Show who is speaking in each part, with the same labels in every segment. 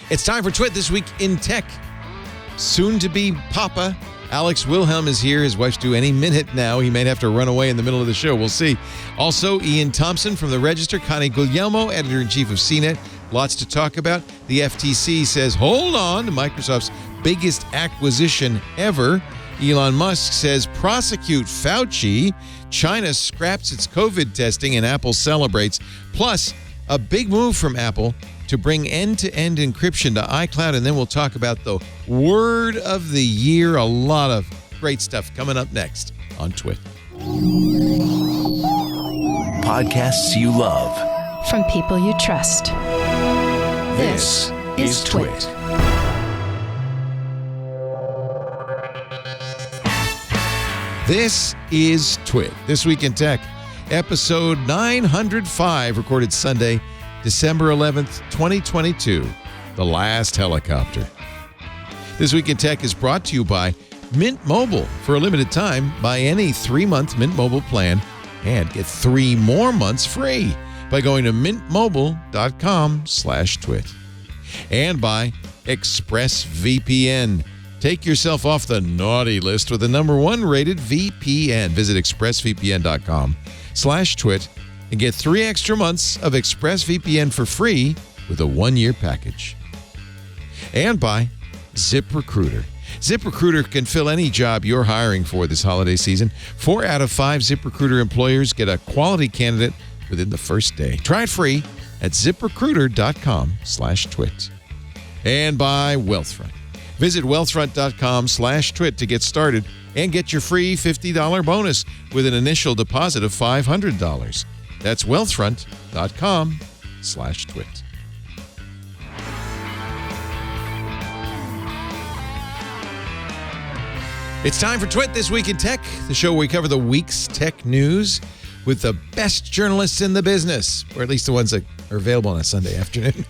Speaker 1: It's time for Twit This Week in Tech. Soon to be Papa Alex Wilhelm is here. His wife's due any minute now. He may have to run away in the middle of the show. We'll see. Also, Ian Thompson from The Register, Connie Guglielmo, editor-in-chief of CNET. Lots to talk about. The FTC says, hold on to Microsoft's biggest acquisition ever. Elon Musk says, prosecute Fauci. China scraps its COVID testing and Apple celebrates. Plus, a big move from Apple to bring end-to-end encryption to iCloud. And then we'll talk about the word of the year. A lot of great stuff coming up next on Twit.
Speaker 2: Podcasts you love.
Speaker 3: From people you trust.
Speaker 2: This is Twit.
Speaker 1: This is Twit, This Week in Tech, episode 905, recorded Sunday, December 11th, 2022, the last helicopter. This Week in Tech is brought to you by Mint Mobile. For a limited time, buy any 3-month Mint Mobile plan and get 3 more months free by going to mintmobile.com/twit. And by ExpressVPN. Take yourself off the naughty list with the #1 rated VPN. Visit expressvpn.com/twit and get 3 extra months of ExpressVPN for free with a 1-year package. And by ZipRecruiter. ZipRecruiter can fill any job you're hiring for this holiday season. 4 out of 5 ZipRecruiter employers get a quality candidate within the first day. Try it free at ZipRecruiter.com/twit. And by Wealthfront. Visit wealthfront.com/twit to get started and get your free $50 bonus with an initial deposit of $500. That's wealthfront.com/twit. It's time for Twit This Week in Tech, the show where we cover the week's tech news with the best journalists in the business, or at least the ones that are available on a Sunday afternoon.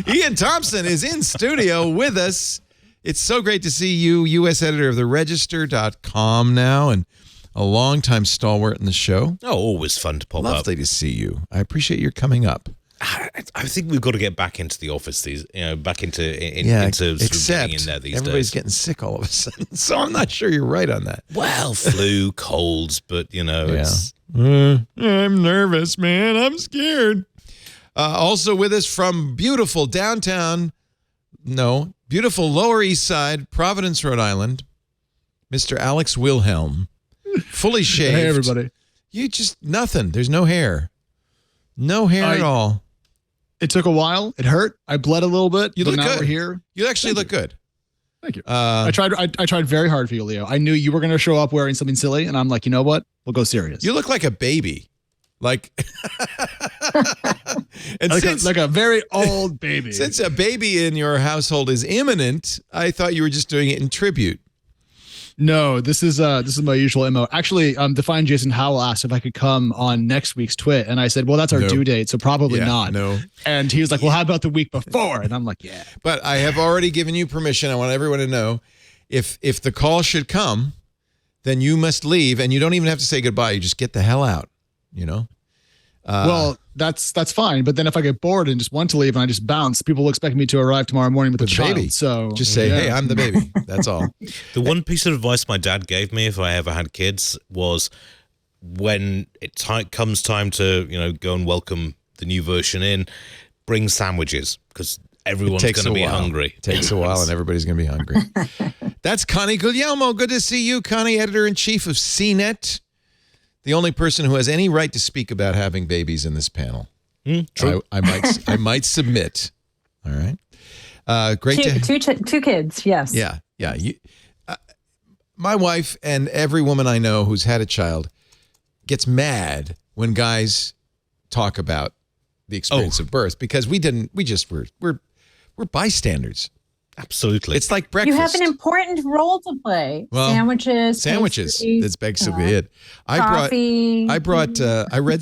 Speaker 1: Ian Thompson is in studio with us. It's so great to see you, U.S. editor of theregister.com now, and a longtime stalwart in the show.
Speaker 4: Oh, always fun to pop up.
Speaker 1: Lovely to see you. I appreciate your coming up.
Speaker 4: I think we've got to get back into the office back into
Speaker 1: except
Speaker 4: getting in there these
Speaker 1: everybody's
Speaker 4: days.
Speaker 1: Getting sick all of a sudden, so I'm not sure you're right on that.
Speaker 4: Well, flu, colds, but it's...
Speaker 1: I'm nervous, man. I'm scared. Also with us from beautiful beautiful Lower East Side, Providence, Rhode Island, Mr. Alex Wilhelm, fully shaved.
Speaker 5: Hey, everybody.
Speaker 1: You just, nothing. There's no hair. No hair at all.
Speaker 5: It took a while. It hurt. I bled a little bit.
Speaker 1: You look
Speaker 5: now
Speaker 1: good.
Speaker 5: We're here.
Speaker 1: You actually look good.
Speaker 5: Thank you. I tried very hard for you, Leo. I knew you were going to show up wearing something silly, and I'm like, you know what? We'll go serious.
Speaker 1: You look like a baby. Like, and
Speaker 5: like a very old baby.
Speaker 1: Since a baby in your household is imminent, I thought you were just doing it in tribute.
Speaker 5: No, this is my usual MO. Actually, Define Jason Howell asked if I could come on next week's Twit, and I said, well, that's our due date, so probably not.
Speaker 1: No.
Speaker 5: And he was like, well, how about the week before? And I'm like, yeah.
Speaker 1: But I have already given you permission. I want everyone to know, if the call should come, then you must leave, and you don't even have to say goodbye. You just get the hell out,
Speaker 5: Well, that's fine. But then if I get bored and just want to leave and I just bounce, people will expect me to arrive tomorrow morning with a child. Baby. So
Speaker 1: just say, hey, I'm the baby. That's all.
Speaker 4: The one piece of advice my dad gave me if I ever had kids was, when it comes time to go and welcome the new version in, bring sandwiches, because everyone's going to be hungry.
Speaker 1: It takes a while, and everybody's going to be hungry. That's Connie Guglielmo. Good to see you, Connie, editor-in-chief of CNET. The only person who has any right to speak about having babies in this panel.
Speaker 4: True.
Speaker 1: I might submit. All right. Great
Speaker 6: two kids. Yes.
Speaker 1: Yeah. My wife and every woman I know who's had a child gets mad when guys talk about the experience of birth, because we're bystanders.
Speaker 4: Absolutely.
Speaker 1: It's like breakfast.
Speaker 6: You have an important role to play. Well, sandwiches.
Speaker 1: Pastries, that's basically it.
Speaker 6: Coffee.
Speaker 1: I read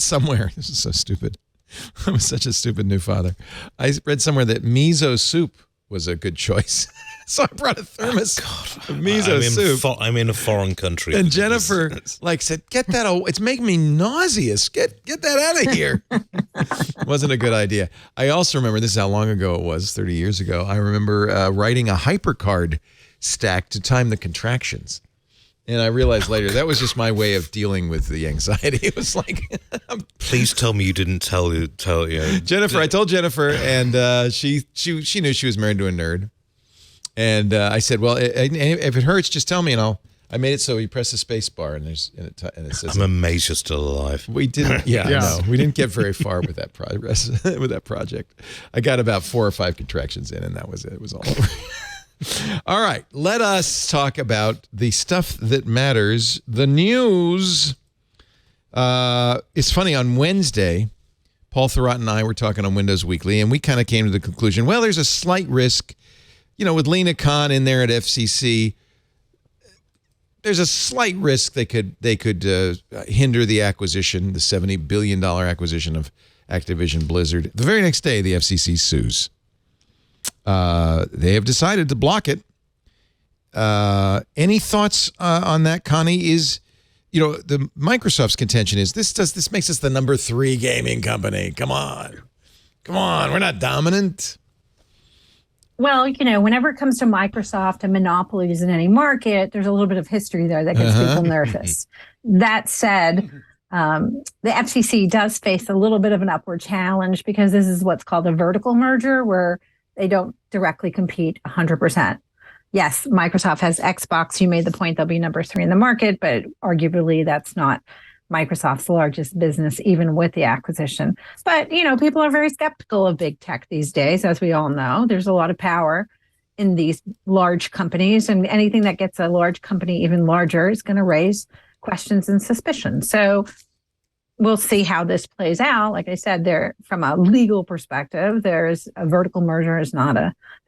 Speaker 1: somewhere, this is so stupid. I'm such a stupid new father. I read somewhere that miso soup was a good choice. So I brought a thermos of miso soup.
Speaker 4: I'm in a foreign country.
Speaker 1: And Jennifer said, "Get that! It's making me nauseous. Get that out of here." Wasn't a good idea. I also remember, this is how long ago it was, 30 years ago. I remember writing a HyperCard stack to time the contractions. And I realized later that was just my way of dealing with the anxiety. It was like,
Speaker 4: please tell me you didn't tell you.
Speaker 1: Jennifer, I told Jennifer, and she knew she was married to a nerd. And I said, well, if it hurts, just tell me, and I made it so you press the space bar, and it says.
Speaker 4: I'm amazed you're still alive.
Speaker 1: We didn't. No, we didn't get very far with that progress with that project. I got about 4 or 5 contractions in, and that was it. It was all over. All right, let us talk about the stuff that matters. The news. It's funny, on Wednesday, Paul Thurrott and I were talking on Windows Weekly, and we kind of came to the conclusion, well, there's a slight risk, with Lina Khan in there at FCC, there's a slight risk they could hinder the acquisition, the $70 billion acquisition of Activision Blizzard. The very next day, the FCC sues. They have decided to block it. Any thoughts on that, Connie? The Microsoft's contention is this makes us the number 3 gaming company. Come on, we're not dominant.
Speaker 6: Well, whenever it comes to Microsoft and monopolies in any market, there's a little bit of history there that gets people nervous. That said, the FCC does face a little bit of an upward challenge because this is what's called a vertical merger, where they don't directly compete 100%. Yes, Microsoft has Xbox. You made the point they'll be number 3 in the market, but arguably that's not Microsoft's largest business, even with the acquisition. But, people are very skeptical of big tech these days, as we all know. There's a lot of power in these large companies, and anything that gets a large company even larger is going to raise questions and suspicions. So we'll see how this plays out. Like I said, from a legal perspective, there's a vertical merger is not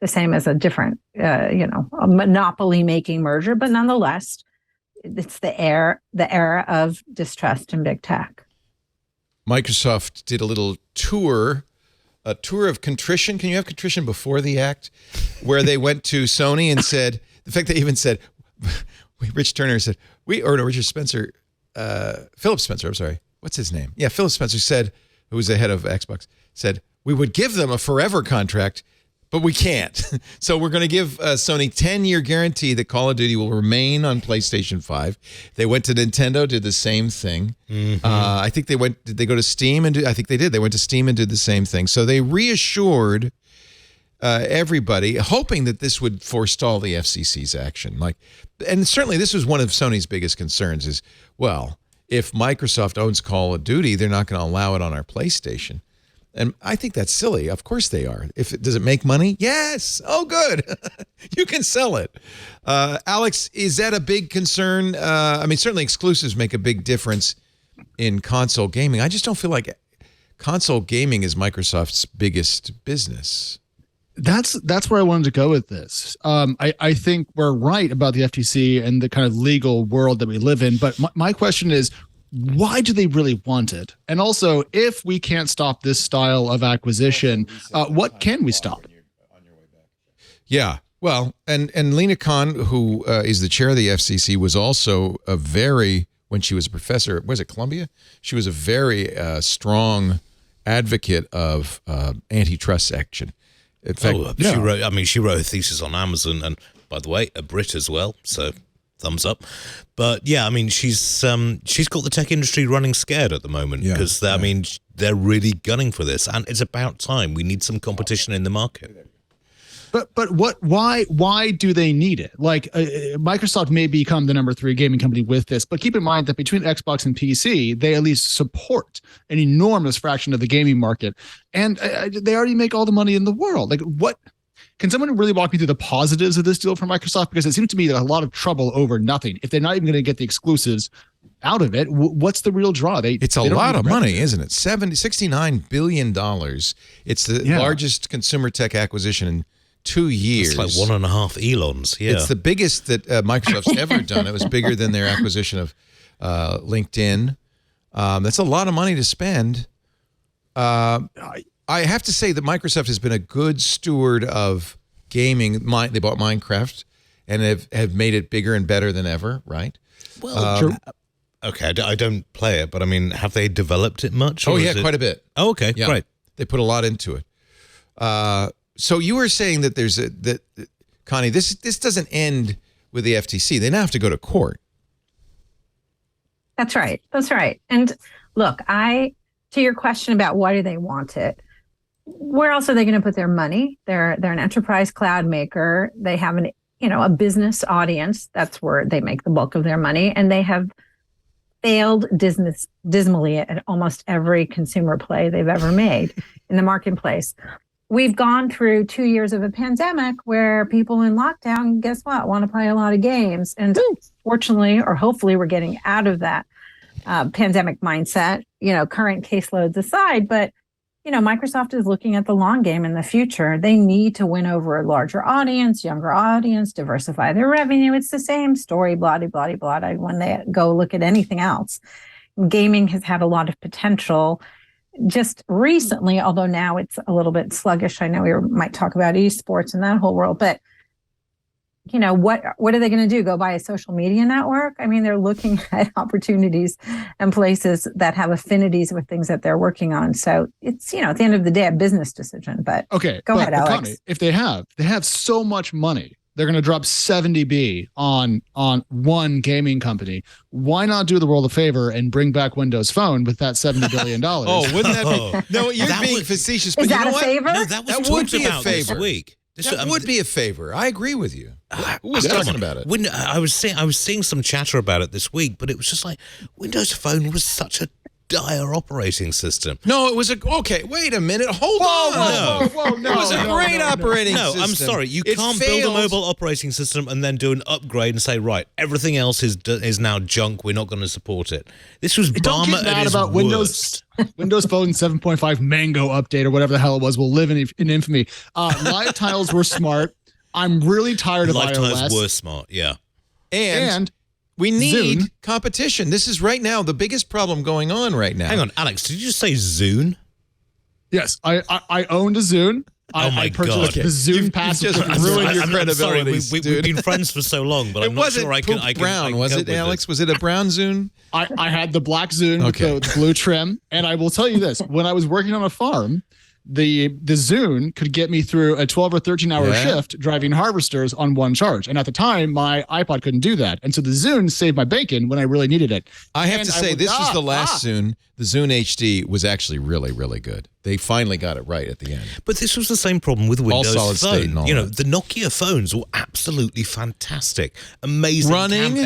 Speaker 6: the same as a different, a monopoly-making merger, but nonetheless, it's the era of distrust in big tech.
Speaker 1: Microsoft did a little tour of contrition. Can you have contrition before the act? Where they went to Sony and said, the fact they even said, Rich Turner said, Richard Spencer, Philip Spencer, I'm sorry. What's his name? Yeah, Philip Spencer said, who was the head of Xbox, said, we would give them a forever contract, but we can't. So we're going to give Sony 10-year guarantee that Call of Duty will remain on PlayStation 5. They went to Nintendo, did the same thing. Mm-hmm. I think did they go to Steam? I think they did. They went to Steam and did the same thing. So they reassured everybody, hoping that this would forestall the FCC's action. And certainly this was one of Sony's biggest concerns is, well, if Microsoft owns Call of Duty, they're not going to allow it on our PlayStation. And I think that's silly. Of course they are. Does it make money? Yes. Oh, good. You can sell it. Alex, is that a big concern? Certainly exclusives make a big difference in console gaming. I just don't feel like console gaming is Microsoft's biggest business.
Speaker 5: That's where I wanted to go with this. I think we're right about the FTC and the kind of legal world that we live in. But my question is, why do they really want it? And also, if we can't stop this style of acquisition, what can we stop?
Speaker 1: Yeah, well, and Lina Khan, who is the chair of the FCC, was also when she was a professor, was it Columbia? She was a very strong advocate of antitrust action. In fact,
Speaker 4: she wrote a thesis on Amazon, and by the way, a Brit as well, so thumbs up. But yeah, she's got the tech industry running scared at the moment because they're really gunning for this, and it's about time. We need some competition in the market.
Speaker 5: But why do they need it? Microsoft may become the number 3 gaming company with this, but keep in mind that between Xbox and PC, they at least support an enormous fraction of the gaming market, and they already make all the money in the world. What can someone really walk me through the positives of this deal for Microsoft? Because it seems to me that a lot of trouble over nothing. If they're not even going to get the exclusives out of it, what's the real draw?
Speaker 1: It's a lot of money, isn't it? $69 billion. It's the largest consumer tech acquisition in 2 years.
Speaker 4: It's like 1.5 Elons. Yeah,
Speaker 1: it's the biggest that Microsoft's ever done. It was bigger than their acquisition of LinkedIn. That's a lot of money to spend. I have to say that Microsoft has been a good steward of gaming. They bought Minecraft and have made it bigger and better than ever, right?
Speaker 4: Well, okay, I don't play it, but I mean, have they developed it much?
Speaker 1: Oh, yeah, quite a bit.
Speaker 4: Oh, okay,
Speaker 1: yeah,
Speaker 4: great.
Speaker 1: They put a lot into it. So you were saying that Connie, this doesn't end with the FTC. They now have to go to court.
Speaker 6: That's right. That's right. And look, to your question about why do they want it? Where else are they going to put their money? They're an enterprise cloud maker. They have a business audience. That's where they make the bulk of their money, and they have failed dismally at almost every consumer play they've ever made in the marketplace. We've gone through 2 years of a pandemic where people in lockdown, guess what, want to play a lot of games. And fortunately, or hopefully, we're getting out of that pandemic mindset, current caseloads aside. But, Microsoft is looking at the long game in the future. They need to win over a larger audience, younger audience, diversify their revenue. It's the same story, blah, blah, blah, blah, when they go look at anything else. Gaming has had a lot of potential. Just recently, although now it's a little bit sluggish. I know we might talk about esports and that whole world, but what are they going to do? Go buy a social media network? I mean, they're looking at opportunities and places that have affinities with things that they're working on. So it's, at the end of the day, a business decision. But
Speaker 5: okay,
Speaker 6: go ahead, Alex.
Speaker 5: Connie, if they have so much money, they're going to drop 70B on one gaming company. Why not do the world a favor and bring back Windows Phone with that $70 billion?
Speaker 1: Oh, wouldn't that be? No, you're being facetious. But
Speaker 6: is that
Speaker 1: you know
Speaker 6: a favor?
Speaker 4: No, that would be a favor. This week.
Speaker 1: That would be a favor. I agree with you. Who was talking about it?
Speaker 4: I was seeing some chatter about it this week, but it was just like Windows Phone was such a dire operating system.
Speaker 1: No, it was okay. Wait a minute. Hold on.
Speaker 5: Whoa, no.
Speaker 1: It was a great operating
Speaker 4: No,
Speaker 1: system.
Speaker 4: I'm sorry. You
Speaker 1: It
Speaker 4: can't
Speaker 1: failed.
Speaker 4: build a mobile operating system and then do an upgrade and say, right, everything else is now junk. We're not going to support it. This was
Speaker 5: Don't
Speaker 4: Obama
Speaker 5: get mad
Speaker 4: at his
Speaker 5: about
Speaker 4: worst.
Speaker 5: Windows Phone 7.5 Mango update or whatever the hell it was will live in infamy. Live tiles were smart. I'm really tired of
Speaker 4: Live
Speaker 5: iOS.
Speaker 4: tiles were smart, yeah.
Speaker 1: And we need
Speaker 5: Zune.
Speaker 1: competition. This is right now the biggest problem going on right now.
Speaker 4: Hang on, Alex, did you just say Zune?
Speaker 5: Yes, I owned a Zune. I purchased the Zune
Speaker 1: You've
Speaker 5: pass.
Speaker 1: just
Speaker 5: I'm
Speaker 1: ruined your
Speaker 4: I'm sorry,
Speaker 1: credibility,
Speaker 4: we've been friends for so long, but
Speaker 1: It
Speaker 4: I'm not
Speaker 1: wasn't
Speaker 4: sure I can
Speaker 1: brown, was
Speaker 4: cope
Speaker 1: it,
Speaker 4: with
Speaker 1: Alex?
Speaker 4: this.
Speaker 1: Was it a brown Zune?
Speaker 5: I had the black Zune
Speaker 1: Okay.
Speaker 5: with the blue trim, and I will tell you this: when I was working on a farm, the Zune could get me through a 12 or 13-hour shift driving harvesters on one charge. And at the time, my iPod couldn't do that. And so the Zune saved my bacon when I really needed it.
Speaker 1: I have to say, this was the last Zune. The Zune HD was actually really, really good. They finally got it right at the end.
Speaker 4: But this was the same problem with Windows
Speaker 1: solid state and
Speaker 4: Phone.
Speaker 1: all
Speaker 4: The Nokia phones were absolutely fantastic. Amazing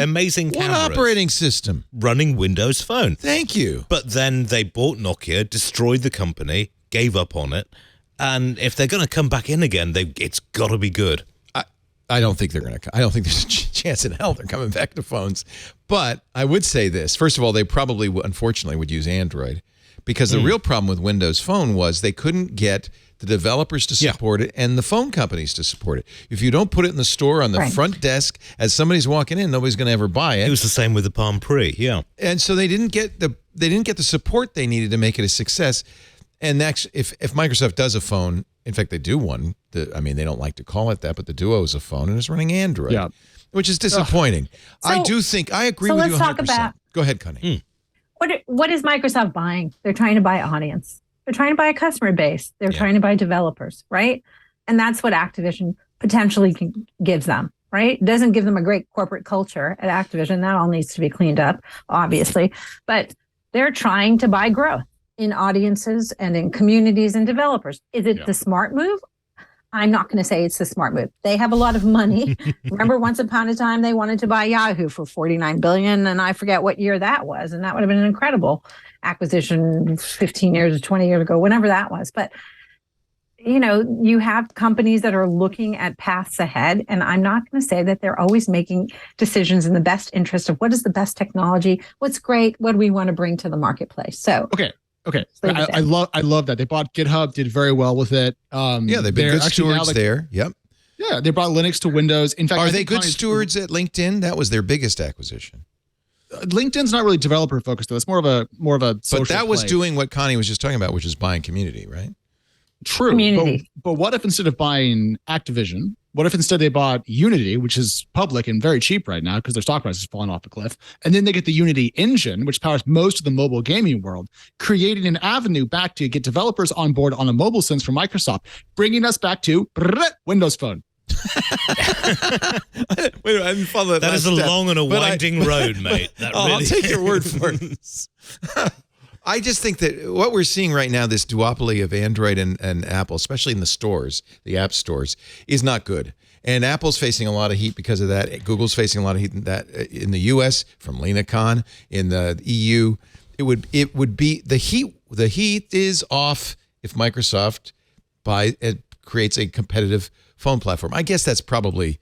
Speaker 4: amazing
Speaker 1: what
Speaker 4: cameras.
Speaker 1: operating system?
Speaker 4: Running Windows Phone.
Speaker 1: Thank you.
Speaker 4: But then they bought Nokia, destroyed the company, gave up on it. And if they're going to come back in again, it's got to be good.
Speaker 1: I don't think they're going to. I don't think there's a chance in hell they're coming back to phones. But I would say this. First of all, they probably, unfortunately, would use Android because the real problem with Windows Phone was they couldn't get the developers to support it and the phone companies to support it. If you don't put it in the store on the front desk as somebody's walking in, nobody's going to ever buy it.
Speaker 4: It was the same with the Palm Pre, yeah.
Speaker 1: And so they didn't get the support they needed to make it a success. And next, if Microsoft does a phone, in fact, they do one. They don't like to call it that, but the Duo is a phone and it's running Android, which is disappointing. I agree with you 100%.
Speaker 6: Talk about,
Speaker 1: go ahead, Connie.
Speaker 6: What is Microsoft buying? They're trying to buy audience. They're trying to buy a customer base. They're trying to buy developers, right? And that's what Activision potentially gives them, right? It doesn't give them a great corporate culture at Activision. That all needs to be cleaned up, obviously. But they're trying to buy growth in audiences and in communities and developers. Is it the smart move? I'm not going to say it's the smart move. They have a lot of money. Remember, once upon a time, they wanted to buy Yahoo for $49 billion, and I forget what year that was, and that would have been an incredible acquisition 15 years or 20 years ago, whenever that was. But, you have companies that are looking at paths ahead, and I'm not going to say that they're always making decisions in the best interest of what is the best technology, what's great, what do we want to bring to the marketplace. So,
Speaker 5: Okay, I love that. They bought GitHub, did very well with it.
Speaker 1: They've been good stewards there. Yep.
Speaker 5: Yeah, they brought Linux to Windows. In fact,
Speaker 1: are they good stewards at LinkedIn? That was their biggest acquisition.
Speaker 5: LinkedIn's not really developer focused though. It's more of a social
Speaker 1: But that was
Speaker 5: play.
Speaker 1: doing what Connie was just talking about, which is buying community, right?
Speaker 5: True.
Speaker 6: community.
Speaker 5: But what if instead of buying Activision, what if instead they bought Unity, which is public and very cheap right now because their stock price is falling off a cliff, and then they get the Unity engine, which powers most of the mobile gaming world, creating an avenue back to get developers on board on a mobile sense for Microsoft, bringing us back to Windows Phone.
Speaker 1: Wait, I didn't follow that.
Speaker 4: That is a long and a winding road, mate.
Speaker 1: I'll take your word for it. I just think that what we're seeing right now, this duopoly of Android and Apple, especially in the stores, the app stores, is not good. And Apple's facing a lot of heat because of that. Google's facing a lot of heat in the U.S. from Lina. In the EU. It would be the heat. The heat is off if Microsoft creates a competitive phone platform. I guess that's probably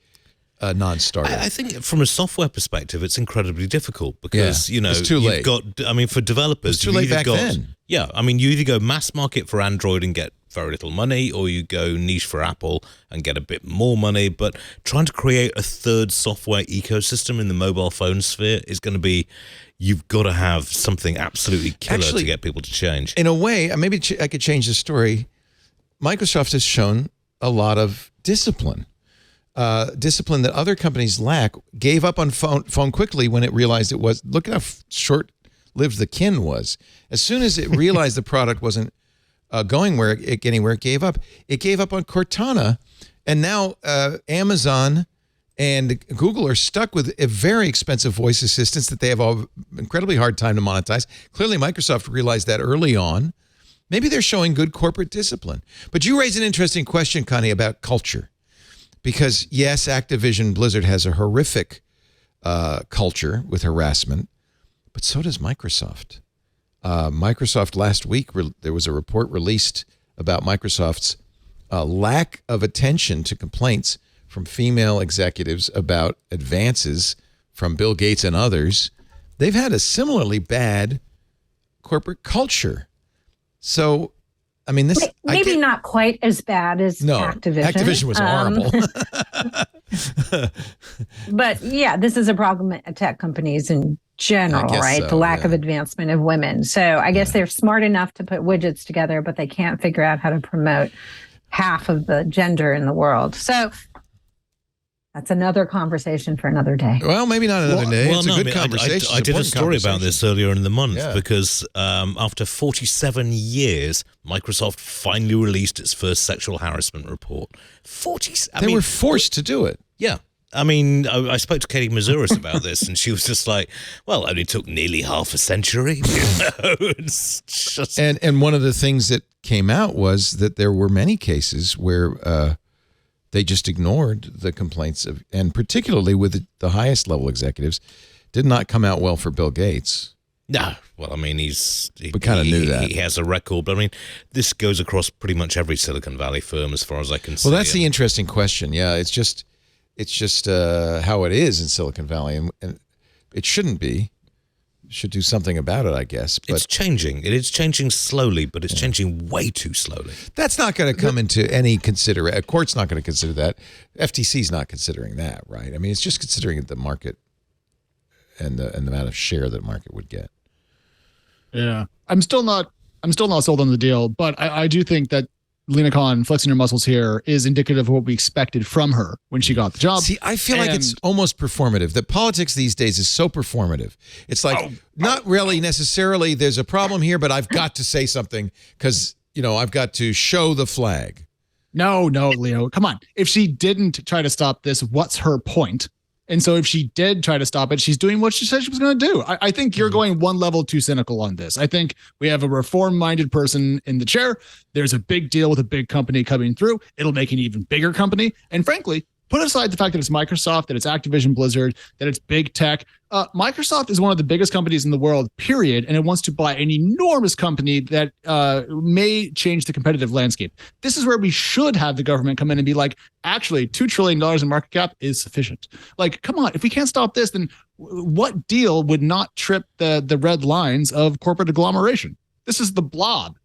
Speaker 1: a non-starter.
Speaker 4: I think from a software perspective, it's incredibly difficult because,
Speaker 1: it's too late.
Speaker 4: For developers,
Speaker 1: it's too late back then.
Speaker 4: Yeah, I mean, you either go mass market for Android and get very little money, or you go niche for Apple and get a bit more money. But trying to create a third software ecosystem in the mobile phone sphere is going to be, you've got to have something absolutely killer to get people to change.
Speaker 1: In a way, maybe I could change the story. Microsoft has shown a lot of discipline that other companies lack. Gave up on phone quickly when it realized it was. Look at how short-lived the Kin was. As soon as it realized the product wasn't going anywhere, it gave up. It gave up on Cortana, and now Amazon and Google are stuck with a very expensive voice assistants that they have an incredibly hard time to monetize. Clearly, Microsoft realized that early on. Maybe they're showing good corporate discipline. But you raise an interesting question, Connie, about culture. Because, yes, Activision Blizzard has a horrific culture with harassment, but so does Microsoft. Microsoft last week, there was a report released about Microsoft's lack of attention to complaints from female executives about advances from Bill Gates and others. They've had a similarly bad corporate culture. So, I mean, this
Speaker 6: maybe not quite as bad as Activision.
Speaker 1: Activision was horrible.
Speaker 6: But yeah, this is a problem at tech companies in general, right? The lack of advancement of women. So I guess they're smart enough to put widgets together, but they can't figure out how to promote half of the gender in the world. So that's another conversation for another day.
Speaker 1: Well, maybe not another day. It's a good conversation.
Speaker 4: I did a story about this earlier in the month because after 47 years, Microsoft finally released its first sexual harassment report.
Speaker 1: They were forced to do it.
Speaker 4: Yeah. I mean, I spoke to Katie Mazouras about this, and she was just like, well, it only took nearly half a century. It's just...
Speaker 1: And one of the things that came out was that there were many cases where they just ignored the complaints and particularly with the highest level executives, did not come out well for Bill Gates.
Speaker 4: No, well, I mean, we
Speaker 1: kind of knew that.
Speaker 4: He has a record, but I mean, this goes across pretty much every Silicon Valley firm as far as I can see.
Speaker 1: Well, that's the interesting question. Yeah, it's just how it is in Silicon Valley, and it shouldn't be. Should do something about it, I guess. But
Speaker 4: it's changing. It is changing slowly, but it's changing way too slowly.
Speaker 1: That's not going to come into any consideration. A court's not going to consider that. FTC's not considering that, right? I mean, it's just considering the market and the amount of share that market would get.
Speaker 5: Yeah, I'm still not sold on the deal, but I do think that Lina Khan flexing her muscles here is indicative of what we expected from her when she got the job.
Speaker 1: See, I feel like it's almost performative. The politics these days is so performative. It's like not really necessarily there's a problem here, but I've got to say something because, I've got to show the flag.
Speaker 5: No, Leo, come on. If she didn't try to stop this, what's her point? And so if she did try to stop it, she's doing what she said she was going to do. I think you're going one level too cynical on this. I think we have a reform-minded person in the chair. There's a big deal with a big company coming through. It'll make an even bigger company. And frankly, put aside the fact that it's Microsoft, that it's Activision Blizzard, that it's big tech. Microsoft is one of the biggest companies in the world, period, and it wants to buy an enormous company that may change the competitive landscape. This is where we should have the government come in and be like, actually, $2 trillion in market cap is sufficient. Like, come on, if we can't stop this, then what deal would not trip the red lines of corporate agglomeration? This is the blob.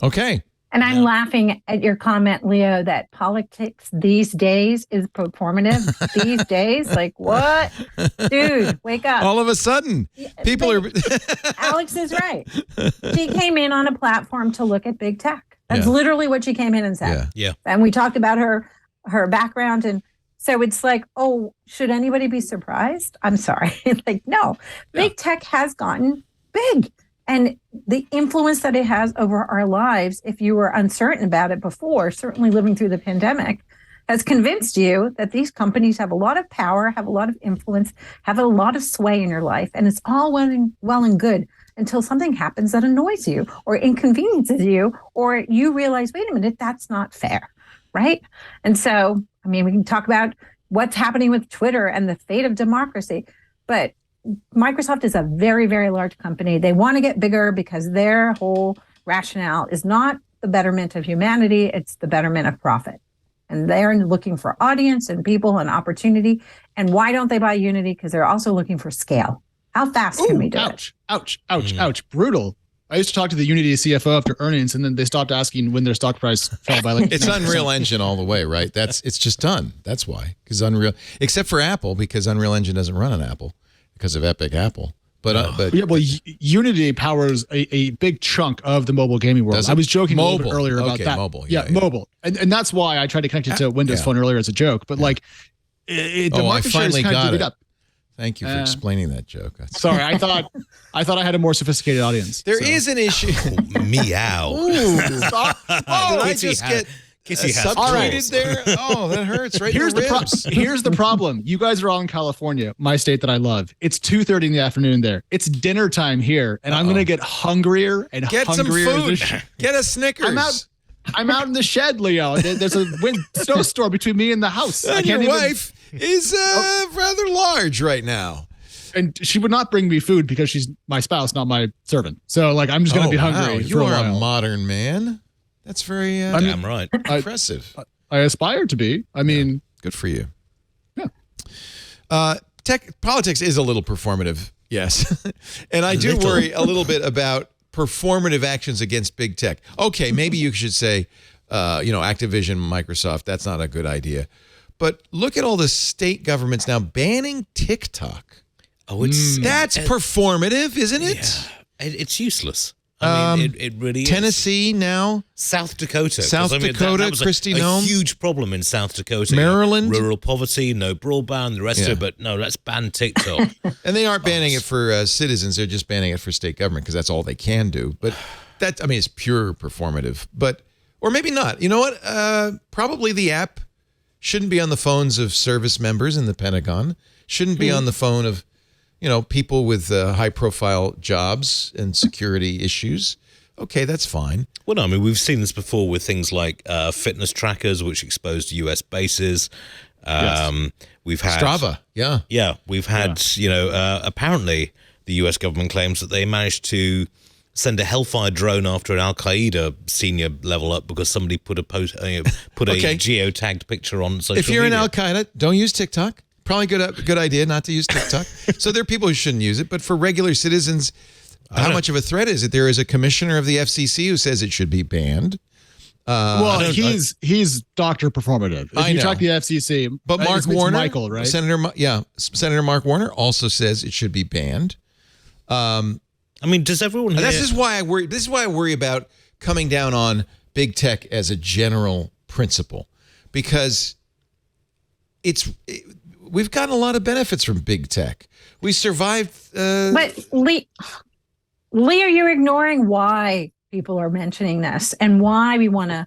Speaker 1: Okay.
Speaker 6: And I'm laughing at your comment, Leo, that politics these days is performative. These days, like what? Dude, wake up.
Speaker 1: All of a sudden, people are...
Speaker 6: Alex is right. She came in on a platform to look at big tech. That's literally what she came in and said.
Speaker 4: Yeah.
Speaker 6: And we talked about her background. And so it's like, oh, should anybody be surprised? I'm sorry. Like, no, big tech has gotten big. And the influence that it has over our lives, if you were uncertain about it before, certainly living through the pandemic, has convinced you that these companies have a lot of power, have a lot of influence, have a lot of sway in your life. And it's all well and good until something happens that annoys you or inconveniences you, or you realize, wait a minute, that's not fair, right? And so, I mean, we can talk about what's happening with Twitter and the fate of democracy, but Microsoft is a very, very large company. They want to get bigger because their whole rationale is not the betterment of humanity, it's the betterment of profit. And they're looking for audience and people and opportunity. And why don't they buy Unity? Because they're also looking for scale. How fast can we do it?
Speaker 5: Ouch. Brutal. I used to talk to the Unity CFO after earnings, and then they stopped asking when their stock price fell by like.
Speaker 1: It's Unreal Engine all the way, right? It's just done. That's why. Because Unreal, except for Apple, because Unreal Engine doesn't run on Apple because of Epic Apple. But
Speaker 5: yeah, well, Unity powers a big chunk of the mobile gaming world. I was joking a little bit earlier about that.
Speaker 1: Mobile.
Speaker 5: Yeah, mobile, and that's why I tried to connect it to Windows Phone earlier as a joke. But like, the market share is kind of divvied up.
Speaker 1: Thank you for explaining that joke.
Speaker 5: Sorry, I thought I had a more sophisticated audience.
Speaker 1: There is an issue.
Speaker 4: Meow.
Speaker 1: Did I just get subtweeted there? Oh, that hurts right in the ribs.
Speaker 5: Here's the problem. You guys are all in California, my state that I love. It's 2:30 in the afternoon there. It's dinner time here, and I'm going to get hungrier and
Speaker 1: get
Speaker 5: hungrier.
Speaker 1: Some food. Get a Snickers.
Speaker 5: I'm out in the shed, Leo. There's a snowstorm between me and the house.
Speaker 1: And your wife is rather large right now.
Speaker 5: And she would not bring me food because she's my spouse, not my servant. So, like, I'm just going to be hungry.
Speaker 1: You are a modern man. That's very
Speaker 4: damn right.
Speaker 1: Impressive.
Speaker 5: I aspire to be. I mean,
Speaker 1: good for you. Yeah. Politics is a little performative, yes. And I do worry a little bit about performative actions against big tech. Okay, maybe you should say, Activision, Microsoft, that's not a good idea. But look at all the state governments now banning TikTok.
Speaker 4: Oh,
Speaker 1: that's performative, isn't it?
Speaker 4: Yeah. It's useless. I mean, it really is.
Speaker 1: Tennessee now.
Speaker 4: South Dakota.
Speaker 1: Dakota,
Speaker 4: that was
Speaker 1: Kristi
Speaker 4: a
Speaker 1: Noem.
Speaker 4: huge problem in South Dakota.
Speaker 1: Maryland.
Speaker 4: Rural poverty, no broadband, the rest of it. But no, let's ban TikTok.
Speaker 1: And they aren't banning it for citizens. They're just banning it for state government because that's all they can do. But it's pure performative. Or maybe not. You know what? Probably the app shouldn't be on the phones of service members in the Pentagon. Shouldn't be on the phone of people with high-profile jobs and security issues. Okay, that's fine.
Speaker 4: Well, no, I mean, we've seen this before with things like fitness trackers, which exposed U.S. bases. We've had
Speaker 1: Strava.
Speaker 4: Yeah, we've had, apparently the U.S. government claims that they managed to send a Hellfire drone after an Al-Qaeda senior level up because somebody put a geotagged picture on social media.
Speaker 1: If you're in Al-Qaeda, don't use TikTok. Probably good idea not to use TikTok. So there are people who shouldn't use it, but for regular citizens, how much of a threat is it? There is a commissioner of the FCC who says it should be banned.
Speaker 5: He's Dr. Performative. If you talk to the FCC,
Speaker 1: but Mark Warner,
Speaker 5: Michael, right?
Speaker 1: Senator Mark Warner also says it should be banned.
Speaker 4: I mean, does everyone?
Speaker 1: This is why I worry. This is why I worry about coming down on big tech as a general principle, because we've gotten a lot of benefits from big tech. We survived.
Speaker 6: But Lee, are you ignoring why people are mentioning this and why we might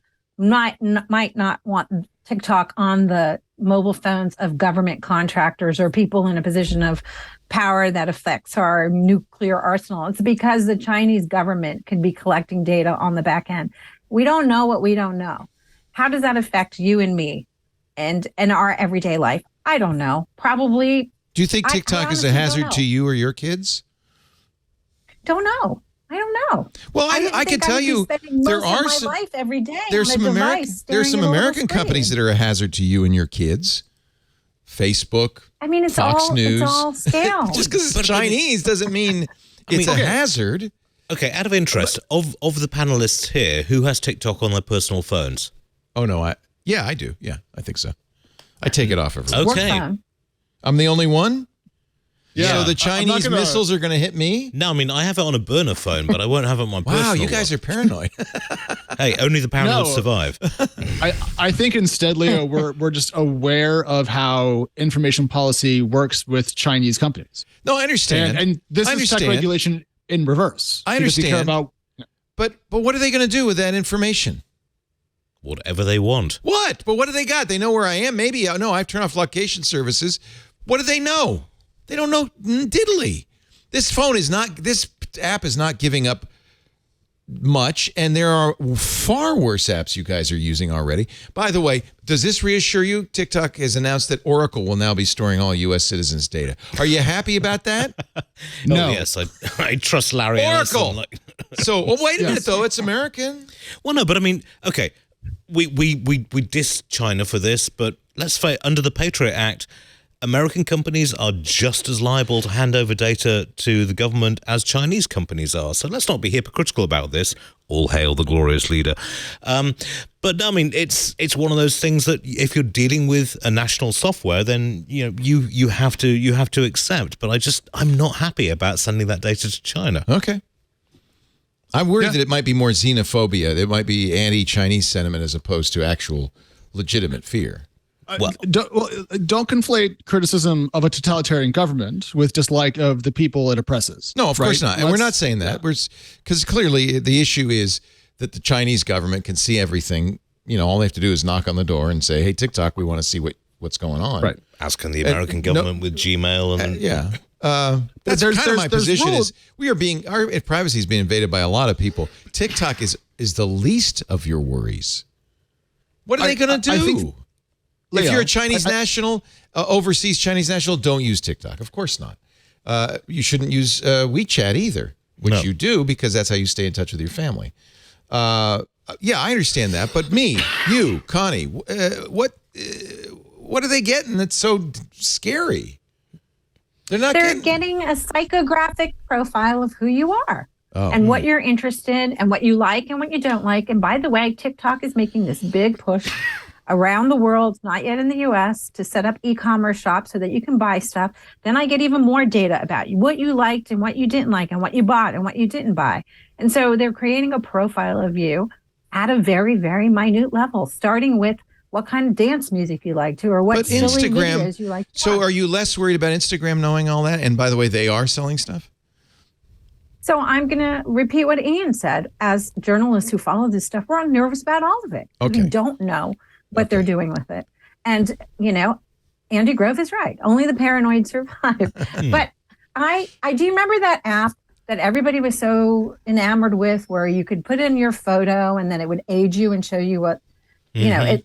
Speaker 6: not want TikTok on the mobile phones of government contractors or people in a position of power that affects our nuclear arsenal? It's because the Chinese government could be collecting data on the back end. We don't know what we don't know. How does that affect you and me and our everyday life? I don't know. Probably.
Speaker 1: Do you think TikTok is a hazard to you or your kids?
Speaker 6: Don't know. I don't know.
Speaker 1: Well, I can tell you there are some
Speaker 6: life every day.
Speaker 1: There's some American companies that are a hazard to you and your kids. Facebook.
Speaker 6: I mean,
Speaker 1: Fox News.
Speaker 6: It's all scale.
Speaker 1: Just because it's Chinese doesn't mean it's a hazard.
Speaker 4: Okay, out of interest, of the panelists here, who has TikTok on their personal phones?
Speaker 1: Oh no, I do. Yeah, I think so. I take it off every
Speaker 4: Okay.
Speaker 1: I'm the only one? So the Chinese missiles are going to hit me?
Speaker 4: No, I mean, I have it on a burner phone, but I won't have it on my personal
Speaker 1: Wow, you guys are paranoid.
Speaker 4: Hey, only the paranoid survive.
Speaker 5: I think instead, Leo, we're just aware of how information policy works with Chinese companies.
Speaker 1: No, I understand.
Speaker 5: And this is tech regulation in reverse.
Speaker 1: I understand.
Speaker 5: Care about,
Speaker 1: but what are they going to do with that information?
Speaker 4: Whatever they want.
Speaker 1: What? But what do they got? They know where I am. Maybe, no, I've turned off location services. What do they know? They don't know diddly. This app is not giving up much, and there are far worse apps you guys are using already. By the way, does this reassure you? TikTok has announced that Oracle will now be storing all U.S. citizens' data. Are you happy about that?
Speaker 4: No. Oh, yes, I trust Larry
Speaker 1: Oracle.
Speaker 4: Ellison,
Speaker 1: So, wait a minute, though. It's American.
Speaker 4: Well, no, but I mean, okay, we diss China for this, but let's face, under the Patriot Act, American companies are just as liable to hand over data to the government as Chinese companies are. So let's not be hypocritical about this. All hail the glorious leader. But I mean, it's one of those things that if you're dealing with a national software, then you have to accept. But I'm not happy about sending that data to China.
Speaker 1: Okay. I'm worried that it might be more xenophobia. It might be anti-Chinese sentiment as opposed to actual legitimate fear.
Speaker 5: Don't conflate criticism of a totalitarian government with dislike of the people it oppresses.
Speaker 1: No, of course not. And we're not saying that. Because clearly the issue is that the Chinese government can see everything. All they have to do is knock on the door and say, hey, TikTok, we want to see what's going on.
Speaker 5: Right.
Speaker 4: As can the American government with Gmail. And
Speaker 1: yeah. That's kind of my position is our privacy is being invaded by a lot of people. TikTok is the least of your worries. What are they going to do? If you're a Chinese national, overseas Chinese national, don't use TikTok. Of course not. You shouldn't use WeChat either, which you do because that's how you stay in touch with your family. Yeah, I understand that. But me, you, Connie, what are they getting that's so scary?
Speaker 6: They're getting a psychographic profile of who you are. And what you're interested and what you like and what you don't like. And by the way, TikTok is making this big push around the world, not yet in the U.S., to set up e-commerce shops so that you can buy stuff. Then I get even more data about you, what you liked and what you didn't like and what you bought and what you didn't buy. And so they're creating a profile of you at a very, very minute level, starting with what kind of dance music you like to or what silly videos you like to
Speaker 1: So
Speaker 6: watch.
Speaker 1: are you less worried about Instagram knowing all that? And by the way, they are selling stuff?
Speaker 6: So I'm going to repeat what Ian said. As journalists who follow this stuff, we're nervous about all of it.
Speaker 1: Okay.
Speaker 6: We don't know what they're doing with it. And, Andy Grove is right. Only the paranoid survive. But I do remember that app that everybody was so enamored with where you could put in your photo and then it would age you and show you what,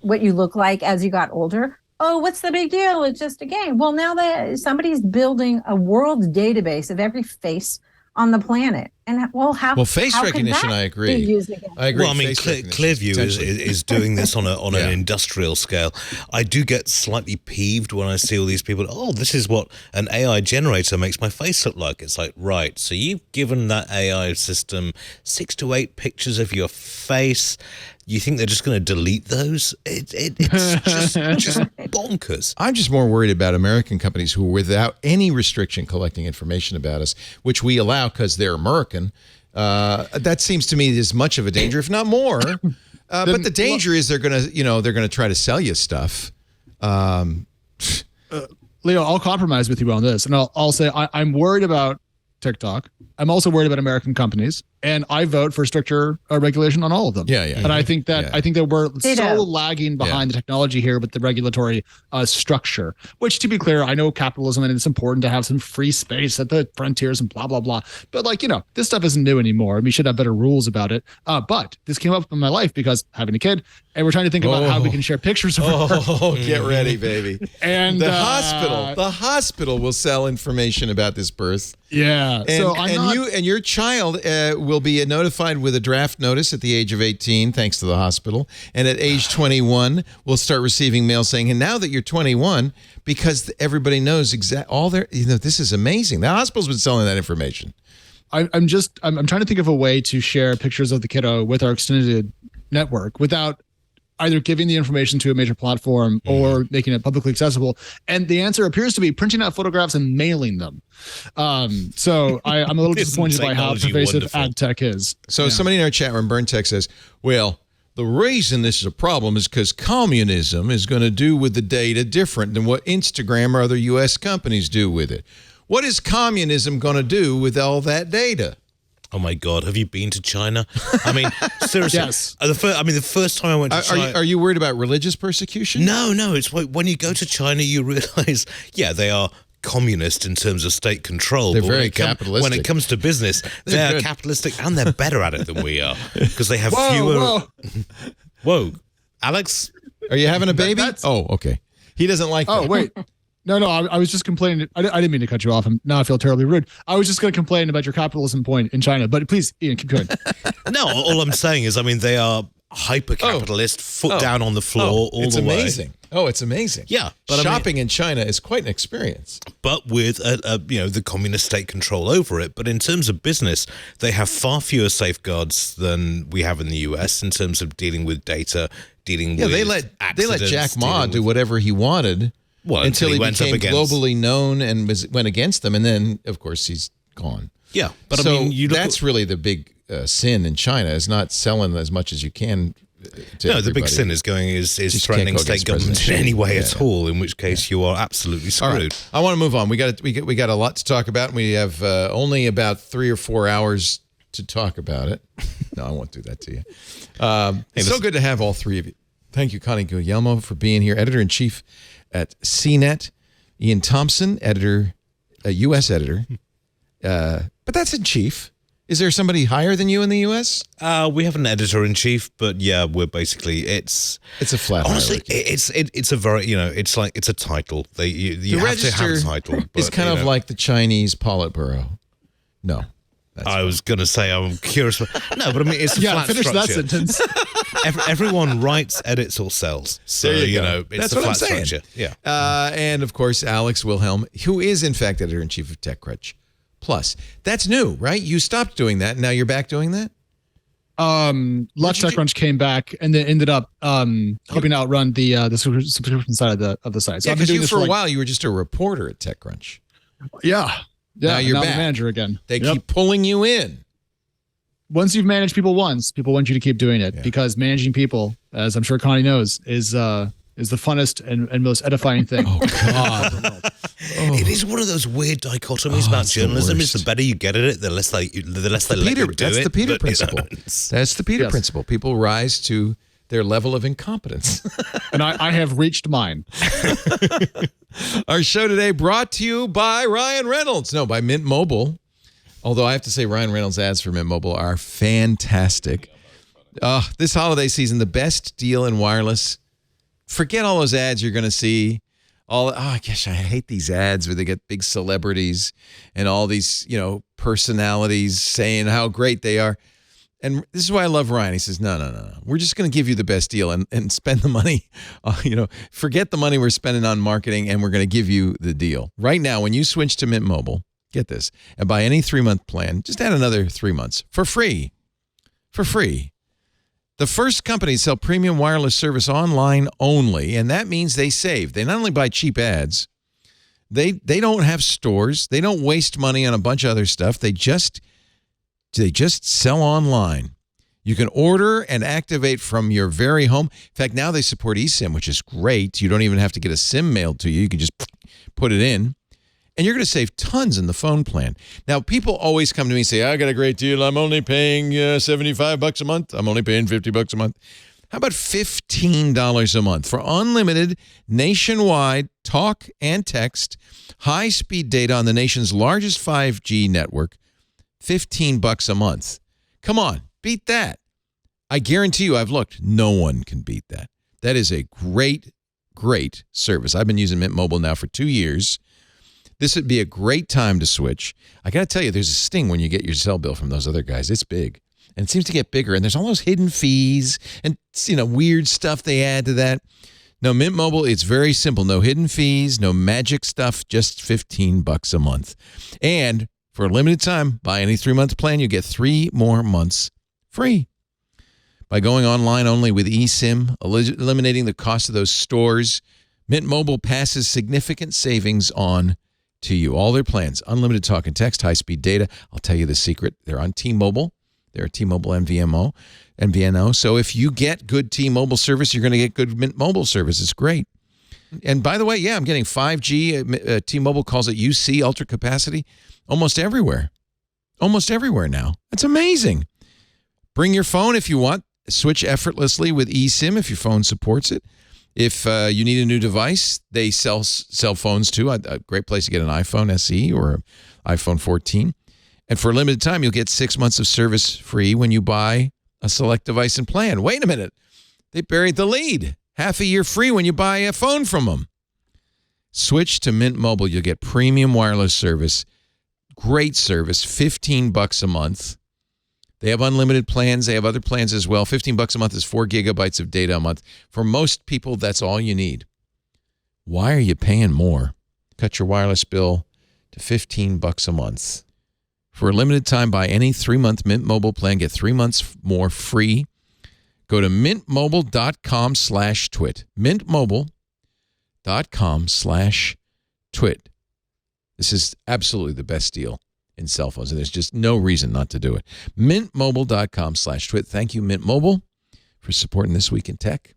Speaker 6: what you look like as you got older. Oh, what's the big deal? It's just a game. Well, now that somebody's building a world database of every face on the planet. And
Speaker 1: face recognition, I agree. I agree.
Speaker 4: Well, I mean, Clearview is doing this on an industrial scale. I do get slightly peeved when I see all these people. Oh, this is what an AI generator makes my face look like. It's like, right. So you've given that AI system 6 to 8 pictures of your face. You think they're just going to delete those? It's just bonkers.
Speaker 1: I'm just more worried about American companies who, without any restriction, collecting information about us, which we allow because they're American. That seems to me as much of a danger, if not more. But the danger is they're going to try to sell you stuff.
Speaker 5: Leo, I'll compromise with you on this, and I'll say I'm worried about TikTok. I'm also worried about American companies, and I vote for stricter regulation on all of them.
Speaker 1: Yeah.
Speaker 5: And I think that we're so lagging behind the technology here with the regulatory structure. Which, to be clear, I know capitalism and it's important to have some free space at the frontiers and blah blah blah. But this stuff isn't new anymore, and we should have better rules about it. But this came up in my life because having a kid, and we're trying to think about how we can share pictures of her.
Speaker 1: Oh, get ready, baby! And the hospital will sell information about this birth.
Speaker 5: Yeah.
Speaker 1: And your child will be notified with a draft notice at the age of 18, thanks to the hospital. And at age 21, we'll start receiving mail saying, and now that you're 21, because everybody knows this is amazing. The hospital's been selling that information.
Speaker 5: I'm trying to think of a way to share pictures of the kiddo with our extended network without either giving the information to a major platform or making it publicly accessible? And the answer appears to be printing out photographs and mailing them. So I'm a little disappointed by how pervasive ad tech is.
Speaker 1: So somebody in our chat room, BurnTech, says, well, the reason this is a problem is because communism is going to do with the data different than what Instagram or other U.S. companies do with it. What is communism going to do with all that data?
Speaker 4: Oh my God! Have you been to China? I mean, seriously.
Speaker 5: Yes.
Speaker 4: The first time I went to China.
Speaker 1: Are you worried about religious persecution?
Speaker 4: No. It's when you go to China, you realize, they are communist in terms of state control.
Speaker 1: They're very capitalistic.
Speaker 4: When it comes to business, they're capitalistic and they're better at it than we are because they have fewer. Whoa, Alex,
Speaker 1: are you having a baby? Oh, okay. He doesn't like that.
Speaker 5: Oh, wait. No, I was just complaining. I didn't mean to cut you off. Now I feel terribly rude. I was just going to complain about your capitalism point in China. But please, Ian, keep going.
Speaker 4: No, all I'm saying is, they are hyper-capitalist, foot down on the floor all the way.
Speaker 1: It's amazing. Oh, it's amazing.
Speaker 4: Yeah. But
Speaker 1: shopping in China is quite an experience.
Speaker 4: But with, the communist state control over it. But in terms of business, they have far fewer safeguards than we have in the US in terms of dealing with data, dealing with
Speaker 1: they let Jack Ma do whatever he wanted until he became globally known and went against them. And then, of course, he's gone.
Speaker 4: Yeah. But
Speaker 1: so that's really the big sin in China is not selling as much as you can.
Speaker 4: The big sin is threatening state government in any way at all. In which case, you are absolutely screwed. Right.
Speaker 1: I want to move on. We got a lot to talk about. We have only about 3 or 4 hours to talk about it. No, I won't do that to you. It's so good to have all three of you. Thank you, Connie Guglielmo, for being here, editor-in-chief at CNET. Ian Thompson, U.S. editor. But that's in chief. Is there somebody higher than you in the U.S.?
Speaker 4: We have an editor-in-chief, but we're basically it's
Speaker 1: a flat.
Speaker 4: Honestly,
Speaker 1: hierarchy.
Speaker 4: it's a very it's a title. You have to have a title. But,
Speaker 1: it's kind of like the Chinese Politburo. No.
Speaker 4: I was going to say I'm curious. No, but it's a flat
Speaker 5: finish
Speaker 4: structure.
Speaker 5: That sentence.
Speaker 4: Everyone writes, edits, or sells. So, it's
Speaker 1: That's
Speaker 4: a
Speaker 1: what
Speaker 4: flat
Speaker 1: I'm saying.
Speaker 4: structure. Yeah.
Speaker 1: And, of course, Alex Wilhelm, who is, in fact, editor-in-chief of TechCrunch Plus. That's new, right? You stopped doing that, and now you're back doing that?
Speaker 5: Lux TechCrunch came back and then ended up helping outrun the subscription side of the site. So
Speaker 1: yeah,
Speaker 5: I've been doing this
Speaker 1: for a while, you were just a reporter at TechCrunch.
Speaker 5: Yeah.
Speaker 1: Now you're back.
Speaker 5: The manager again.
Speaker 1: They keep pulling you in.
Speaker 5: Once you've managed people once, people want you to keep doing it because managing people, as I'm sure Connie knows, is the funnest and most edifying thing.
Speaker 1: Oh God!
Speaker 4: It is one of those weird dichotomies about journalism. Is the better you get at it, the less they let you do
Speaker 1: that's
Speaker 4: it.
Speaker 1: That's the Peter principle. That's the Peter principle. People rise to their level of incompetence.
Speaker 5: And I have reached mine.
Speaker 1: Our show today brought to you by Ryan Reynolds. No, by Mint Mobile. Although I have to say Ryan Reynolds ads for Mint Mobile are fantastic. This holiday season, the best deal in wireless. Forget all those ads you're going to see. Gosh, I hate these ads where they get big celebrities and all these, personalities saying how great they are. And this is why I love Ryan. He says, no. We're just going to give you the best deal and spend the money. Forget the money we're spending on marketing, and we're going to give you the deal. Right now, when you switch to Mint Mobile, get this, and buy any 3-month plan, just add another 3 months for free. For free. The first company to sell premium wireless service online only, and that means they save. They not only buy cheap ads, they don't have stores. They don't waste money on a bunch of other stuff. They just sell online. You can order and activate from your very home. In fact, now they support eSIM, which is great. You don't even have to get a SIM mailed to you. You can just put it in. And you're going to save tons in the phone plan. Now, people always come to me and say, I got a great deal. I'm only paying $75 a month. I'm only paying $50 a month. How about $15 a month for unlimited nationwide talk and text, high-speed data on the nation's largest 5G network? $15 a month. Come on, beat that. I guarantee you, I've looked. No one can beat that. That is a great, great service. I've been using Mint Mobile now for 2 years. This would be a great time to switch. I got to tell you, there's a sting when you get your cell bill from those other guys. It's big. And it seems to get bigger. And there's all those hidden fees and, weird stuff they add to that. No, Mint Mobile, it's very simple. No hidden fees, no magic stuff, just $15 a month. And for a limited time, buy any 3-month plan, you get 3 more months free. by going online only with eSIM, eliminating the cost of those stores. Mint Mobile passes significant savings on to you. All their plans, unlimited talk and text, high-speed data. I'll tell you the secret. They're on T-Mobile. They're T-Mobile MVNO. So if you get good T-Mobile service, you're going to get good Mint Mobile service. It's great. And by the way, I'm getting 5G. T-Mobile calls it UC, ultra capacity, almost everywhere. Almost everywhere now. That's amazing. Bring your phone if you want. Switch effortlessly with eSIM if your phone supports it. If you need a new device, they sell phones too. A great place to get an iPhone SE or an iPhone 14. And for a limited time, you'll get 6 months of service free when you buy a select device and plan. Wait a minute. They buried the lead. Half a year free when you buy a phone from them. Switch to Mint Mobile. You'll get premium wireless service. Great service. $15 a month. They have unlimited plans. They have other plans as well. $15 a month is 4 gigabytes of data a month. For most people, that's all you need. Why are you paying more? Cut your wireless bill to $15 a month. For a limited time, buy any 3-month Mint Mobile plan. Get 3 months more free. Go to mintmobile.com/twit. mintmobile.com/twit. This is absolutely the best deal in cell phones, and there's just no reason not to do it. mintmobile.com/twit. Thank you, Mint Mobile, for supporting This Week in Tech.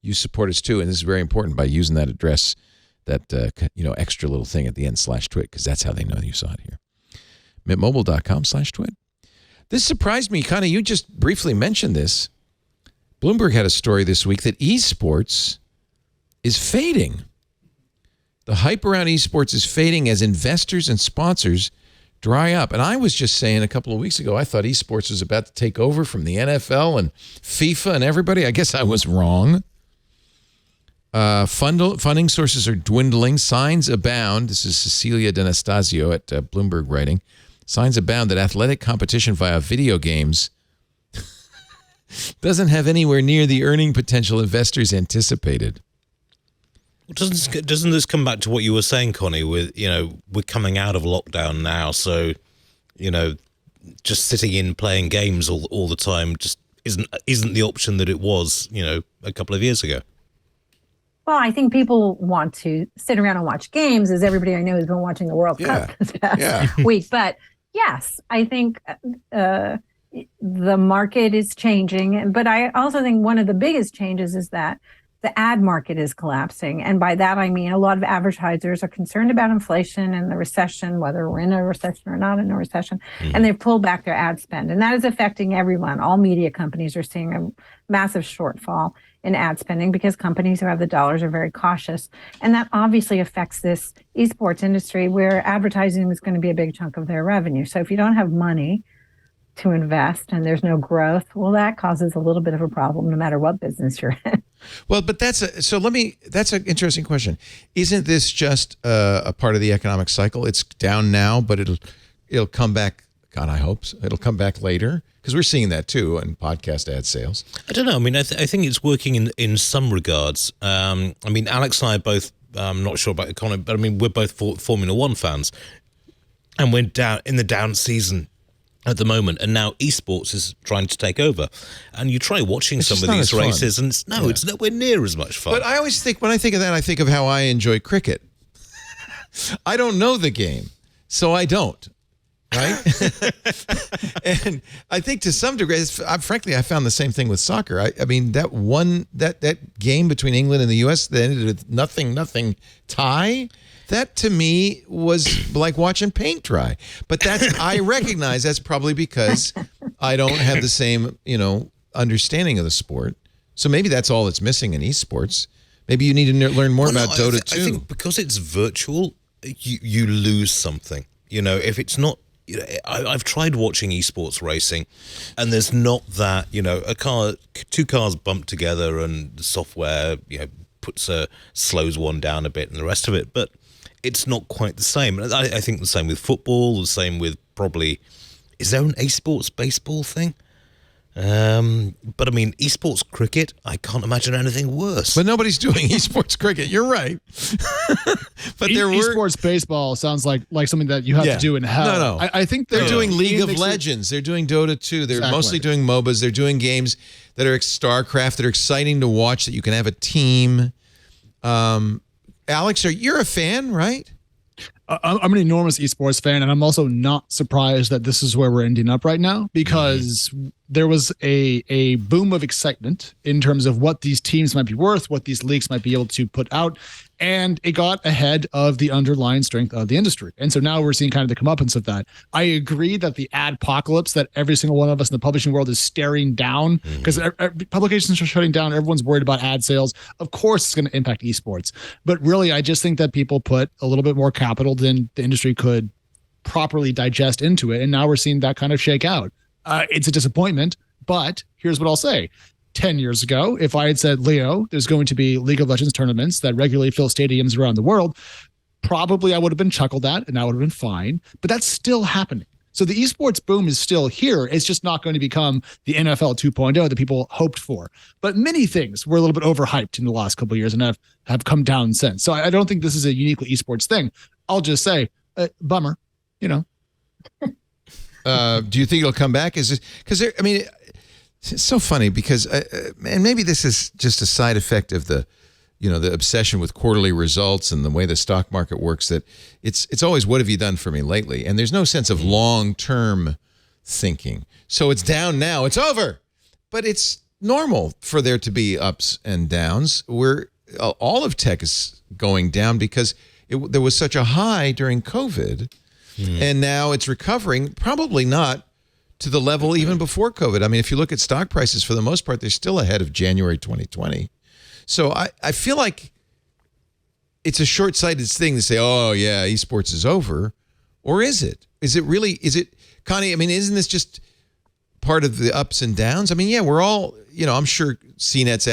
Speaker 1: You support us too, and this is very important by using that address, that extra little thing at the end /twit, because that's how they know you saw it here. mintmobile.com/twit. This surprised me, kind of. You just briefly mentioned this. Bloomberg had a story this week that esports is fading. The hype around esports is fading as investors and sponsors dry up. And I was just saying a couple of weeks ago, I thought esports was about to take over from the NFL and FIFA and everybody. I guess I was wrong. Funding sources are dwindling. Signs abound. This is Cecilia D'Anastasio at Bloomberg writing. Signs abound that athletic competition via video games doesn't have anywhere near the earning potential investors anticipated.
Speaker 4: Doesn't this come back to what you were saying, Connie, with, we're coming out of lockdown now, so, just sitting in playing games all the time just isn't the option that it was, a couple of years ago?
Speaker 6: Well, I think people want to sit around and watch games, as everybody I know has been watching the World Cup this past week. But yes, I think the market is changing. But I also think one of the biggest changes is that the ad market is collapsing. And by that, I mean a lot of advertisers are concerned about inflation and the recession, whether we're in a recession or not in a recession, and they've pulled back their ad spend. And that is affecting everyone. All media companies are seeing a massive shortfall in ad spending because companies who have the dollars are very cautious. And that obviously affects this esports industry where advertising is going to be a big chunk of their revenue. So if you don't have money to invest and there's no growth, well, that causes a little bit of a problem no matter what business you're in.
Speaker 1: Well, but that's an interesting question. Isn't this just a part of the economic cycle? It's down now, but it'll come back. God, I hope so. It'll come back later, because we're seeing that too in podcast ad sales.
Speaker 4: I don't know. I mean, I think it's working in some regards. I mean, Alex and I are both, I'm not sure about Connor, but I mean, we're both Formula One fans, and we're down in the down season at the moment, and now esports is trying to take over. And you try watching some of these races, and it's nowhere near as much fun.
Speaker 1: But I always think, when I think of that, I think of how I enjoy cricket. I don't know the game, so I don't. Right? And I think to some degree, frankly, I found the same thing with soccer. I mean, that game between England and the U.S. that ended with nothing tie, that to me was like watching paint dry. But I recognize that's probably because I don't have the same, understanding of the sport. So maybe that's all that's missing in esports. Maybe you need to learn more about Dota 2.
Speaker 4: I think because it's virtual, you lose something. If it's not, I've tried watching esports racing, and there's not that, two cars bump together and the software, slows one down a bit and the rest of it, but it's not quite the same. I think the same with football, the same with probably, is there an esports baseball thing? But I mean, esports cricket, I can't imagine anything worse.
Speaker 1: But nobody's doing esports cricket. You're right. But
Speaker 5: esports baseball sounds like something that you have to do in hell.
Speaker 1: No.
Speaker 5: I think
Speaker 1: they're doing League of Legends. They're doing Dota 2. They're mostly doing MOBAs. They're doing games that are StarCraft, that are exciting to watch, that you can have a team. Alex, you're a fan, right?
Speaker 5: I'm an enormous esports fan, and I'm also not surprised that this is where we're ending up right now, because there was a boom of excitement in terms of what these teams might be worth, what these leagues might be able to put out, and it got ahead of the underlying strength of the industry. And so now we're seeing kind of the comeuppance of that. I agree that the adpocalypse that every single one of us in the publishing world is staring down, because publications are shutting down, everyone's worried about ad sales. Of course, it's going to impact esports. But really, I just think that people put a little bit more capital than the industry could properly digest into it. And now we're seeing that kind of shake out. It's a disappointment, but here's what I'll say. 10 years ago, if I had said, Leo, there's going to be League of Legends tournaments that regularly fill stadiums around the world, probably I would have been chuckled at and that would have been fine, but that's still happening. So the esports boom is still here. It's just not going to become the NFL 2.0 that people hoped for. But many things were a little bit overhyped in the last couple of years and have come down since. So I don't think this is a uniquely esports thing. I'll just say, bummer, you know.
Speaker 1: Do you think it'll come back? Is it because I mean, it's so funny because, and maybe this is just a side effect of the obsession with quarterly results and the way the stock market works, that it's always, what have you done for me lately? And there's no sense of long-term thinking. So it's down now, it's over. But it's normal for there to be ups and downs. All of tech is going down because there was such a high during COVID, and now it's recovering, probably not to the level even before COVID. I mean, if you look at stock prices, for the most part, they're still ahead of January 2020. So I feel like it's a short-sighted thing to say, oh, yeah, esports is over. Or is it? Is it, Connie, I mean, isn't this just part of the ups and downs? I mean, yeah, we're all, I'm sure CNET's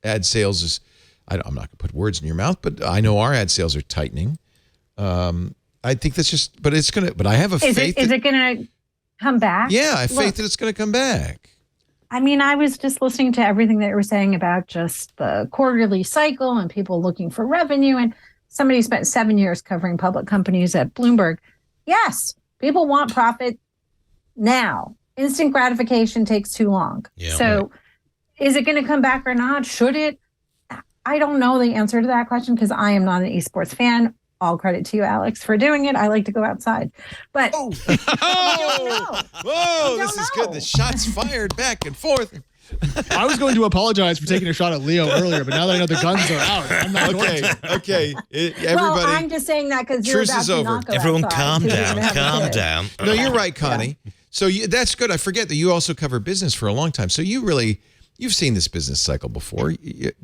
Speaker 1: ad sales is, I'm not going to put words in your mouth, but I know our ad sales are tightening. I think that's just, but I have a faith.
Speaker 6: Is it going to come back?
Speaker 1: Yeah, I have faith that it's going to come back.
Speaker 6: I mean, I was just listening to everything that you were saying about just the quarterly cycle and people looking for revenue. And somebody spent 7 years covering public companies at Bloomberg. Yes, people want profit now. Instant gratification takes too long. Yeah, so is it going to come back or not? Should it? I don't know the answer to that question because I am not an esports fan. All credit to you, Alex, for doing it. I like to go outside. But
Speaker 1: Whoa, this is good. The shots fired back and forth.
Speaker 5: I was going to apologize for taking a shot at Leo earlier, but now that I know the guns are out, I'm not going to.
Speaker 1: Okay. Everybody.
Speaker 6: Well, I'm just saying that because you're about to not go
Speaker 4: Everyone
Speaker 6: outside,
Speaker 4: calm down.
Speaker 1: No, you're right, Connie. Yeah. So that's good. I forget that you also cover business for a long time. So you've seen this business cycle before.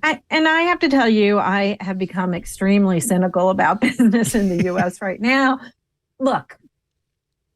Speaker 6: And I have to tell you, I have become extremely cynical about business in the U.S. right now. Look,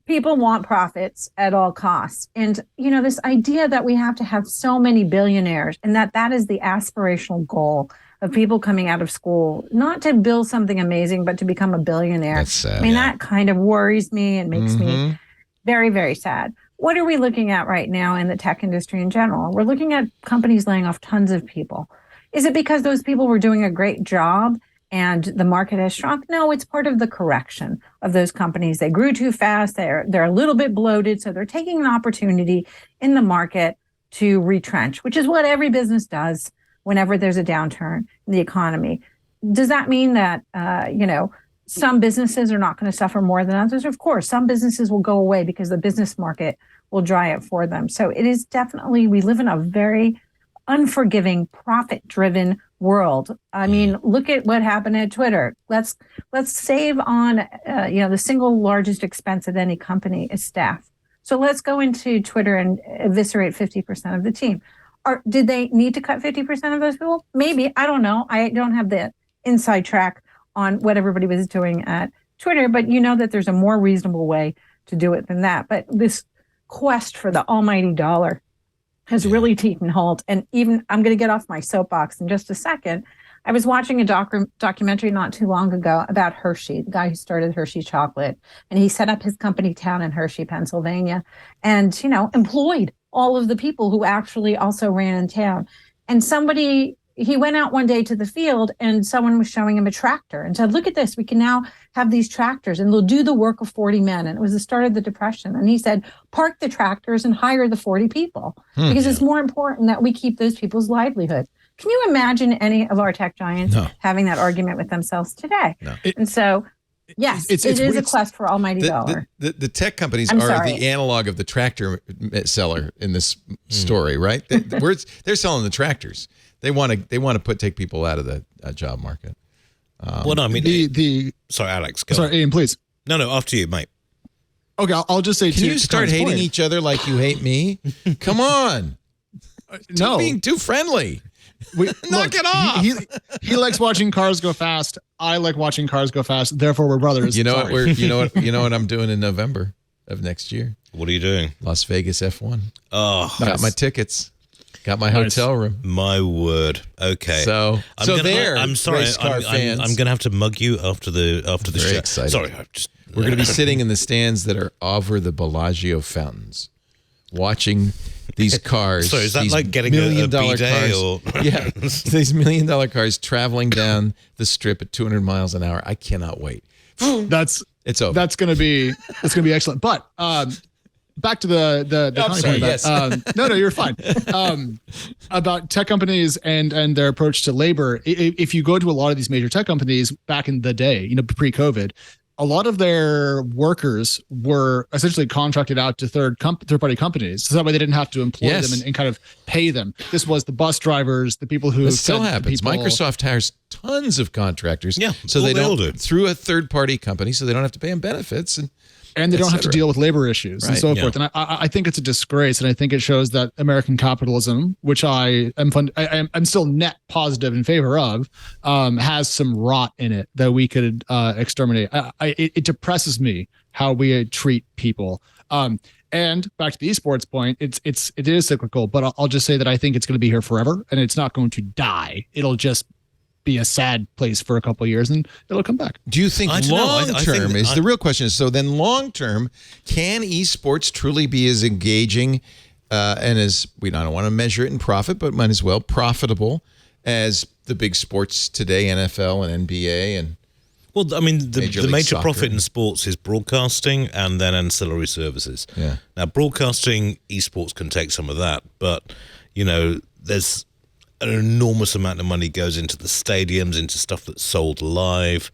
Speaker 6: people want profits at all costs. And, this idea that we have to have so many billionaires and that is the aspirational goal of people coming out of school, not to build something amazing, but to become a billionaire.
Speaker 1: That's sad,
Speaker 6: that kind of worries me and makes me very, very sad. What are we looking at right now in the tech industry in general? We're looking at companies laying off tons of people. Is it because those people were doing a great job and the market has shrunk? No, it's part of the correction of those companies. They grew too fast. They're a little bit bloated. So they're taking an opportunity in the market to retrench, which is what every business does whenever there's a downturn in the economy. Does that mean that, some businesses are not going to suffer more than others? Of course, some businesses will go away because the business market will dry up for them. So it is definitely, we live in a very unforgiving, profit-driven world. I mean, look at what happened at Twitter. Let's save on, the single largest expense of any company is staff. So let's go into Twitter and eviscerate 50% of the team. Did they need to cut 50% of those people? Maybe. I don't know. I don't have the inside track on what everybody was doing at Twitter, but that there's a more reasonable way to do it than that. But this quest for the almighty dollar has really taken hold. And even, I'm going to get off my soapbox in just a second. I was watching a documentary not too long ago about Hershey, the guy who started Hershey Chocolate, and he set up his company town in Hershey, Pennsylvania, and, employed all of the people who actually also ran in town. And somebody he went out one day to the field and someone was showing him a tractor and said, look at this, we can now have these tractors and they'll do the work of 40 men. And it was the start of the Depression. And he said, park the tractors and hire the 40 people because it's more important that we keep those people's livelihood. Can you imagine any of our tech giants having that argument with themselves today? No. And so, yes, it is a quest for almighty dollar.
Speaker 1: The tech companies are the analog of the tractor seller in this story, right? They're selling the tractors. They want to take people out of the job market.
Speaker 4: Well, no, I mean, sorry, Alex.
Speaker 5: Sorry, Ian, please.
Speaker 4: No, after you, mate.
Speaker 5: Okay, I'll just say.
Speaker 1: Can you start hating each other like you hate me? Come on.
Speaker 5: No,
Speaker 1: being too friendly. Knock it off.
Speaker 5: He likes watching cars go fast. I like watching cars go fast. Therefore, we're brothers.
Speaker 1: You know what? You know what I'm doing in November of next year.
Speaker 4: What are you doing?
Speaker 1: Las Vegas F1.
Speaker 4: Oh,
Speaker 1: got my tickets. Got my hotel room.
Speaker 4: My word. Okay.
Speaker 1: I'm sorry.
Speaker 4: Race car fans. I'm going to have to mug you after the show.
Speaker 1: Excited.
Speaker 4: Sorry.
Speaker 1: We're going to be sitting in the stands that are over the Bellagio fountains, watching these cars.
Speaker 4: So is that like getting
Speaker 1: $1 million
Speaker 4: cars?
Speaker 1: Or yeah, these $1 million cars traveling down the strip at 200 miles an hour. I cannot wait.
Speaker 5: It's
Speaker 1: over.
Speaker 5: That's going to be excellent. But back to the
Speaker 1: I'm sorry, yes.
Speaker 5: No, you're fine. About tech companies and their approach to labor. If you go to a lot of these major tech companies back in the day, pre-COVID, a lot of their workers were essentially contracted out to third-party companies. So that way they didn't have to employ them and kind of pay them. This was the bus drivers, the people who...
Speaker 1: It still happens. Microsoft hires tons of contractors.
Speaker 4: Yeah,
Speaker 1: so they don't through a third-party company, so they don't have to pay them benefits
Speaker 5: and they don't have to deal with labor issues and so forth. And I think it's a disgrace, and I think it shows that American capitalism, which I'm still net positive in favor of, has some rot in it that we could exterminate. It depresses me how we treat people. And back to the esports point, it is cyclical, but I'll just say that I think it's going to be here forever, and it's not going to die. It'll just be a sad place for a couple of years and it'll come back.
Speaker 1: Do you think long term the real question is, so then long term, can esports truly be as engaging and as, I don't want to measure it in profit, but might as well profitable as the big sports today, NFL and NBA and
Speaker 4: well, I mean, the major
Speaker 1: soccer.
Speaker 4: Profit in sports is broadcasting and then ancillary services.
Speaker 1: Yeah.
Speaker 4: Now, broadcasting, esports can take some of that, but, there's an enormous amount of money goes into the stadiums, into stuff that's sold live.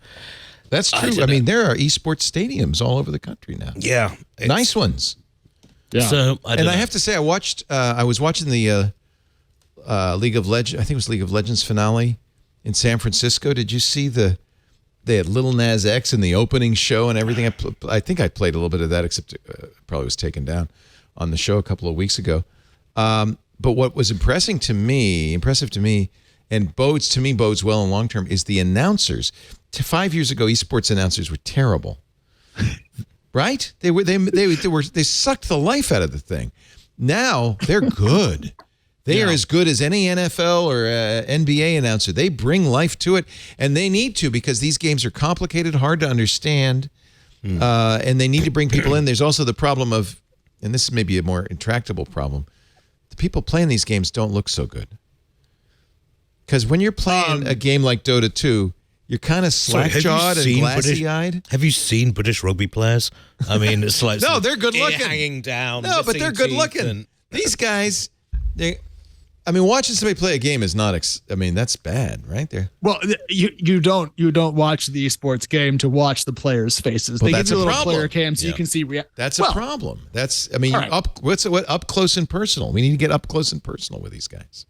Speaker 1: That's true. I mean, there are esports stadiums all over the country now.
Speaker 4: Yeah.
Speaker 1: Nice ones.
Speaker 5: Yeah.
Speaker 4: So,
Speaker 1: I have to say, I was watching the League of Legends, I think it was League of Legends finale in San Francisco. Did you see they had Lil Nas X in the opening show and everything? I think I played a little bit of that, except it probably was taken down on the show a couple of weeks ago. But what was impressive to me, and bodes well in long term, is the announcers. 5 years ago, esports announcers were terrible, right? They sucked the life out of the thing. Now they're good. They are as good as any NFL or NBA announcer. They bring life to it, and they need to, because these games are complicated, hard to understand, and they need to bring people in. There's also the problem of, and this may be a more intractable problem, the people playing these games don't look so good. Because when you're playing a game like Dota 2, you're kind of slack-jawed and glassy-eyed.
Speaker 4: Have you seen British rugby players? I mean, it's like
Speaker 1: no, they're good-looking.
Speaker 4: Hanging down.
Speaker 1: No, but they're good-looking. These guys, watching somebody play a game is not. That's bad, right there.
Speaker 5: Well, you don't watch the esports game to watch the players' faces.
Speaker 1: Well,
Speaker 5: they give you a little player cam so you can see.
Speaker 1: That's a problem. That's up close and personal. We need to get up close and personal with these guys.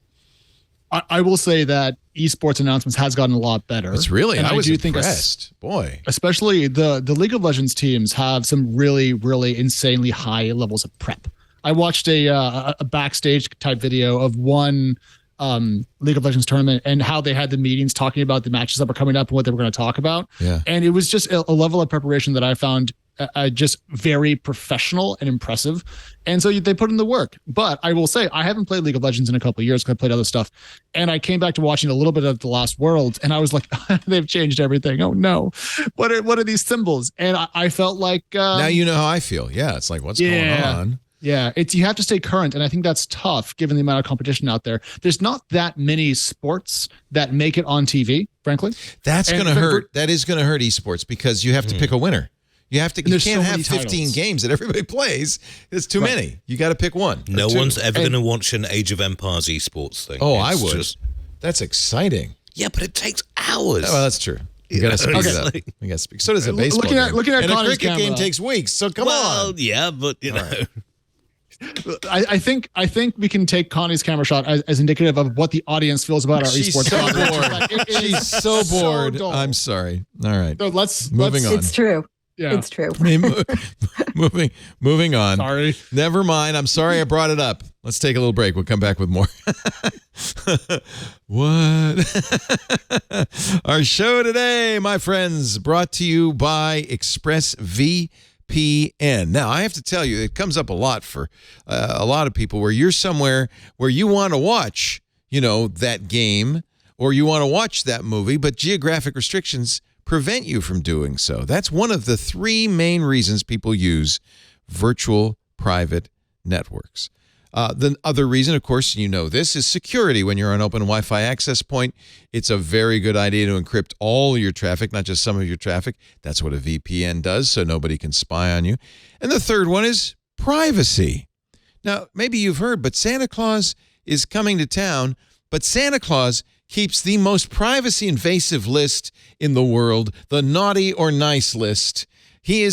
Speaker 5: I will say that esports announcements has gotten a lot better.
Speaker 1: It's really.
Speaker 5: And
Speaker 1: I was
Speaker 5: impressed.
Speaker 1: Boy,
Speaker 5: especially the League of Legends teams have some really, really insanely high levels of prep. I watched a backstage type video of one League of Legends tournament and how they had the meetings talking about the matches that were coming up and what they were going to talk about.
Speaker 1: Yeah.
Speaker 5: And it was just a level of preparation that I found just very professional and impressive. And so they put in the work. But I will say, I haven't played League of Legends in a couple of years because I played other stuff. And I came back to watching a little bit of The Last Worlds, and I was like, they've changed everything. Oh no, what are these symbols? And I felt like
Speaker 1: now you know how I feel. Yeah, it's like, what's going on?
Speaker 5: Yeah, you have to stay current, and I think that's tough given the amount of competition out there. There's not that many sports that make it on TV, frankly.
Speaker 1: That's going to hurt. That is going to hurt esports because you have to pick a winner. You can't have 15 games that everybody plays. It's too many. You got to pick one.
Speaker 4: No one's ever going to watch an Age of Empires esports thing.
Speaker 1: Oh, I would. That's exciting.
Speaker 4: Yeah, but it takes hours.
Speaker 1: Oh, well, that's true. You got to speed it up. You got to speak. So does a baseball game.
Speaker 5: Looking at
Speaker 1: and a
Speaker 5: Connor's
Speaker 1: cricket game takes weeks. So come on.
Speaker 4: Yeah, but you know.
Speaker 1: Right.
Speaker 5: I think we can take Connie's camera shot as indicative of what the audience feels about our esports.
Speaker 1: She's so bored.
Speaker 5: dull.
Speaker 1: I'm sorry. All right.
Speaker 5: So let's
Speaker 1: moving on.
Speaker 6: It's true.
Speaker 5: Yeah.
Speaker 6: It's true.
Speaker 1: Moving on.
Speaker 5: Sorry.
Speaker 1: Never mind. I'm sorry I brought it up. Let's take a little break. We'll come back with more. What? Our show today, my friends, brought to you by ExpressVPN. Now, I have to tell you, it comes up a lot for a lot of people where you're somewhere where you want to watch, that game or you want to watch that movie, but geographic restrictions prevent you from doing so. That's one of the three main reasons people use virtual private networks. The other reason, of course, this is security. When you're on open Wi-Fi access point, it's a very good idea to encrypt all your traffic, not just some of your traffic. That's what a VPN does, so nobody can spy on you. And the third one is privacy. Now, maybe you've heard, but Santa Claus is coming to town, but Santa Claus keeps the most privacy invasive list in the world, the naughty or nice list. He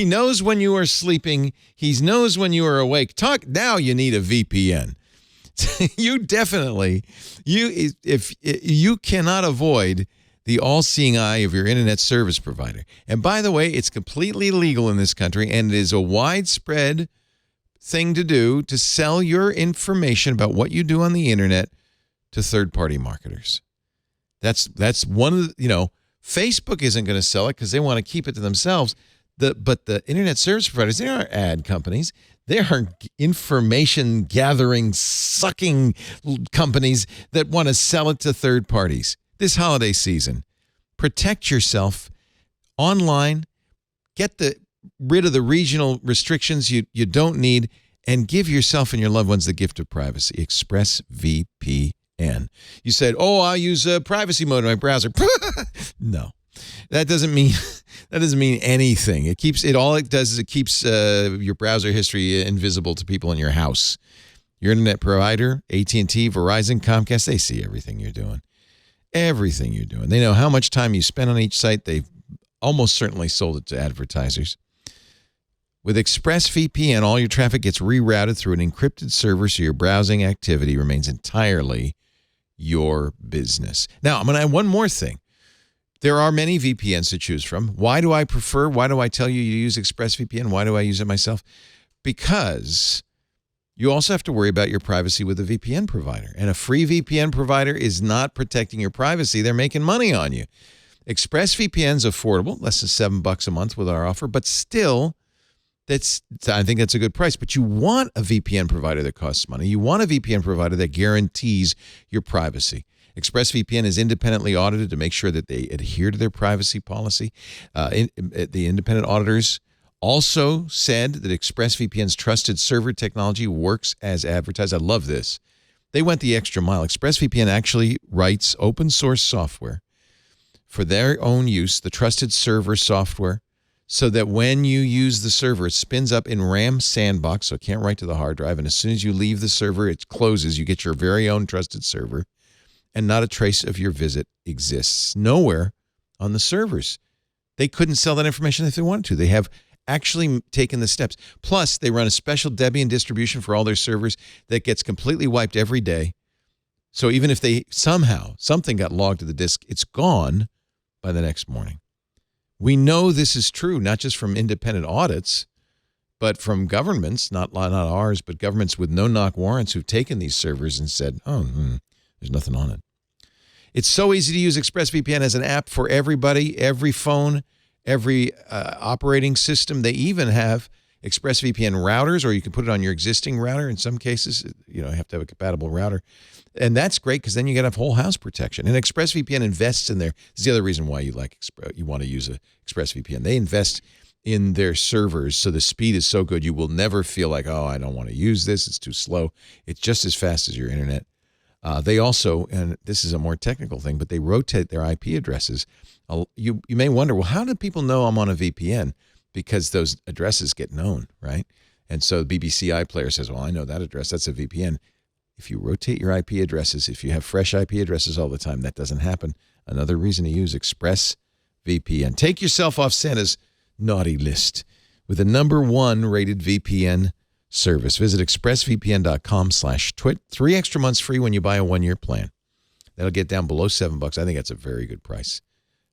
Speaker 1: knows when you are sleeping. He knows when you are awake. Now you need a VPN. If you cannot avoid the all-seeing eye of your internet service provider. And by the way, it's completely legal in this country, and it is a widespread thing to do to sell your information about what you do on the internet to third-party marketers. That's one of the, Facebook isn't going to sell it because they want to keep it to themselves. But the internet service providers, they aren't ad companies. They are information gathering, sucking companies that want to sell it to third parties. This holiday season, protect yourself online, get rid of the regional restrictions you don't need, and give yourself and your loved ones the gift of privacy. ExpressVPN. You said, I'll use privacy mode in my browser. No, that doesn't mean anything. All it does is it keeps your browser history invisible to people in your house. Your internet provider, AT&T, Verizon, Comcast, they see everything you're doing. Everything you're doing. They know how much time you spend on each site. They've almost certainly sold it to advertisers. With ExpressVPN, all your traffic gets rerouted through an encrypted server, so your browsing activity remains entirely your business. Now, I'm going to add one more thing. There are many VPNs to choose from. Why do I tell you use ExpressVPN? Why do I use it myself? Because you also have to worry about your privacy with a VPN provider. And a free VPN provider is not protecting your privacy. They're making money on you. ExpressVPN's affordable, less than $7 a month with our offer, but still, I think that's a good price. But you want a VPN provider that costs money. You want a VPN provider that guarantees your privacy. ExpressVPN is independently audited to make sure that they adhere to their privacy policy. The independent auditors also said that ExpressVPN's trusted server technology works as advertised. I love this. They went the extra mile. ExpressVPN actually writes open source software for their own use, the trusted server software, so that when you use the server, it spins up in RAM Sandbox, so it can't write to the hard drive. And as soon as you leave the server, it closes. You get your very own trusted server, and not a trace of your visit exists nowhere on the servers. They couldn't sell that information if they wanted to. They have actually taken the steps. Plus, they run a special Debian distribution for all their servers that gets completely wiped every day. So even if something got logged to the disk, it's gone by the next morning. We know this is true, not just from independent audits, but from governments, not ours, but governments with no-knock warrants who've taken these servers and said, there's nothing on it. It's so easy to use ExpressVPN as an app for everybody, every phone, every operating system. They even have ExpressVPN routers, or you can put it on your existing router. In some cases, you have to have a compatible router. And that's great because then you get a whole house protection. And ExpressVPN invests in there. This is the other reason why you want to use a ExpressVPN. They invest in their servers, so the speed is so good you will never feel like, oh, I don't want to use this, it's too slow. It's just as fast as your internet. They also, and this is a more technical thing, but they rotate their IP addresses. You may wonder, well, how do people know I'm on a VPN? Because those addresses get known, right? And so the BBC iPlayer says, well, I know that address, that's a VPN. If you rotate your IP addresses, if you have fresh IP addresses all the time, that doesn't happen. Another reason to use ExpressVPN. Take yourself off Santa's naughty list with the #1 rated VPN service. Visit expressvpn.com/twit. 3 extra months free when you buy a 1-year plan. That'll get down below $7. I think that's a very good price.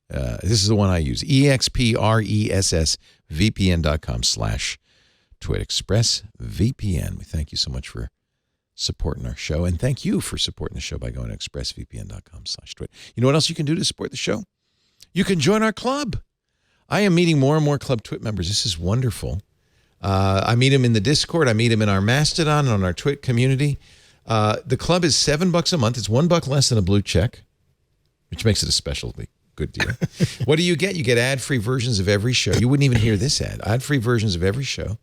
Speaker 1: This is the one I use. expressvpn.com/twit. ExpressVPN. We thank you so much for supporting our show, and thank you for supporting the show by going to expressvpn.com/twit. You know what else you can do to support the show? You can join our club. I am meeting more and more Club Twit members. This is wonderful. I meet them in the Discord. I meet them in our Mastodon, on our Twit community. The club is $7 a month. It's $1 less than a blue check, which makes it a specially good deal. What do you get? You get ad-free versions of every show. You wouldn't even hear this ad. Ad-free versions of every show.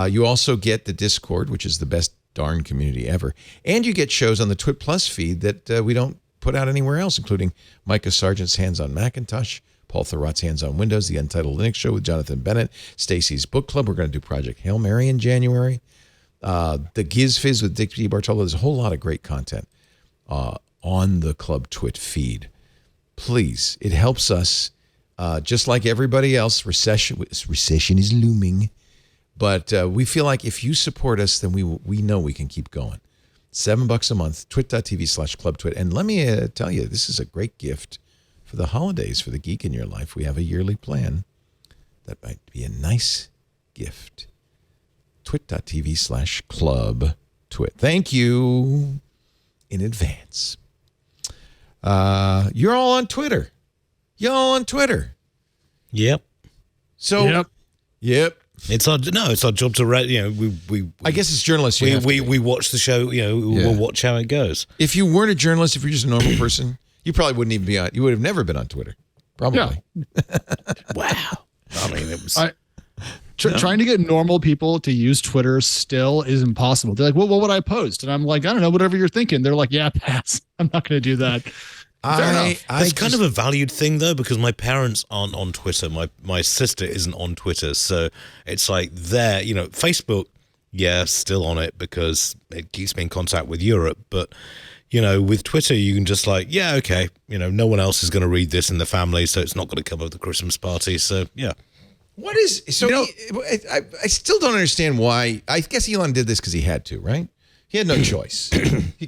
Speaker 1: You also get the Discord, which is the best darn community ever. And you get shows on the Twit Plus feed that we don't put out anywhere else, including Micah Sargent's Hands on Macintosh, Paul Thurrott's Hands on Windows, the Untitled Linux Show with Jonathan Bennett, Stacy's Book Club. We're going to do Project Hail Mary in January. The Giz Fizz with Dick D. Bartolo. There's a whole lot of great content on the Club Twit feed. Please, it helps us, just like everybody else. Recession is looming. But we feel like if you support us, then we know we can keep going. $7 a month, twit.tv/clubtwit. And let me tell you, this is a great gift for the holidays, for the geek in your life. We have a yearly plan that might be a nice gift. twit.tv/clubtwit. Thank you in advance. You're all on Twitter. Y'all on Twitter.
Speaker 4: Yep.
Speaker 1: So, Yep.
Speaker 4: It's our job to read. We
Speaker 1: I guess it's journalists.
Speaker 4: We watch the show. We'll watch how it goes.
Speaker 1: If you weren't a journalist, if you're just a normal person, you probably wouldn't even be on. You would have never been on Twitter. Probably.
Speaker 5: Yeah.
Speaker 4: Wow. I mean, it was.
Speaker 5: Trying to get normal people to use Twitter still is impossible. They're like, well, what would I post? And I'm like, I don't know, whatever you're thinking. They're like, yeah, pass. I'm not going to do that.
Speaker 4: It's kind of a valued thing though, because my parents aren't on Twitter. My sister isn't on Twitter, so it's like there. Facebook, still on it because it keeps me in contact with Europe. But with Twitter, you can just like, okay, no one else is going to read this in the family, so it's not going to come up the Christmas party. So yeah.
Speaker 1: What is so? I still don't understand why. I guess Elon did this because he had to, right? He had no choice.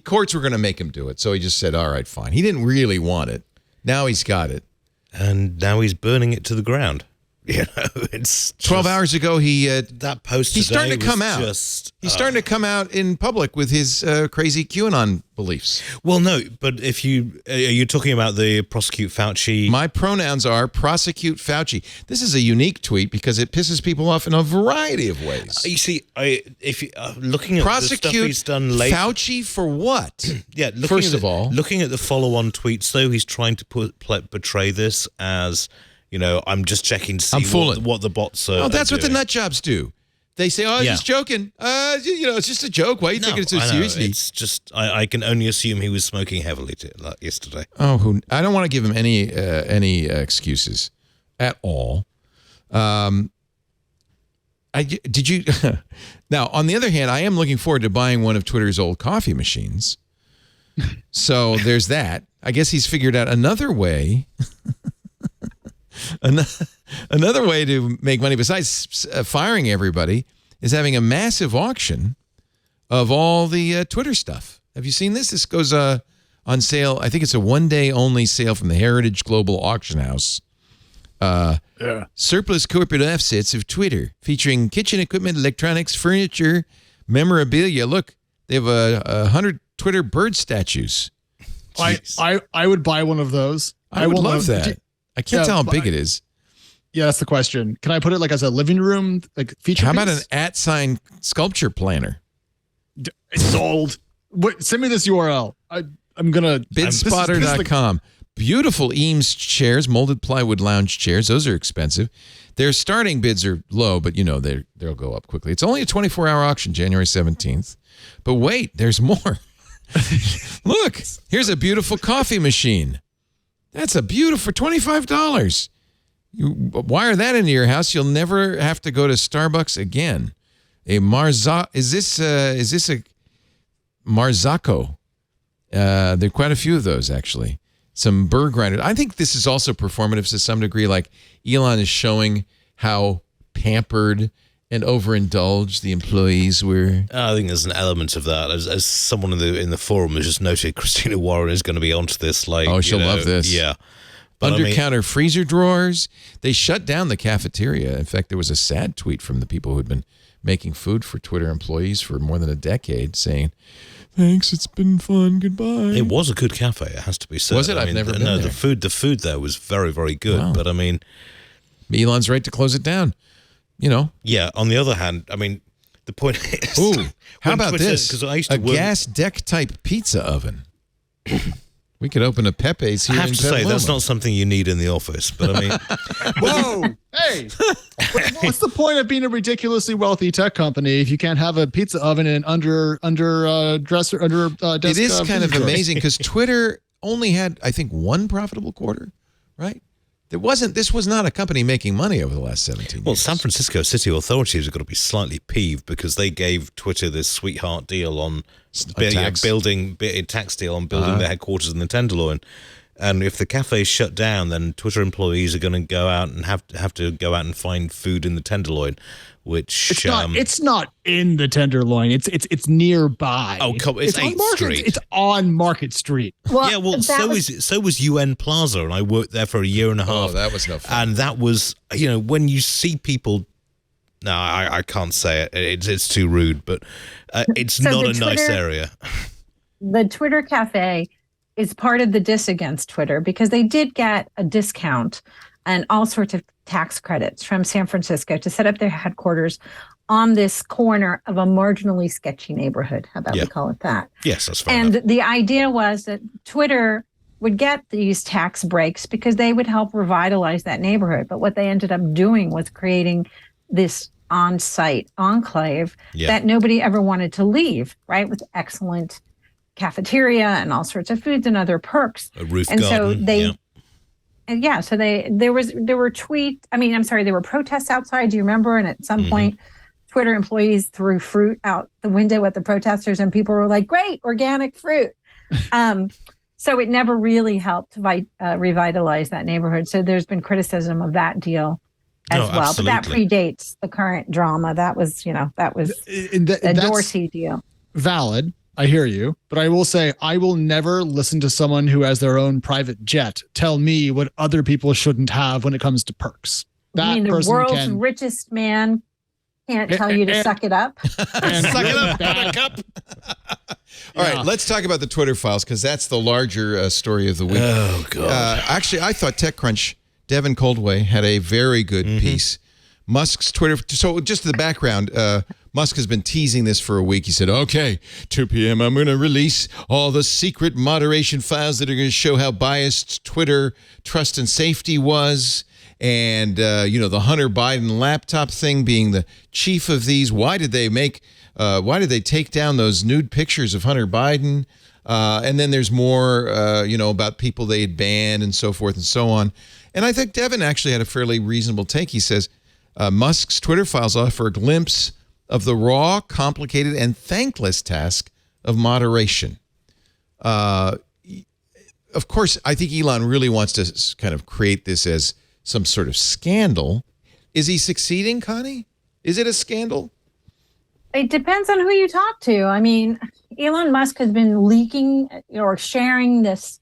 Speaker 1: Courts were going to make him do it, so he just said, all right, fine. He didn't really want it. Now he's got it.
Speaker 4: And now he's burning it to the ground. It's
Speaker 1: 12 hours ago,
Speaker 4: that post
Speaker 1: he's starting to come out.
Speaker 4: He's
Speaker 1: starting to come out in public with his crazy QAnon beliefs.
Speaker 4: Well, no, but are you talking about the prosecute Fauci?
Speaker 1: My pronouns are prosecute Fauci. This is a unique tweet because it pisses people off in a variety of ways.
Speaker 4: You see, if you looking at
Speaker 1: prosecute
Speaker 4: the stuff he's done lately,
Speaker 1: Fauci for what?
Speaker 4: First of all, looking at the follow-on tweets, though, he's trying to portray this as. I'm just checking to see what the bots are.
Speaker 1: Oh, that's
Speaker 4: doing.
Speaker 1: what the nut jobs do. They say, "Oh, just joking. It's just a joke. Why are you taking it so seriously?"
Speaker 4: It's just I can only assume he was smoking heavily yesterday.
Speaker 1: Oh, I don't want to give him any excuses at all. Did you? Now, on the other hand, I am looking forward to buying one of Twitter's old coffee machines. So there's that. I guess he's figured out another way. Another way to make money besides firing everybody is having a massive auction of all the Twitter stuff. Have you seen this? This goes on sale. I think it's a one-day only sale from the Heritage Global Auction House. Surplus corporate offsets of Twitter, featuring kitchen equipment, electronics, furniture, memorabilia. Look, they have 100 Twitter bird statues.
Speaker 5: I would buy one of those.
Speaker 1: I would love that. I can't tell how big it is.
Speaker 5: Yeah, that's the question. Can I put it like as a living room feature?
Speaker 1: How about an @ sculpture planner?
Speaker 5: It's sold. Send me this URL. I'm gonna
Speaker 1: bidspotter.com. beautiful Eames chairs, molded plywood lounge chairs. Those are expensive. Their starting bids are low, but they'll go up quickly. It's only a 24-hour auction, January 17th. But wait, there's more. Look, here's a beautiful coffee machine. That's a beautiful $25. You wire that into your house, you'll never have to go to Starbucks again. A is this a Marzocco? There are quite a few of those, actually. Some burr grinders. I think this is also performative to some degree. Like Elon is showing how pampered and overindulged the employees were.
Speaker 4: I think there's an element of that. As someone in the forum has just noted, Christina Warren is going to be onto this. Like,
Speaker 1: she'll love this.
Speaker 4: Yeah. But
Speaker 1: Under-counter freezer drawers. They shut down the cafeteria. In fact, there was a sad tweet from the people who had been making food for Twitter employees for more than a decade saying, "Thanks, it's been fun. Goodbye."
Speaker 4: It was a good cafe, it has to be said.
Speaker 1: Was it? I've never been there.
Speaker 4: The food there was very, very good.
Speaker 1: Wow.
Speaker 4: But I mean,
Speaker 1: Elon's right to close it down.
Speaker 4: Yeah. On the other hand, I mean, the point is,
Speaker 1: ooh, how about
Speaker 4: Twitter,
Speaker 1: this?
Speaker 4: 'cause I used to work,
Speaker 1: gas deck type pizza oven. We could open a Pepe's here.
Speaker 4: I have
Speaker 1: in
Speaker 4: to say
Speaker 1: Petaluma.
Speaker 4: that's not something you need in the office. But I mean,
Speaker 5: Whoa! Hey, what's the point of being a ridiculously wealthy tech company if you can't have a pizza oven and under desk?
Speaker 1: It is kind of
Speaker 5: drawer?
Speaker 1: amazing because Twitter only had, I think, one profitable quarter, right? This was not a company making money over the last 17 years.
Speaker 4: well, San Francisco city authorities have got to be slightly peeved because they gave Twitter this sweetheart deal on building tax deal on building their headquarters in the Tenderloin. And if the cafe's shut down, then Twitter employees are going to go out and have to go out and find food in the Tenderloin, which
Speaker 5: it's not in the Tenderloin. It's nearby.
Speaker 4: Oh, it's 8th Street.
Speaker 5: It's on Market Street.
Speaker 4: Well, so was UN Plaza, and I worked there for a year and a half.
Speaker 1: Oh, that was no fun.
Speaker 4: And that was, when you see people. No, I can't say it. It's too rude, but it's not a nice area.
Speaker 6: The Twitter Cafe is part of the diss against Twitter because they did get a discount and all sorts of tax credits from San Francisco to set up their headquarters on this corner of a marginally sketchy neighborhood. How about we call it that?
Speaker 4: Yes, that's fair
Speaker 6: And
Speaker 4: enough.
Speaker 6: the idea was that Twitter would get these tax breaks because they would help revitalize that neighborhood. But what they ended up doing was creating this on-site enclave that nobody ever wanted to leave, right? With excellent cafeteria and all sorts of foods and other perks.
Speaker 4: A roof
Speaker 6: and
Speaker 4: garden.
Speaker 6: So they there were protests outside, do you remember? And at some point Twitter employees threw fruit out the window at the protesters and people were like, "Great, organic fruit." So it never really helped revitalize that neighborhood. So there's been criticism of that deal as well.
Speaker 4: Absolutely.
Speaker 6: But that predates the current drama. That was a Dorsey deal.
Speaker 5: Valid. I hear you, but I will say I will never listen to someone who has their own private jet tell me what other people shouldn't have when it comes to perks.
Speaker 6: I mean, the world's richest man can't tell you to suck it up.
Speaker 1: Suck it up, buttercup. All right, let's talk about the Twitter files because that's the larger story of the week.
Speaker 4: Oh, God.
Speaker 1: Actually, I thought TechCrunch, Devin Coldway, had a very good piece. Musk's Twitter. So just the background, Musk has been teasing this for a week. He said, okay, 2 p.m., I'm going to release all the secret moderation files that are going to show how biased Twitter trust and safety was. And, the Hunter Biden laptop thing being the chief of these. Why did they take down those nude pictures of Hunter Biden? And then there's more, about people they had banned and so forth and so on. And I think Devin actually had a fairly reasonable take. He says, Musk's Twitter files offer a glimpse of the raw, complicated, and thankless task of moderation. Of course, I think Elon really wants to kind of create this as some sort of scandal. Is he succeeding, Connie? Is it a scandal?
Speaker 6: It depends on who you talk to. I mean, Elon Musk has been leaking or sharing these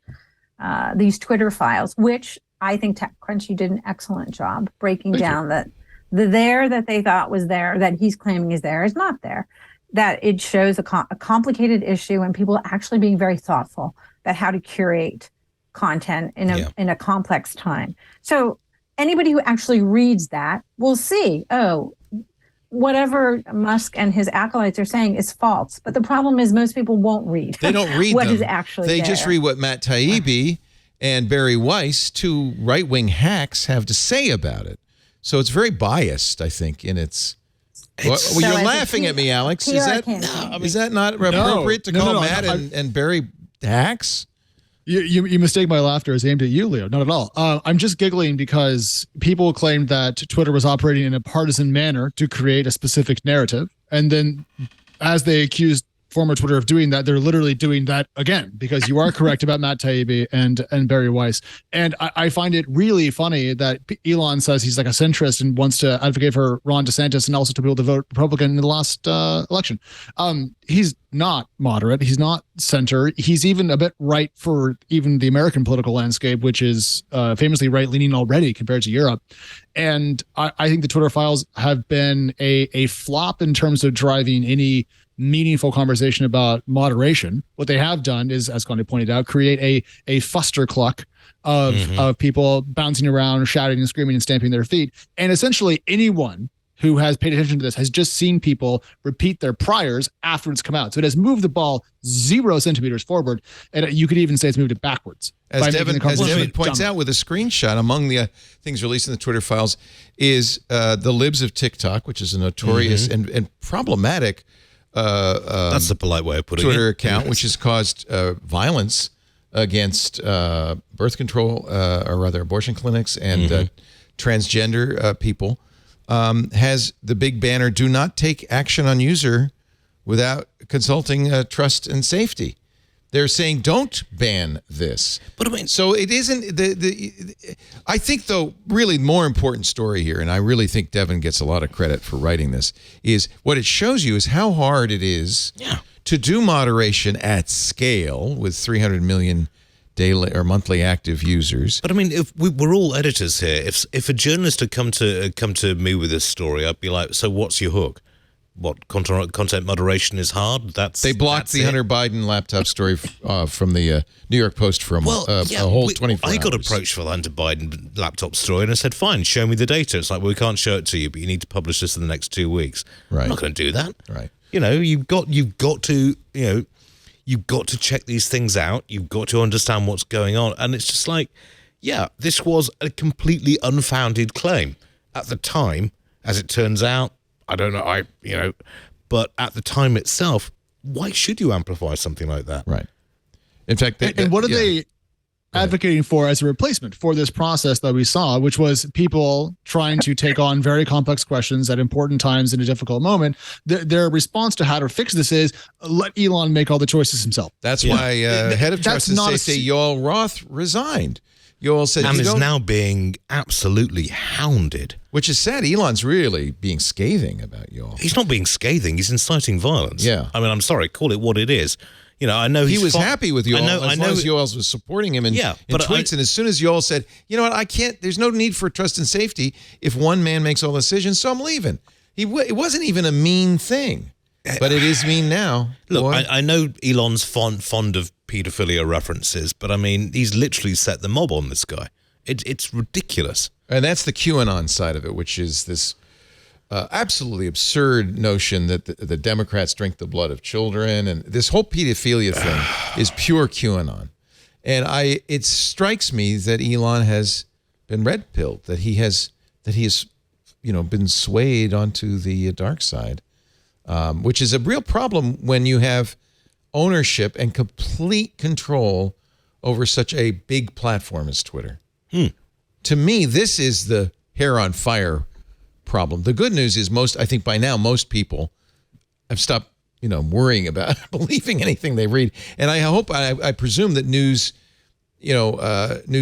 Speaker 6: Twitter files, which I think TechCrunch did an excellent job breaking down that the there that they thought was there, that he's claiming is there, is not there. That it shows a complicated issue and people actually being very thoughtful about how to curate content in a complex time. So anybody who actually reads that will see, whatever Musk and his acolytes are saying is false. But the problem is most people won't read.
Speaker 1: They don't read
Speaker 6: what
Speaker 1: them.
Speaker 6: is actually
Speaker 1: They
Speaker 6: there.
Speaker 1: just read what Matt Taibbi and Barry Weiss, two right-wing hacks, have to say about it. So it's very biased, I think, in its... Well, you're laughing at me, Alex. Is that not appropriate to call Matt and Barry hacks?
Speaker 5: You mistake my laughter as aimed at you, Leo. Not at all. I'm just giggling because people claimed that Twitter was operating in a partisan manner to create a specific narrative. And then as they accused former Twitter of doing that, they're literally doing that again, because you are correct about Matt Taibbi and Barry Weiss. And I find it really funny that Elon says he's like a centrist and wants to advocate for Ron DeSantis and also to be able to vote Republican in the last election. He's not moderate. He's not center. He's even a bit right for even the American political landscape, which is famously right-leaning already compared to Europe. And I think the Twitter files have been a flop in terms of driving any meaningful conversation about moderation. What they have done is, as Connie pointed out, create a fustercluck of people bouncing around, shouting and screaming and stamping their feet. And essentially anyone who has paid attention to this has just seen people repeat their priors after it's come out. So it has moved the ball 0 centimeters forward, and you could even say it's moved it backwards.
Speaker 1: As Devin points out with a screenshot, among the things released in the Twitter files is the libs of TikTok, which is a notorious and problematic
Speaker 4: that's the polite way of putting
Speaker 1: Twitter
Speaker 4: it.
Speaker 1: account, which has caused violence against birth control, or rather abortion clinics and transgender people. Has the big banner, "Do not take action on user without consulting trust and safety." They're saying don't ban this.
Speaker 4: But I mean,
Speaker 1: so it isn't I think, though, really more important story here, and I really think Devin gets a lot of credit for writing this, is what it shows you is how hard it is to do moderation at scale with 300 million daily or monthly active users.
Speaker 4: But I mean, if we're all editors here. If a journalist had come to me with this story, I'd be like, so what's your hook? What, content moderation is hard? They blocked
Speaker 1: the Hunter Biden laptop story from the New York Post for a whole 24 hours.
Speaker 4: I got approached for the Hunter Biden laptop story, and I said, fine, show me the data. It's like, well, we can't show it to you, but you need to publish this in the next 2 weeks.
Speaker 1: Right.
Speaker 4: I'm not going to do that.
Speaker 1: Right.
Speaker 4: You know, you've got to check these things out. You've got to understand what's going on. And it's just like, this was a completely unfounded claim. At the time, as it turns out, I don't know, but at the time itself, why should you amplify something like that?
Speaker 1: Right. In fact,
Speaker 5: and what are they advocating for as a replacement for this process that we saw, which was people trying to take on very complex questions at important times in a difficult moment? Their response to how to fix this is let Elon make all the choices himself.
Speaker 1: That's why head of trust and safety Yoel Roth resigned. Yoel said,
Speaker 4: and is now being absolutely hounded.
Speaker 1: Which is sad. Elon's really being scathing about Yoel.
Speaker 4: He's not being scathing. He's inciting violence.
Speaker 1: Yeah.
Speaker 4: I mean, I'm sorry. Call it what it is. You know, I know
Speaker 1: he was happy with Yoel as long as Yoel was supporting him in tweets. And as soon as Yoel said, you know what, I can't, there's no need for trust and safety if one man makes all the decisions, so I'm leaving. It wasn't even a mean thing, but it is mean now.
Speaker 4: Look, I know Elon's fond of pedophilia references, but I mean, he's literally set the mob on this guy. It's ridiculous.
Speaker 1: And that's the QAnon side of it, which is this absolutely absurd notion that the Democrats drink the blood of children, and this whole pedophilia thing is pure QAnon. And it strikes me that Elon has been red-pilled, that he has been swayed onto the dark side, which is a real problem when you have ownership and complete control over such a big platform as Twitter. To me, this is the hair on fire problem. The good news is I think by now most people have stopped, worrying about believing anything they read. And I presume that news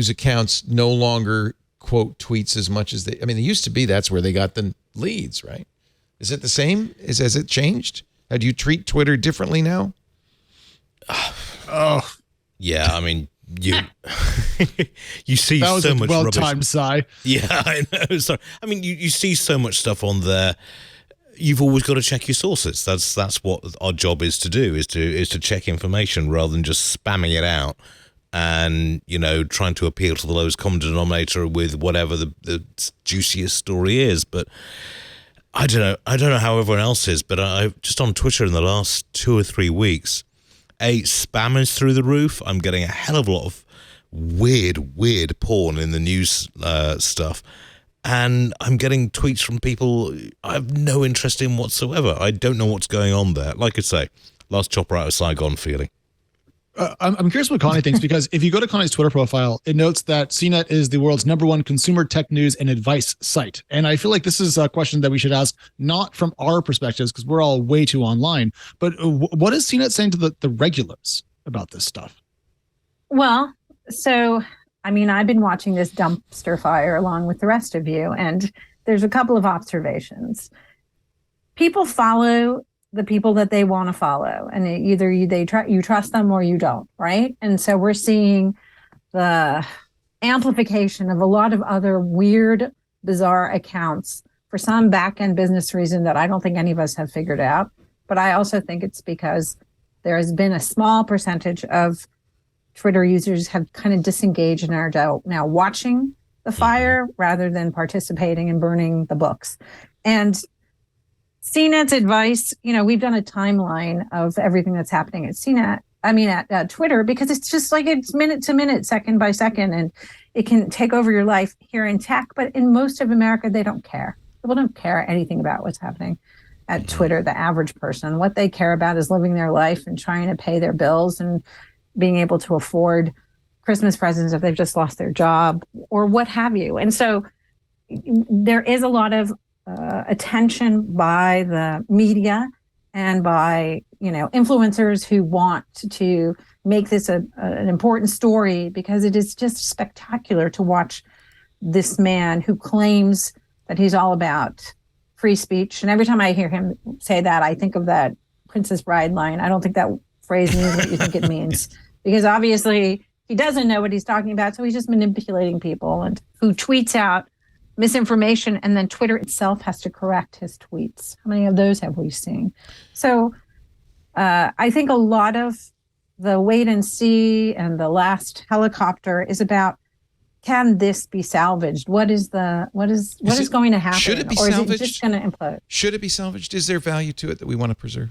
Speaker 1: accounts no longer quote tweets as much as they used to be. That's where they got the leads, right? Is it the same? Has it changed? How do you treat Twitter differently now?
Speaker 5: Oh,
Speaker 4: yeah. I mean, you see
Speaker 5: that was
Speaker 4: so
Speaker 5: a
Speaker 4: much
Speaker 5: well-timed
Speaker 4: rubbish.
Speaker 5: sigh.
Speaker 4: Yeah, I know. Sorry. I mean, you see so much stuff on there. You've always got to check your sources. That's what our job is to do, is to check information rather than just spamming it out and trying to appeal to the lowest common denominator with whatever the juiciest story is. But I don't know how everyone else is, but I just on Twitter in the last 2 or 3 weeks, spam is through the roof. I'm getting a hell of a lot of weird porn in the news stuff. And I'm getting tweets from people I have no interest in whatsoever. I don't know what's going on there. Like I say, last chopper out of Saigon feeling.
Speaker 5: I'm curious what Connie thinks, because if you go to Connie's Twitter profile, it notes that CNET is the world's #1 consumer tech news and advice site. And I feel like this is a question that we should ask, not from our perspectives, because we're all way too online, but what is CNET saying to the regulars about this stuff?
Speaker 6: Well, so, I mean, I've been watching this dumpster fire along with the rest of you, and there's a couple of observations. People follow the people that they want to follow, and either you trust them or you don't, right? And so we're seeing the amplification of a lot of other weird, bizarre accounts for some back-end business reason that I don't think any of us have figured out. But I also think it's because there has been a small percentage of Twitter users have kind of disengaged and are now watching the fire rather than participating in burning the books. And CNET's advice, we've done a timeline of everything that's happening at CNET, at Twitter, because it's just like it's minute to minute, second by second, and it can take over your life here in tech. But in most of America, they don't care. People don't care anything about what's happening at Twitter, the average person. What they care about is living their life and trying to pay their bills and being able to afford Christmas presents if they've just lost their job or what have you. And so there is a lot of attention by the media and by influencers who want to make this an important story, because it is just spectacular to watch this man who claims that he's all about free speech. And every time I hear him say that, I think of that Princess Bride line. I don't think that phrase means what you think it means, because obviously he doesn't know what he's talking about. So he's just manipulating people, and who tweets out misinformation, and then Twitter itself has to correct his tweets. How many of those have we seen? So I think a lot of the wait and see and the last helicopter is about, can this be salvaged? What is going to happen?
Speaker 1: Should it be
Speaker 6: or
Speaker 1: salvaged?
Speaker 6: Is it just going to implode?
Speaker 1: Should it be salvaged? Is there value to it that we want to preserve?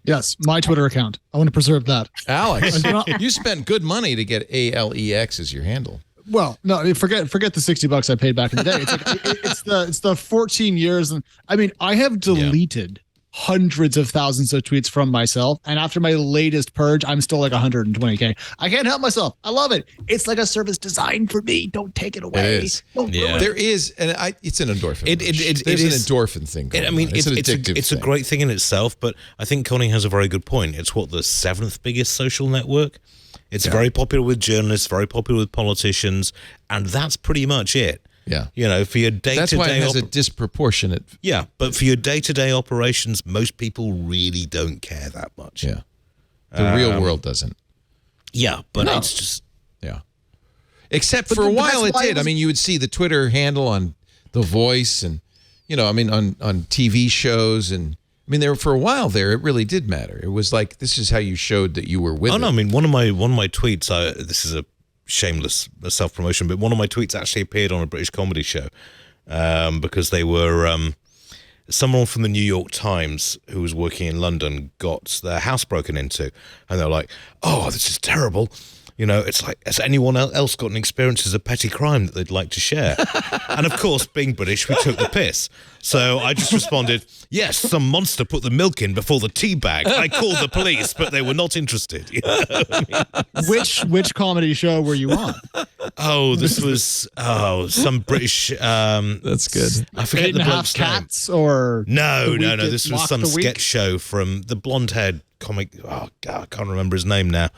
Speaker 5: Yes, my Twitter account. I want to preserve that.
Speaker 1: Alex, you spent good money to get ALEX as your handle.
Speaker 5: Well, no, forget the $60 I paid back in the day. It's the 14 years, and I have deleted hundreds of thousands of tweets from myself, and after my latest purge, I'm still like 120K. I can't help myself. I love it. It's like a service designed for me. Don't take it away.
Speaker 1: It is. There is, and it's an endorphin. There's an endorphin thing going on. It's an addictive
Speaker 4: it's a great thing in itself, but I think Connie has a very good point. It's what, the 7th biggest social network. It's very popular with journalists, very popular with politicians, and that's pretty much it.
Speaker 1: Yeah.
Speaker 4: For your day-to-day...
Speaker 1: That's why it has a disproportionate...
Speaker 4: Yeah, but for your day-to-day operations, most people really don't care that much.
Speaker 1: Yeah. The real world doesn't.
Speaker 4: Yeah, but it's just...
Speaker 1: Yeah. Except for a while it did. You would see the Twitter handle on The Voice and, on TV shows and... for a while there, it really did matter. It was like, this is how you showed that you were with it.
Speaker 4: No, one of my tweets, this is a shameless self-promotion, but one of my tweets actually appeared on a British comedy show because they were, someone from the New York Times who was working in London got their house broken into, and they're like, oh, this is terrible. It's like, has anyone else got an experience as a petty crime that they'd like to share? And of course, being British, we took the piss. So I just responded, yes, some monster put the milk in before the tea bag. I called the police, but they were not interested.
Speaker 5: Which comedy show were you on?
Speaker 4: Oh, this was some British.
Speaker 1: That's good.
Speaker 4: I forget the bloke's name.
Speaker 5: Cats or
Speaker 4: no. This was some sketch show from the blonde-haired comic. Oh God, I can't remember his name now.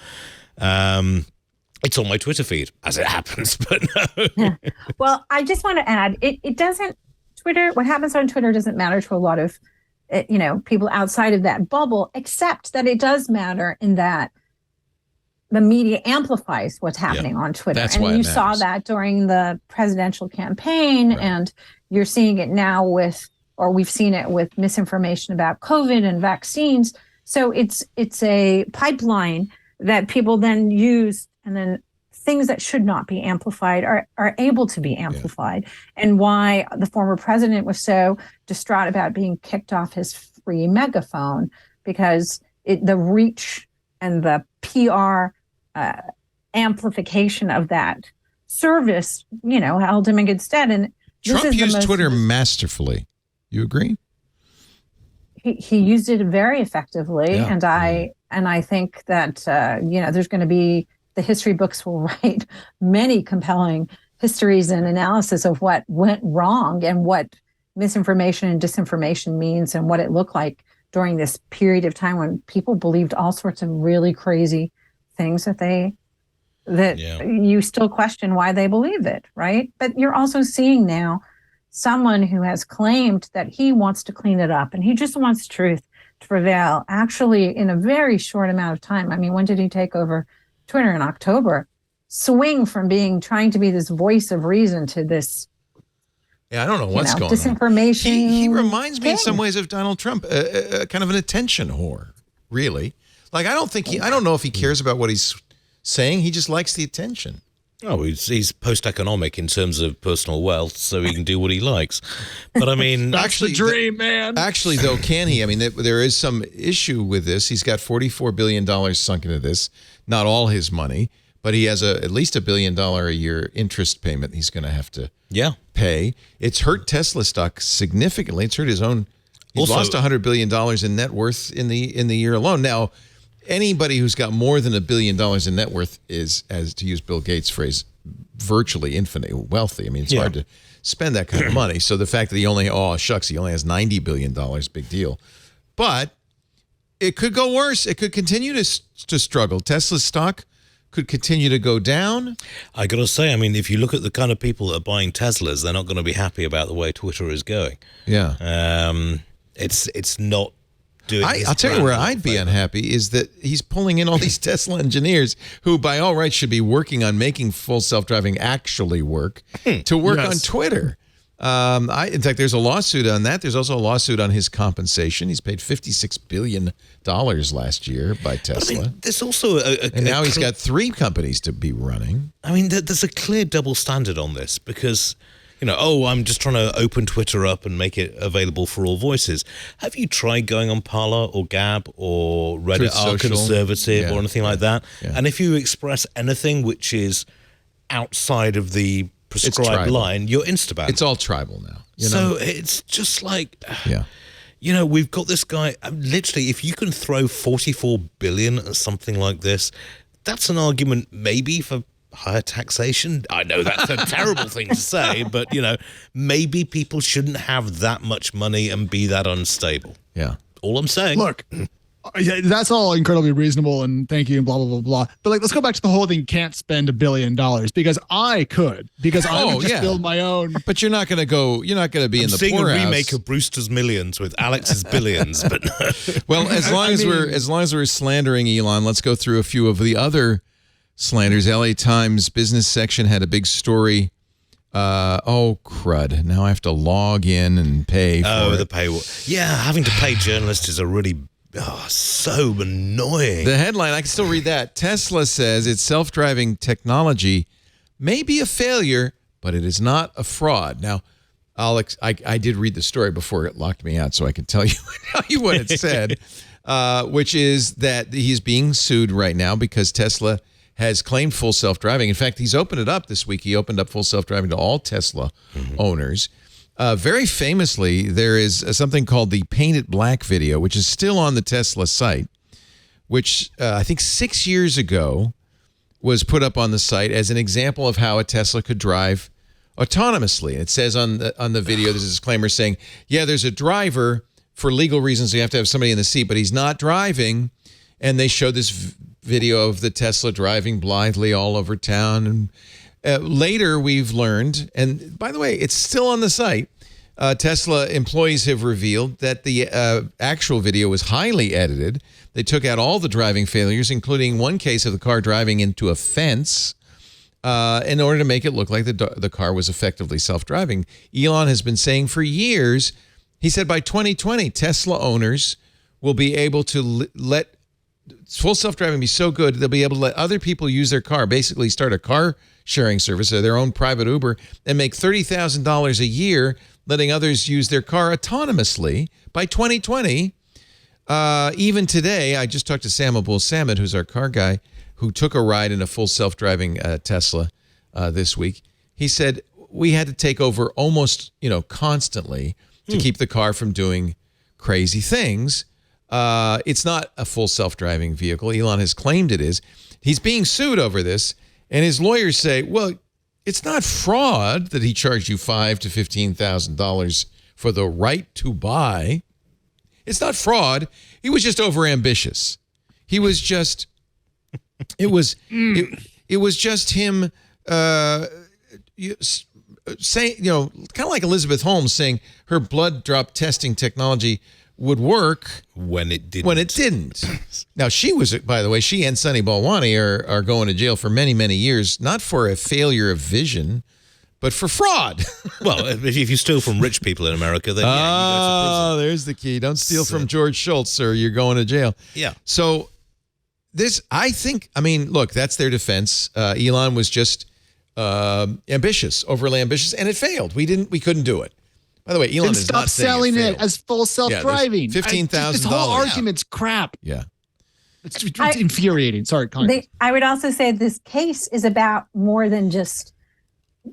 Speaker 4: It's on my Twitter feed, as it happens, but no.
Speaker 6: Yeah. Well, I just want to add, it doesn't, Twitter, what happens on Twitter doesn't matter to a lot of, people outside of that bubble, except that it does matter in that the media amplifies what's happening on Twitter.
Speaker 1: That's
Speaker 6: and
Speaker 1: why
Speaker 6: you saw that during the presidential campaign, and you're seeing it now we've seen it with misinformation about COVID and vaccines. So it's a pipeline that people then use, and then things that should not be amplified are able to be amplified. And why the former president was so distraught about being kicked off his free megaphone, because the reach and the PR amplification of that service, held him in good stead. And
Speaker 1: Trump used Twitter masterfully. You agree?
Speaker 6: He used it very effectively, and I think that there's going to be, the history books will write many compelling histories and analysis of what went wrong and what misinformation and disinformation means and what it looked like during this period of time when people believed all sorts of really crazy things that you still question why they believe it, right? But you're also seeing now someone who has claimed that he wants to clean it up and he just wants truth to prevail, actually in a very short amount of time. I mean, when did he take over Twitter? In October. Swing from trying to be this voice of reason to this.
Speaker 1: Yeah, I don't know what's going
Speaker 6: disinformation.
Speaker 1: on. He reminds me in some ways of Donald Trump, kind of an attention whore, really. Like, I don't know if he cares about what he's saying. He just likes the attention.
Speaker 4: Oh, he's post-economic in terms of personal wealth, so he can do what he likes. But I mean,
Speaker 5: that's the dream, man.
Speaker 1: Actually, though, can he? I mean, there is some issue with this. He's got $44 billion sunk into this. Not all his money, but he has at least $1 billion a year interest payment he's going to have to pay. It's hurt Tesla stock significantly. It's hurt his own. He's lost $100 billion in net worth in the year alone. Now, anybody who's got more than $1 billion in net worth is, as to use Bill Gates' phrase, virtually infinitely wealthy. I mean, it's hard to spend that kind of money. So the fact that he only has $90 billion, big deal. But it could go worse. It could continue to struggle. Tesla's stock could continue to go down.
Speaker 4: I got to say, I mean, if you look at the kind of people that are buying Teslas, they're not going to be happy about the way Twitter is going.
Speaker 1: Yeah.
Speaker 4: It's not doing.
Speaker 1: I'll tell you where I'd be unhappy is that he's pulling in all these Tesla engineers who, by all rights, should be working on making full self-driving actually work to work on Twitter. In fact, there's a lawsuit on that. There's also a lawsuit on his compensation. He's paid $56 billion last year by Tesla.
Speaker 4: I mean, there's also
Speaker 1: and now he's got 3 companies to be running.
Speaker 4: I mean, there's a clear double standard on this because, I'm just trying to open Twitter up and make it available for all voices. Have you tried going on Parler or Gab or Reddit or Conservative or anything like that? Yeah. And if you express anything which is outside of the prescribed line, you're instabanned.
Speaker 1: It's all tribal now.
Speaker 4: So it's just like, we've got this guy, literally, if you can throw $44 billion at something like this, that's an argument maybe for higher taxation. I know that's a terrible thing to say, but, maybe people shouldn't have that much money and be that unstable.
Speaker 1: Yeah.
Speaker 4: All I'm saying.
Speaker 5: Look, that's all incredibly reasonable, and thank you, and blah, blah, blah, blah. But let's go back to the whole thing, can't spend $1 billion, because I could, I would just build my own.
Speaker 1: But you're not going to be in the poorhouse.
Speaker 4: Seeing a remake of Brewster's Millions with Alex's Billions, but
Speaker 1: well, as long as we're slandering Elon, let's go through a few of the other slanders. LA Times business section had a big story. Crud. Now I have to log in and pay for
Speaker 4: the paywall. Yeah, having to pay journalists is a really so annoying.
Speaker 1: The headline, I can still read that. Tesla says its self-driving technology may be a failure, but it is not a fraud. Now, Alex, I did read the story before it locked me out, so I can tell you what it said, which is that he's being sued right now because Tesla has claimed full self-driving. In fact, he's opened it up this week. He opened up full self-driving to all Tesla owners. Very famously, there is something called the Paint It Black video, which is still on the Tesla site, which I think 6 years ago was put up on the site as an example of how a Tesla could drive autonomously. It says on the video, there's a disclaimer saying, there's a driver for legal reasons. So you have to have somebody in the seat, but he's not driving. And they show this video of the Tesla driving blithely all over town. And later, we've learned, and by the way, it's still on the site, Tesla employees have revealed that the actual video was highly edited. They took out all the driving failures, including one case of the car driving into a fence, in order to make it look like the car was effectively self-driving. Elon has been saying for years, he said by 2020, Tesla owners will be able to let full self-driving be so good, they'll be able to let other people use their car, basically start a car sharing service or their own private Uber, and make $30,000 a year letting others use their car autonomously by 2020. Even today, I just talked to Sam Abul-Samad, who's our car guy. who took a ride in a full self-driving Tesla this week. He said, we had to take over almost, constantly to keep the car from doing crazy things. It's not a full self-driving vehicle. Elon has claimed it is. He's being sued over this, and his lawyers say, well, it's not fraud that he charged you $5,000 to $15,000 for the right to buy. It's not fraud. He was just overambitious. He was just, it was just him saying, kind of like Elizabeth Holmes saying her blood drop testing technology would work
Speaker 4: when it didn't.
Speaker 1: Now, she was, by the way, she and Sunny Balwani are going to jail for many, many years, not for a failure of vision, but for fraud.
Speaker 4: Well, if you steal from rich people in America, then you go to prison.
Speaker 1: There's the key. Don't steal from George Schultz or you're going to jail.
Speaker 4: Yeah.
Speaker 1: So this, look, that's their defense. Elon was just ambitious, overly ambitious, and it failed. We couldn't do it. By the way, Elon is
Speaker 5: stop
Speaker 1: not saying
Speaker 5: selling
Speaker 1: it
Speaker 5: it as full self-driving.
Speaker 1: $15,000.
Speaker 5: This whole argument's crap.
Speaker 1: Yeah.
Speaker 5: It's infuriating. Sorry, Connie.
Speaker 6: I would also say this case is about more than just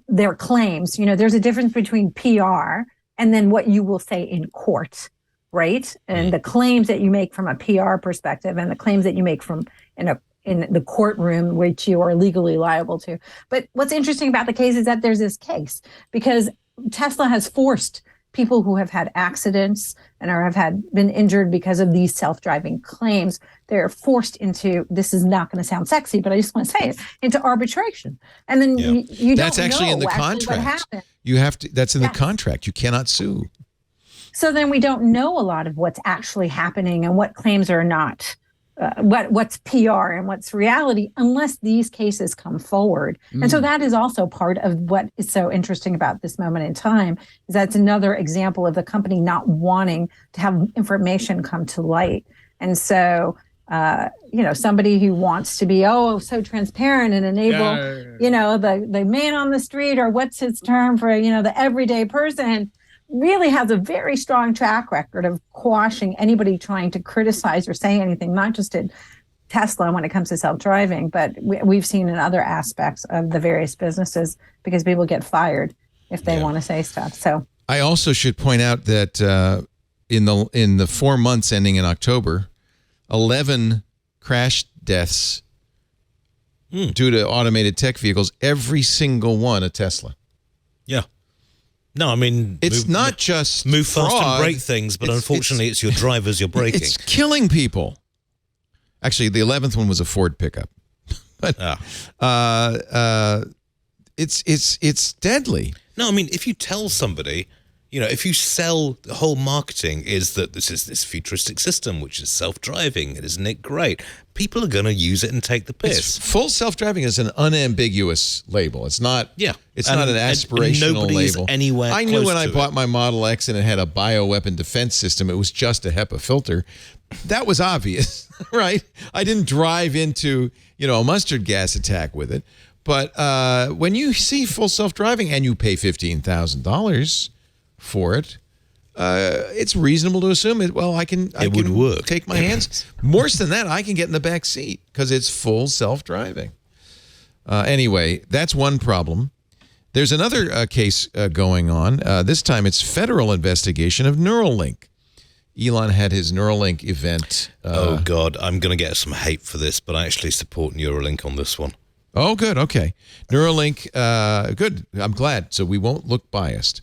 Speaker 6: their claims. There's a difference between PR and then what you will say in court, right? And the claims that you make from a PR perspective and the claims that you make from in the courtroom, which you are legally liable to. But what's interesting about the case is that there's this case because Tesla has forced people who have had accidents and have been injured because of these self-driving claims. They're forced into, this is not going to sound sexy, but I just want to say it, into arbitration. And then you
Speaker 1: that's
Speaker 6: don't
Speaker 1: actually
Speaker 6: know
Speaker 1: in the contract. You have to. That's in the contract. You cannot sue.
Speaker 6: So then we don't know a lot of what's actually happening and what claims are not. What's PR and what's reality unless these cases come forward. And so that is also part of what is so interesting about this moment in time is that's another example of the company not wanting to have information come to light. And so, somebody who wants to be, so transparent and enable, the man on the street or what's his term for, the everyday person really has a very strong track record of quashing anybody trying to criticize or say anything, not just at Tesla when it comes to self-driving, but we've seen in other aspects of the various businesses because people get fired if they want to say stuff. So
Speaker 1: I also should point out that in the 4 months ending in October, 11 crash deaths due to automated tech vehicles, every single one a Tesla.
Speaker 4: Yeah. No,
Speaker 1: it's not just
Speaker 4: move
Speaker 1: fraud.
Speaker 4: fast and break things, but unfortunately, it's your drivers you're breaking.
Speaker 1: It's killing people. Actually, the 11th one was a Ford pickup, but it's deadly.
Speaker 4: No, if you tell somebody, if you sell the whole marketing is that this is this futuristic system which is self-driving, isn't it great? People are going to use it and take the piss.
Speaker 1: Full self-driving is an unambiguous label. It's not. Yeah, it's not an aspirational label.
Speaker 4: Anywhere.
Speaker 1: I knew when I bought my Model X and it had a bioweapon defense system, it was just a HEPA filter. That was obvious, right? I didn't drive into a mustard gas attack with it. But when you see full self-driving and you pay $15,000 for it, it's reasonable to assume it. Well, I can
Speaker 4: would work.
Speaker 1: Take my hands. Worse than that, I can get in the back seat because it's full self-driving. Anyway, that's one problem. There's another case going on. This time, it's federal investigation of Neuralink. Elon had his Neuralink event.
Speaker 4: Oh God, I'm going to get some hate for this, but I actually support Neuralink on this one.
Speaker 1: Oh, good. Okay, Neuralink. Good. I'm glad. So we won't look biased.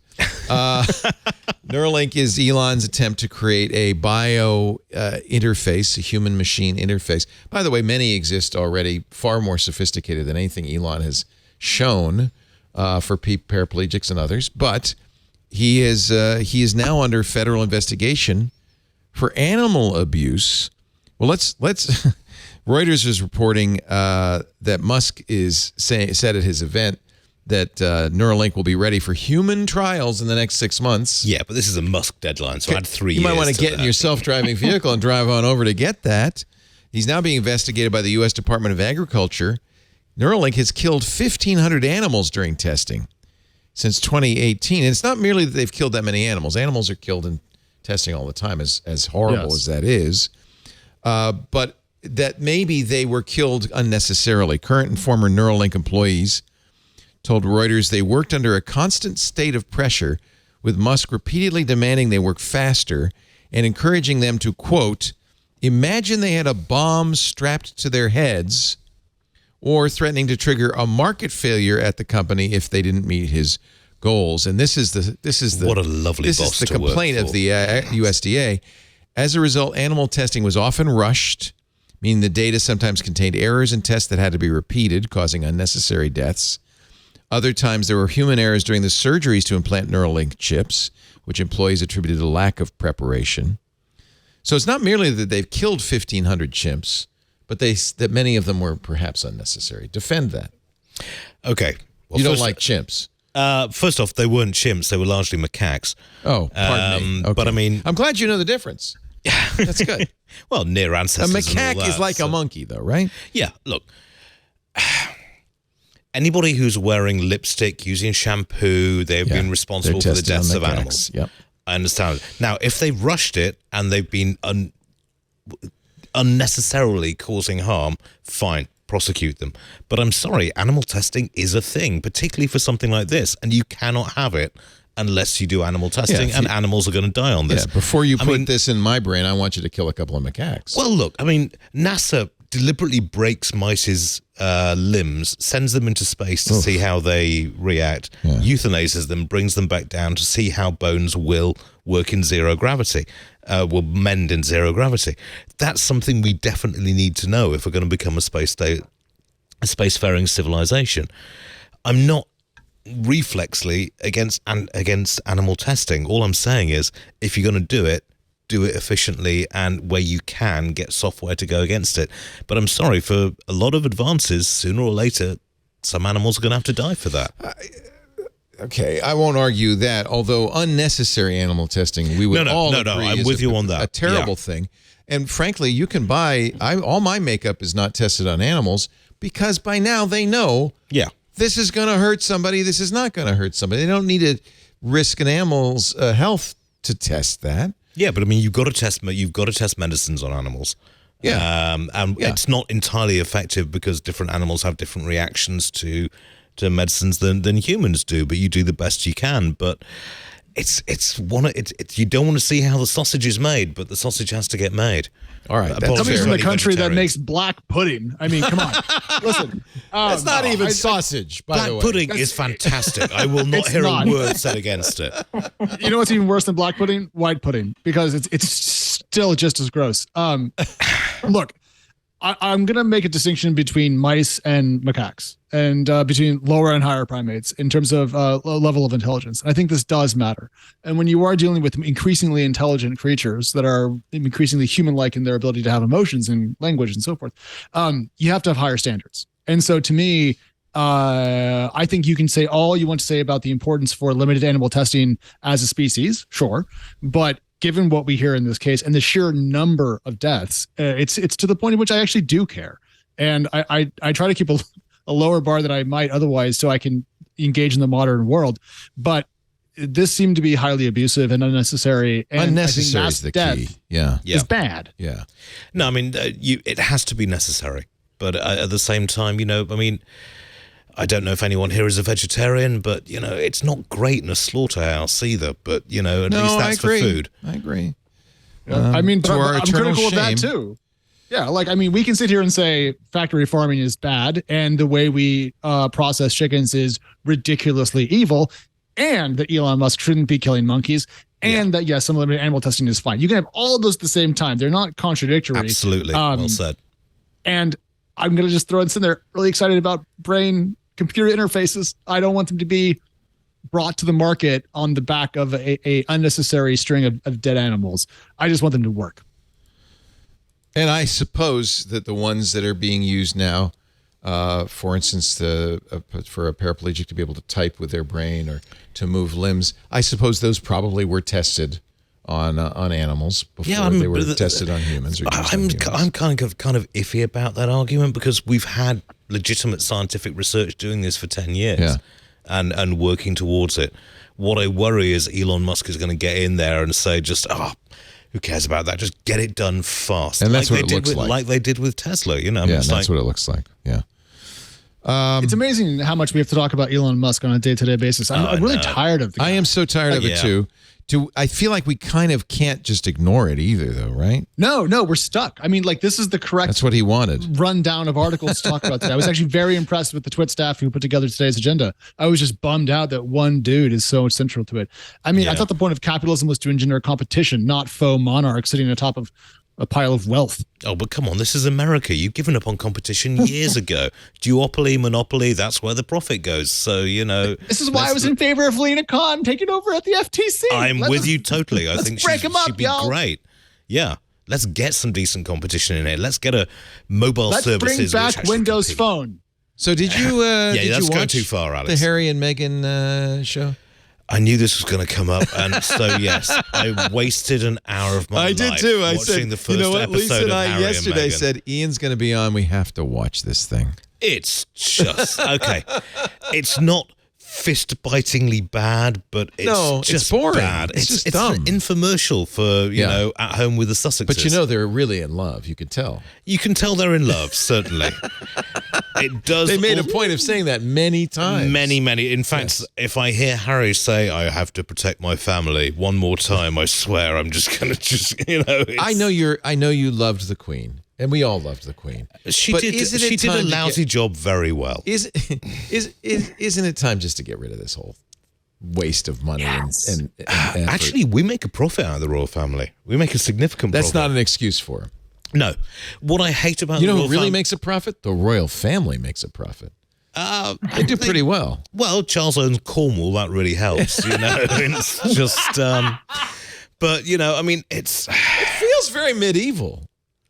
Speaker 1: Neuralink is Elon's attempt to create a bio interface, a human-machine interface. By the way, many exist already, far more sophisticated than anything Elon has shown for paraplegics and others. But he is now under federal investigation for animal abuse. Well, let's. Reuters is reporting that Musk said at his event that Neuralink will be ready for human trials in the next 6 months.
Speaker 4: Yeah, but this is a Musk deadline, so I had 3 years.
Speaker 1: You might want to get in your self-driving vehicle and drive on over to get that. He's now being investigated by the U.S. Department of Agriculture. Neuralink has killed 1,500 animals during testing since 2018. And it's not merely that they've killed that many animals. Animals are killed in testing all the time, as horrible as that is. But that maybe they were killed unnecessarily. Current and former Neuralink employees told Reuters they worked under a constant state of pressure, with Musk repeatedly demanding they work faster and encouraging them to, quote, imagine they had a bomb strapped to their heads, or threatening to trigger a market failure at the company if they didn't meet his goals. And this is the
Speaker 4: what a lovely
Speaker 1: this
Speaker 4: boss
Speaker 1: is the
Speaker 4: to work
Speaker 1: complaint
Speaker 4: for.
Speaker 1: of the USDA. As a result, animal testing was often rushed, meaning the data sometimes contained errors in tests that had to be repeated, causing unnecessary deaths. Other times there were human errors during the surgeries to implant Neuralink chips, which employees attributed to lack of preparation. So it's not merely that they've killed 1,500 chimps, but that many of them were perhaps unnecessary. Defend that.
Speaker 4: Okay. Well,
Speaker 1: You don't like chimps.
Speaker 4: First off, they weren't chimps. They were largely macaques.
Speaker 1: Oh, pardon me. Okay.
Speaker 4: But I mean,
Speaker 1: I'm glad you know the difference. That's good.
Speaker 4: well, near
Speaker 1: A
Speaker 4: ancestors.
Speaker 1: macaque
Speaker 4: and all that,
Speaker 1: is like a monkey, though, right?
Speaker 4: Yeah, look. Anybody who's wearing lipstick, using shampoo, they've been responsible for the deaths of animals.
Speaker 1: Yep.
Speaker 4: I understand. Now, if they've rushed it and they've been unnecessarily causing harm, fine, prosecute them. But I'm sorry, animal testing is a thing, particularly for something like this, and you cannot have it unless you do animal testing, and animals are going to die on this.
Speaker 1: Yeah, before you put this in my brain, I want you to kill a couple of macaques.
Speaker 4: Well, look, I mean, NASA deliberately breaks mice's limbs, sends them into space to see how they react, euthanizes them, brings them back down to see how bones will work in zero gravity, will mend in zero gravity. That's something we definitely need to know if we're going to become a spacefaring civilization. I'm not reflexly against animal testing. All I'm saying is, if you're going to do it efficiently, and where you can get software to go against it. But I'm sorry, for a lot of advances, sooner or later, some animals are going to have to die for that.
Speaker 1: Okay, I won't argue that, although unnecessary animal testing, we would all agree
Speaker 4: I'm with you on that.
Speaker 1: A terrible thing. And frankly, you can buy, all my makeup is not tested on animals, because by now they know this is going to hurt somebody, this is not going to hurt somebody. They don't need to risk an animal's health to test that.
Speaker 4: Yeah, but I mean, you've got to test medicines on animals. It's not entirely effective because different animals have different reactions to medicines than humans do. But you do the best you can. But you don't want to see how the sausage is made, but the sausage has to get made.
Speaker 1: All right,
Speaker 5: that's coming from the country that makes black pudding. I mean, come on, listen.
Speaker 1: That's not even sausage, by the way.
Speaker 4: Black pudding is fantastic. I will not hear a word said against it.
Speaker 5: You know what's even worse than black pudding? White pudding, because it's still just as gross. Look, I'm going to make a distinction between mice and macaques, and between lower and higher primates in terms of level of intelligence. I think this does matter. And when you are dealing with increasingly intelligent creatures that are increasingly human-like in their ability to have emotions and language and so forth, you have to have higher standards. And so to me, I think you can say all you want to say about the importance for limited animal testing as a species, sure, but given what we hear in this case and the sheer number of deaths, it's to the point at which I actually do care. And I try to keep a lower bar than I might otherwise so I can engage in the modern world. But this seemed to be highly abusive and unnecessary. And
Speaker 1: unnecessary
Speaker 5: I think
Speaker 1: is the
Speaker 5: death
Speaker 1: key. Yeah.
Speaker 5: is bad.
Speaker 1: Yeah.
Speaker 4: No, I mean, it has to be necessary. But at the same time, I don't know if anyone here is a vegetarian, but, it's not great in a slaughterhouse either. But, at least that's for food.
Speaker 1: I agree.
Speaker 5: I mean,
Speaker 1: to our
Speaker 5: I'm
Speaker 1: eternal
Speaker 5: critical of that
Speaker 1: shame.
Speaker 5: too. Yeah, we can sit here and say factory farming is bad and the way we process chickens is ridiculously evil, and that Elon Musk shouldn't be killing monkeys, and that, yes, some limited animal testing is fine. You can have all of those at the same time. They're not contradictory.
Speaker 4: Absolutely. Well said.
Speaker 5: And I'm going to just throw this in there. Really excited about brain-computer interfaces. I don't want them to be brought to the market on the back of a unnecessary string of dead animals. I just want them to work.
Speaker 1: And I suppose that the ones that are being used now, for instance, for a paraplegic to be able to type with their brain or to move limbs, I suppose those probably were tested on animals before they were tested on humans.
Speaker 4: I'm kind of iffy about that argument, because we've had legitimate scientific research doing this for 10 years and working towards it. What I worry is Elon Musk is going to get in there and say, Who cares about that? Just get it done fast.
Speaker 1: And that's
Speaker 4: like
Speaker 1: what it looks like.
Speaker 4: Like they did with Tesla, you know?
Speaker 1: Yeah, that's what it looks like. Yeah.
Speaker 5: It's amazing how much we have to talk about Elon Musk on a day-to-day basis. I'm really tired of the guy.
Speaker 1: I am so tired of it too. I feel like we kind of can't just ignore it either, though, right?
Speaker 5: No, we're stuck. I mean, like, this is the correct
Speaker 1: That's what he wanted.
Speaker 5: rundown of articles to talk about today. I was actually very impressed with the Twit staff who put together today's agenda. I was just bummed out that one dude is so central to it. I mean, I thought the point of capitalism was to engender competition, not faux monarchs sitting on top of a pile of wealth.
Speaker 4: Oh, but come on, this is America. You've given up on competition years ago. Duopoly, monopoly, that's where the profit goes. So, you know.
Speaker 5: This is why I was in favor of Lina Khan taking over at the FTC.
Speaker 4: I'm with you totally. I think
Speaker 5: break 'em up,
Speaker 4: she'd be
Speaker 5: y'all.
Speaker 4: great. Yeah. Let's get some decent competition in here. Let's get a mobile services.
Speaker 5: Let's bring back Windows Phone.
Speaker 1: So did you did
Speaker 4: that's
Speaker 1: you
Speaker 4: going
Speaker 1: watch
Speaker 4: too far, Alex.
Speaker 1: the Harry and Meghan show?
Speaker 4: I knew this was going to come up, and so yes, I wasted an hour of my life.
Speaker 1: I did too. I
Speaker 4: watching
Speaker 1: said,
Speaker 4: the first
Speaker 1: you know what?
Speaker 4: episode
Speaker 1: Lisa and
Speaker 4: of
Speaker 1: I
Speaker 4: Harry
Speaker 1: yesterday
Speaker 4: and Meghan.
Speaker 1: said Ian's going to be on. We have to watch this thing.
Speaker 4: It's just okay. It's not fist-bitingly bad, but it's just
Speaker 1: boring.
Speaker 4: bad.
Speaker 1: It's just
Speaker 4: an
Speaker 1: dumb.
Speaker 4: infomercial for you know at home with the Sussexes.
Speaker 1: But you know they're really in love. You could tell.
Speaker 4: You can tell they're in love. Certainly, it does.
Speaker 1: They made a point of saying that many times.
Speaker 4: Many. In fact, if I hear Harry say, "I have to protect my family," one more time, I swear, I'm just gonna
Speaker 1: I know you loved the Queen, and we all loved the Queen.
Speaker 4: She
Speaker 1: But
Speaker 4: did.
Speaker 1: isn't it
Speaker 4: She did a
Speaker 1: time to
Speaker 4: lousy job very well.
Speaker 1: Isn't it time just to get rid of this whole waste of money and effort?
Speaker 4: Actually, we make a profit out of the royal family. We make a significant
Speaker 1: That's
Speaker 4: profit.
Speaker 1: not an excuse for him.
Speaker 4: No. What I hate about
Speaker 1: You
Speaker 4: the
Speaker 1: know
Speaker 4: royal
Speaker 1: who really
Speaker 4: family,
Speaker 1: makes a profit? The royal family makes a profit. They do pretty well.
Speaker 4: well, Charles owns Cornwall. That really helps. You know, it's just. But you know, I mean,
Speaker 1: It feels very medieval.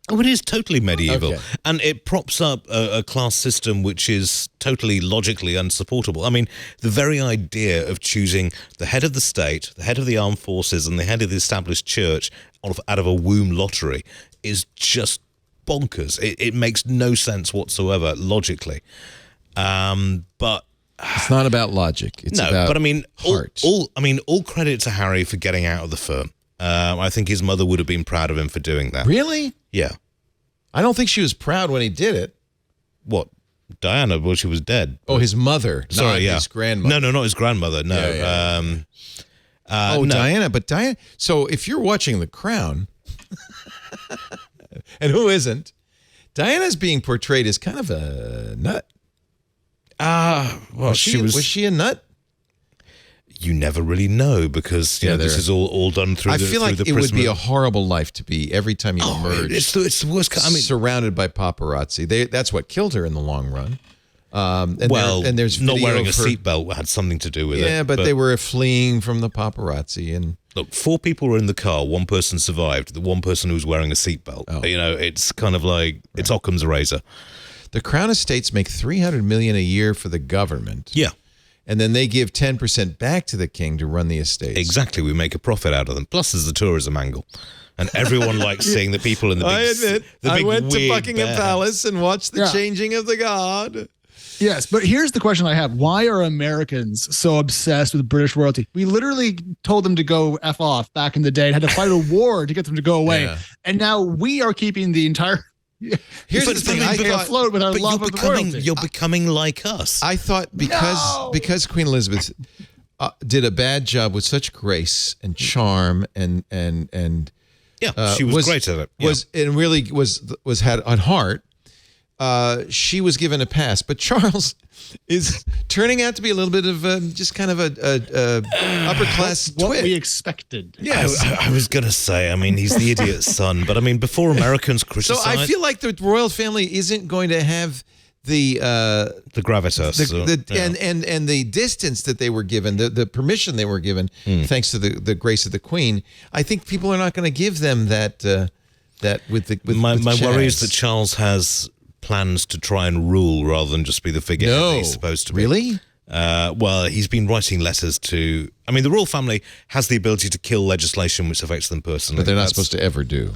Speaker 4: Oh, it is totally medieval.
Speaker 1: Okay.
Speaker 4: And it props up a class system which is totally logically unsupportable. I mean, the very idea of choosing the head of the state, the head of the armed forces, and the head of the established church out of a womb lottery is just bonkers. It makes no sense whatsoever logically. But
Speaker 1: It's not about logic. It's about
Speaker 4: but I mean,
Speaker 1: heart.
Speaker 4: all credit to Harry for getting out of the firm. I think his mother would have been proud of him for doing that.
Speaker 1: Really?
Speaker 4: Yeah.
Speaker 1: I don't think she was proud when he did it.
Speaker 4: What? Diana? Well, she was dead.
Speaker 1: Oh, his mother,
Speaker 4: Sorry,
Speaker 1: not
Speaker 4: yeah.
Speaker 1: his grandmother.
Speaker 4: No, not his grandmother. No.
Speaker 1: Yeah.
Speaker 4: No.
Speaker 1: Diana. But Diana. So if you're watching The Crown, and who isn't, Diana's being portrayed as kind of a nut.
Speaker 4: Well,
Speaker 1: Was she a nut?
Speaker 4: You never really know because this is all done through.
Speaker 1: I
Speaker 4: the,
Speaker 1: feel
Speaker 4: through
Speaker 1: like
Speaker 4: the
Speaker 1: it would
Speaker 4: prism
Speaker 1: be a
Speaker 4: of-
Speaker 1: horrible life to be every time you emerge.
Speaker 4: It's the worst. I mean,
Speaker 1: surrounded by paparazzi. That's what killed her in the long run. And there's
Speaker 4: not
Speaker 1: video
Speaker 4: wearing a
Speaker 1: of her-
Speaker 4: seatbelt had something to do with it.
Speaker 1: Yeah, but they were fleeing from the paparazzi, and
Speaker 4: Look, 4 people were in the car. 1 person survived. The 1 person who was wearing a seatbelt.
Speaker 1: Oh.
Speaker 4: You know, it's kind of like it's Occam's razor.
Speaker 1: the Crown estates make $300 million a year for the government.
Speaker 4: Yeah.
Speaker 1: And then they give 10% back to the king to run the estates.
Speaker 4: Exactly, we make a profit out of them. Plus, there's the tourism angle, and everyone likes seeing the people in the big.
Speaker 1: I admit,
Speaker 4: the
Speaker 1: I
Speaker 4: big
Speaker 1: went to
Speaker 4: weird
Speaker 1: Buckingham
Speaker 4: bear.
Speaker 1: Palace and watched the changing of the guard.
Speaker 5: Yes, but here's the question I have. Why are Americans so obsessed with British royalty? We literally told them to go F off back in the day and had to fight a war to get them to go away.
Speaker 1: Yeah.
Speaker 5: And now we are keeping the entire
Speaker 1: Here's
Speaker 4: But
Speaker 1: the thing.
Speaker 4: I
Speaker 1: I thought,
Speaker 5: afloat with our
Speaker 4: But
Speaker 5: love of the royalty.
Speaker 4: you're becoming like us.
Speaker 1: I thought because Queen Elizabeth did a bad job with such grace and charm and
Speaker 4: Yeah, she was great at it. Yeah.
Speaker 1: was had at heart. She was given a pass, but Charles is turning out to be a little bit of just kind of a upper class
Speaker 5: what
Speaker 1: twit.
Speaker 5: we expected.
Speaker 1: Yes.
Speaker 4: I was going to say, I mean, he's the idiot's son, but I mean, before Americans
Speaker 1: So
Speaker 4: criticize
Speaker 1: I feel like the royal family isn't going to have the
Speaker 4: gravitas,
Speaker 1: and the distance that they were given, the permission they were given, thanks to the grace of the Queen. I think people are not going to give them that with
Speaker 4: my
Speaker 1: Chaz.
Speaker 4: worry is that Charles has plans to try and rule rather than just be the figurehead that he's supposed to be.
Speaker 1: Really?
Speaker 4: Well, he's been writing letters to. I mean, the royal family has the ability to kill legislation which affects them personally,
Speaker 1: But they're not supposed to ever do.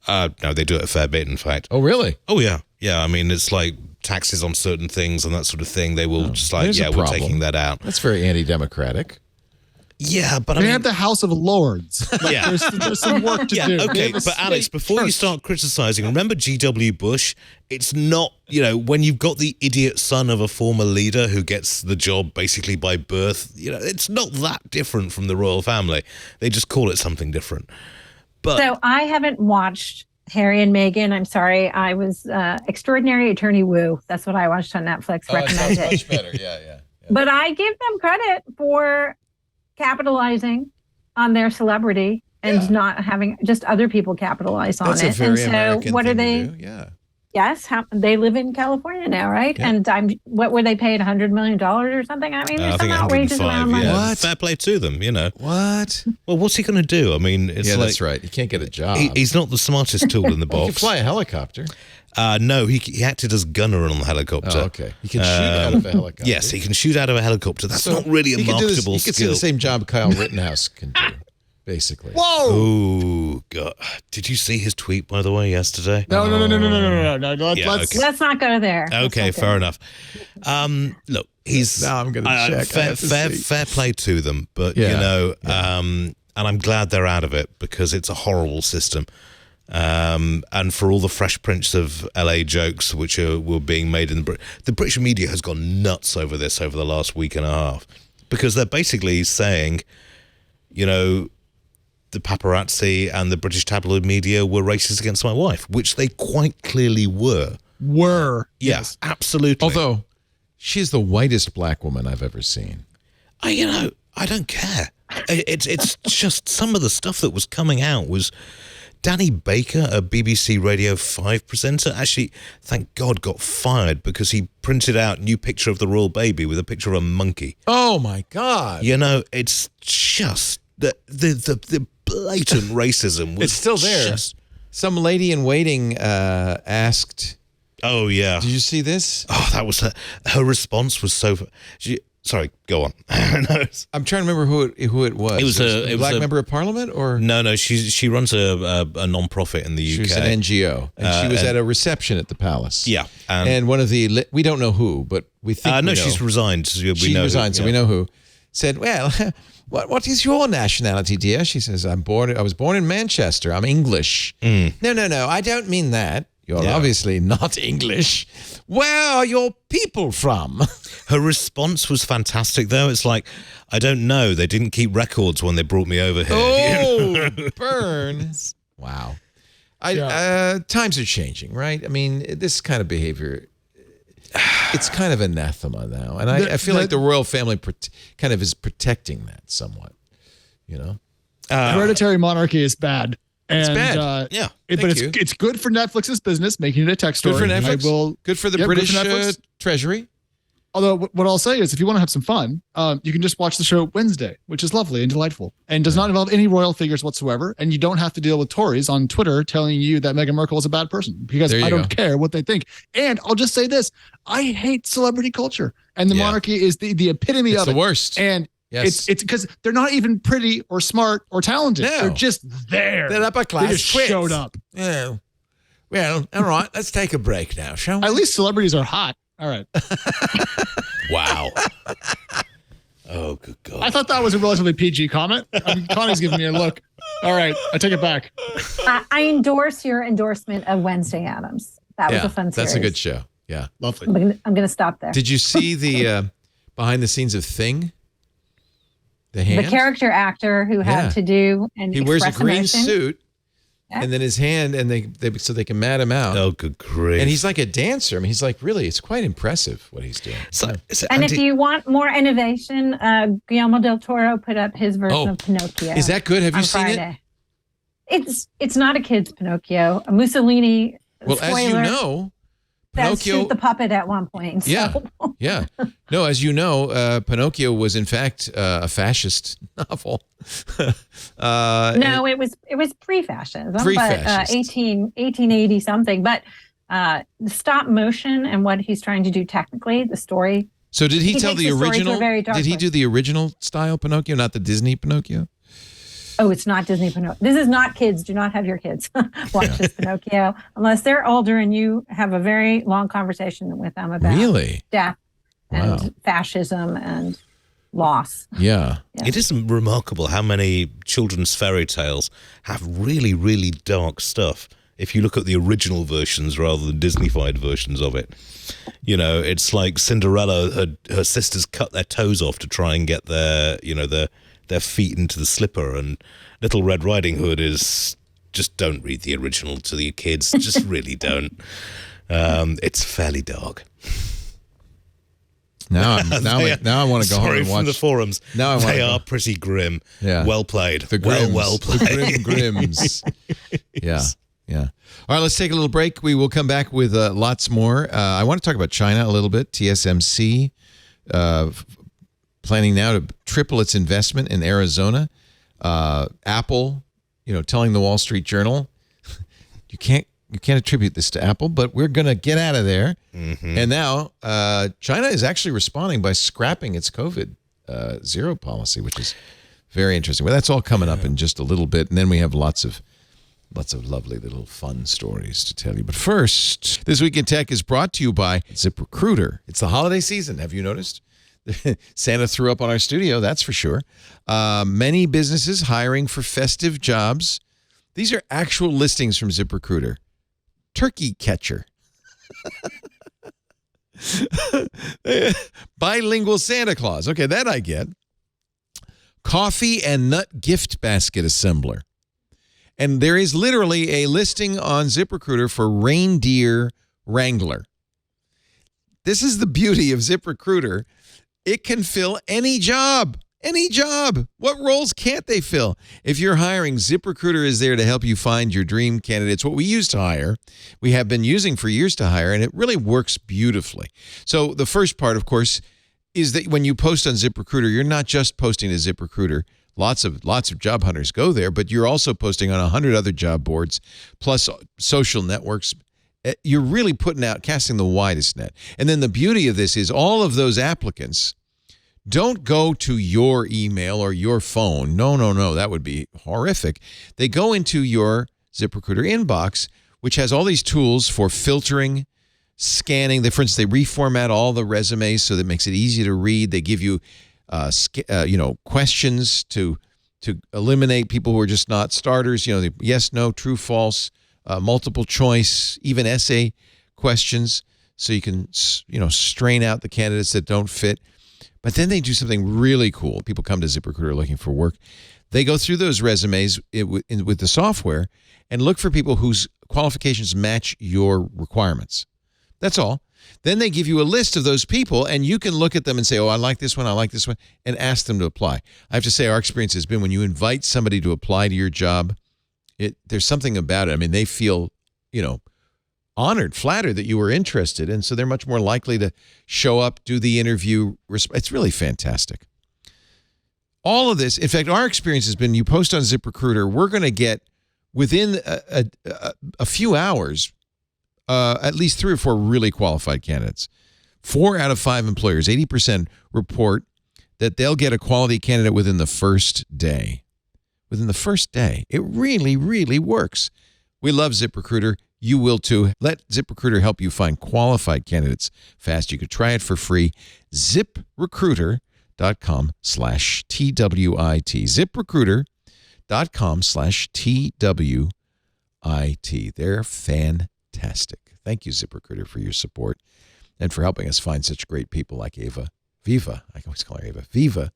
Speaker 4: No, they do it a fair bit, in fact.
Speaker 1: Oh, really?
Speaker 4: Oh, yeah. Yeah, I mean, it's like taxes on certain things and that sort of thing. They will just like,
Speaker 1: There's a
Speaker 4: we're
Speaker 1: problem.
Speaker 4: taking that out.
Speaker 1: That's very anti-democratic.
Speaker 4: Yeah, but
Speaker 5: They have the House of Lords. Like,
Speaker 4: Yeah.
Speaker 5: there's some work to
Speaker 4: yeah,
Speaker 5: do. They
Speaker 4: okay,
Speaker 5: have a
Speaker 4: but Alex,
Speaker 5: state
Speaker 4: before you
Speaker 5: church.
Speaker 4: start criticizing, remember G.W. Bush? It's not, when you've got the idiot son of a former leader who gets the job basically by birth, it's not that different from the royal family. They just call it something different. But
Speaker 6: So I haven't watched Harry and Meghan. I'm sorry. I was Extraordinary Attorney Woo. That's what I watched on Netflix. Recommended.
Speaker 1: much better. Yeah.
Speaker 6: But I give them credit for capitalizing on their celebrity and not having just other people capitalize on
Speaker 1: That's a
Speaker 6: it.
Speaker 1: very
Speaker 6: And so
Speaker 1: American
Speaker 6: what are
Speaker 1: thing
Speaker 6: they?
Speaker 1: to do. Yeah.
Speaker 6: Yes, they live in California now, right?
Speaker 1: Yeah.
Speaker 6: And what were they paid? $100 million or something? I mean,
Speaker 4: I
Speaker 6: there's some
Speaker 4: think
Speaker 6: outrageous amount of
Speaker 4: 105,
Speaker 6: money.
Speaker 4: yeah.
Speaker 1: What?
Speaker 4: Fair play to them,
Speaker 1: What?
Speaker 4: Well, what's he going to do? I mean, it's like
Speaker 1: that's right. You can't get a job.
Speaker 4: he's not the smartest tool in the
Speaker 1: You can
Speaker 4: box.
Speaker 1: fly a helicopter.
Speaker 4: No, he acted as gunner on the helicopter.
Speaker 1: Oh, okay. He can shoot out of a helicopter.
Speaker 4: Yes, he can shoot out of a helicopter. That's not really a
Speaker 1: he could do this-
Speaker 4: marketable
Speaker 1: He could do
Speaker 4: skill.
Speaker 1: the same job Kyle Rittenhouse can do, basically.
Speaker 5: Whoa!
Speaker 4: Oh, God. Did you see his tweet, by the way, yesterday?
Speaker 5: No.
Speaker 4: Yeah,
Speaker 5: Let's
Speaker 4: okay.
Speaker 6: Let's not go there.
Speaker 4: Okay, fair enough. Look, he's
Speaker 1: Now I'm gonna check. I have to see.
Speaker 4: fair play to them, but and I'm glad they're out of it because it's a horrible system. And for all the Fresh Prince of LA jokes which were being made in the British media has gone nuts over this over the last week and a half because they're basically saying, the paparazzi and the British tabloid media were racist against my wife, which they quite clearly were.
Speaker 5: Yes.
Speaker 4: Absolutely.
Speaker 1: Although she's the whitest black woman I've ever seen.
Speaker 4: I don't care. It's just some of the stuff that was coming out was Danny Baker, a BBC Radio 5 presenter, actually, thank God, got fired because he printed out a new picture of the royal baby with a picture of a monkey.
Speaker 1: Oh my God!
Speaker 4: It's just the blatant racism. Was
Speaker 1: It's still there. Some lady in waiting asked.
Speaker 4: Oh yeah.
Speaker 1: Did you see this?
Speaker 4: Oh, that was her response was so. Sorry, go on. No,
Speaker 1: I'm trying to remember who it was.
Speaker 4: It was a
Speaker 1: black member of parliament, or
Speaker 4: no. She runs a non-profit in the UK.
Speaker 1: she was an NGO, and she was at a reception at the palace.
Speaker 4: Yeah,
Speaker 1: and one of the we don't know who, but we think we know.
Speaker 4: she's resigned. So
Speaker 1: She resigned, so we know who. Said, well, what is your nationality, dear? She says, I was born in Manchester. I'm English. No, I don't mean that. You're obviously not English. Where are your people from?
Speaker 4: Her response was fantastic, though. It's like, I don't know. They didn't keep records when they brought me over here.
Speaker 1: Oh, burn. Wow. Times are changing, right? I mean, this kind of behavior, it's kind of anathema now. And I feel like the royal family kind of is protecting that somewhat,
Speaker 5: Hereditary monarchy is bad. And,
Speaker 1: It's bad.
Speaker 5: It's good for Netflix's business, making it a tech story.
Speaker 1: Good for Netflix. Good for the British Treasury.
Speaker 5: Although what I'll say is, if you want to have some fun, you can just watch the show Wednesday, which is lovely and delightful, and does not involve any royal figures whatsoever. And you don't have to deal with Tories on Twitter telling you that Meghan Markle is a bad person, because I don't care what they think. And I'll just say this: I hate celebrity culture, and the monarchy is the epitome of it.
Speaker 1: It's the worst.
Speaker 5: And
Speaker 1: yes,
Speaker 5: it's because they're not even pretty or smart or talented.
Speaker 1: No.
Speaker 5: They're just there.
Speaker 1: They're upper class.
Speaker 5: They just
Speaker 1: twits.
Speaker 5: showed up.
Speaker 1: Yeah. Well, all right. Let's take a break now, shall we?
Speaker 5: At least celebrities are hot. All right.
Speaker 4: Wow. Oh, good God.
Speaker 5: I thought that was a relatively PG comment. Connie's giving me a look. All right, I take it back.
Speaker 6: I endorse your endorsement of Wednesday Addams. That was a fun series.
Speaker 1: That's a good show. Yeah.
Speaker 5: Lovely.
Speaker 6: I'm going to stop there.
Speaker 1: Did you see the behind the scenes of Thing? The hand?
Speaker 6: The character actor who had to do and
Speaker 1: he wears a
Speaker 6: express
Speaker 1: green
Speaker 6: emotion.
Speaker 1: suit,
Speaker 6: Yeah.
Speaker 1: and then his hand, and they so they can mat him out.
Speaker 4: Oh, good grief.
Speaker 1: And he's like a dancer. I mean, he's like it's quite impressive what he's doing.
Speaker 6: And if you want more innovation, Guillermo del Toro put up his version of Pinocchio.
Speaker 1: Is that good? Have you
Speaker 6: on
Speaker 1: seen
Speaker 6: Friday. It's not a kid's Pinocchio. A Mussolini.
Speaker 1: Well,
Speaker 6: spoiler,
Speaker 1: as you know,
Speaker 6: does
Speaker 1: Pinocchio.
Speaker 6: shoot the puppet at one point. So.
Speaker 1: Yeah. No, as you know, Pinocchio was in fact a fascist novel.
Speaker 6: No, it was pre-fascism,
Speaker 1: Pre-fascist.
Speaker 6: but 1880 something. But the stop motion and what he's trying to do technically, the story.
Speaker 1: So did he tell
Speaker 6: takes
Speaker 1: the
Speaker 6: the story to a
Speaker 1: original?
Speaker 6: very dark
Speaker 1: Did he
Speaker 6: place.
Speaker 1: do the original style Pinocchio, not the Disney Pinocchio?
Speaker 6: Oh, it's not Disney Pinocchio. This is not kids. Do not have your kids watch this Pinocchio unless they're older and you have a very long conversation with them about
Speaker 1: Really?
Speaker 6: death and
Speaker 1: Wow.
Speaker 6: fascism and loss.
Speaker 1: Yeah.
Speaker 4: It is remarkable how many children's fairy tales have really, really dark stuff. If you look at the original versions rather than Disney-fied versions of it, it's like Cinderella. Her sisters cut their toes off to try and get their feet into the slipper, and Little Red Riding Hood is just don't read the original to the kids. Just really don't. It's fairly dark.
Speaker 1: Now I want to go home and watch.
Speaker 4: From the forums.
Speaker 1: Now they
Speaker 4: are pretty grim.
Speaker 1: Yeah.
Speaker 4: Well played.
Speaker 1: The Grims.
Speaker 4: Well played.
Speaker 1: The Grims. Yeah. Yeah. All right, let's take a little break. We will come back with lots more. I want to talk about China a little bit. TSMC planning now to triple its investment in Arizona. Apple, telling the Wall Street Journal, you can't attribute this to Apple, but we're going to get out of there. Mm-hmm. And now China is actually responding by scrapping its COVID zero policy, which is very interesting. Well, that's all coming up in just a little bit, and then we have lots of lovely little fun stories to tell you. But first, This Week in Tech is brought to you by ZipRecruiter. It's the holiday season. Have you noticed? Santa threw up on our studio, that's for sure. Many businesses hiring for festive jobs. These are actual listings from ZipRecruiter. Turkey catcher. Bilingual Santa Claus. Okay, that I get. Coffee and nut gift basket assembler. And there is literally a listing on ZipRecruiter for reindeer wrangler. This is the beauty of ZipRecruiter. It can fill any job. Any job. What roles can't they fill? If you're hiring, ZipRecruiter is there to help you find your dream candidates. What we used to hire, we have been using for years to hire, and it really works beautifully. So the first part, of course, is that when you post on ZipRecruiter, you're not just posting to ZipRecruiter. Lots of job hunters go there, but you're also posting on 100 other job boards, plus social networks. You're really casting the widest net. And then the beauty of this is all of those applicants don't go to your email or your phone. No. That would be horrific. They go into your ZipRecruiter inbox, which has all these tools for filtering, scanning. For instance, they reformat all the resumes so that it makes it easy to read. They give you questions to eliminate people who are just not starters. The yes, no, true, false, multiple choice, even essay questions, so you can strain out the candidates that don't fit. But then they do something really cool. People come to ZipRecruiter looking for work. They go through those resumes with the software and look for people whose qualifications match your requirements. That's all. Then they give you a list of those people, and you can look at them and say, oh, I like this one, and ask them to apply. I have to say our experience has been when you invite somebody to apply to your job, there's something about it. I mean, they feel, honored, flattered that you were interested, and so they're much more likely to show up, do the interview. It's really fantastic. All of this, in fact, our experience has been you post on ZipRecruiter, we're going to get within a few hours at least 3 or 4 really qualified candidates. 4 out of 5 employers, 80%, report that they'll get a quality candidate within the first day. Within the first day. It really, really works. We love ZipRecruiter. You will too. Let ZipRecruiter help you find qualified candidates fast. You could try it for free. ZipRecruiter.com/TWIT. ZipRecruiter.com/TWIT. They're fantastic. Thank you, ZipRecruiter, for your support and for helping us find such great people like Viva. I always call her Viva,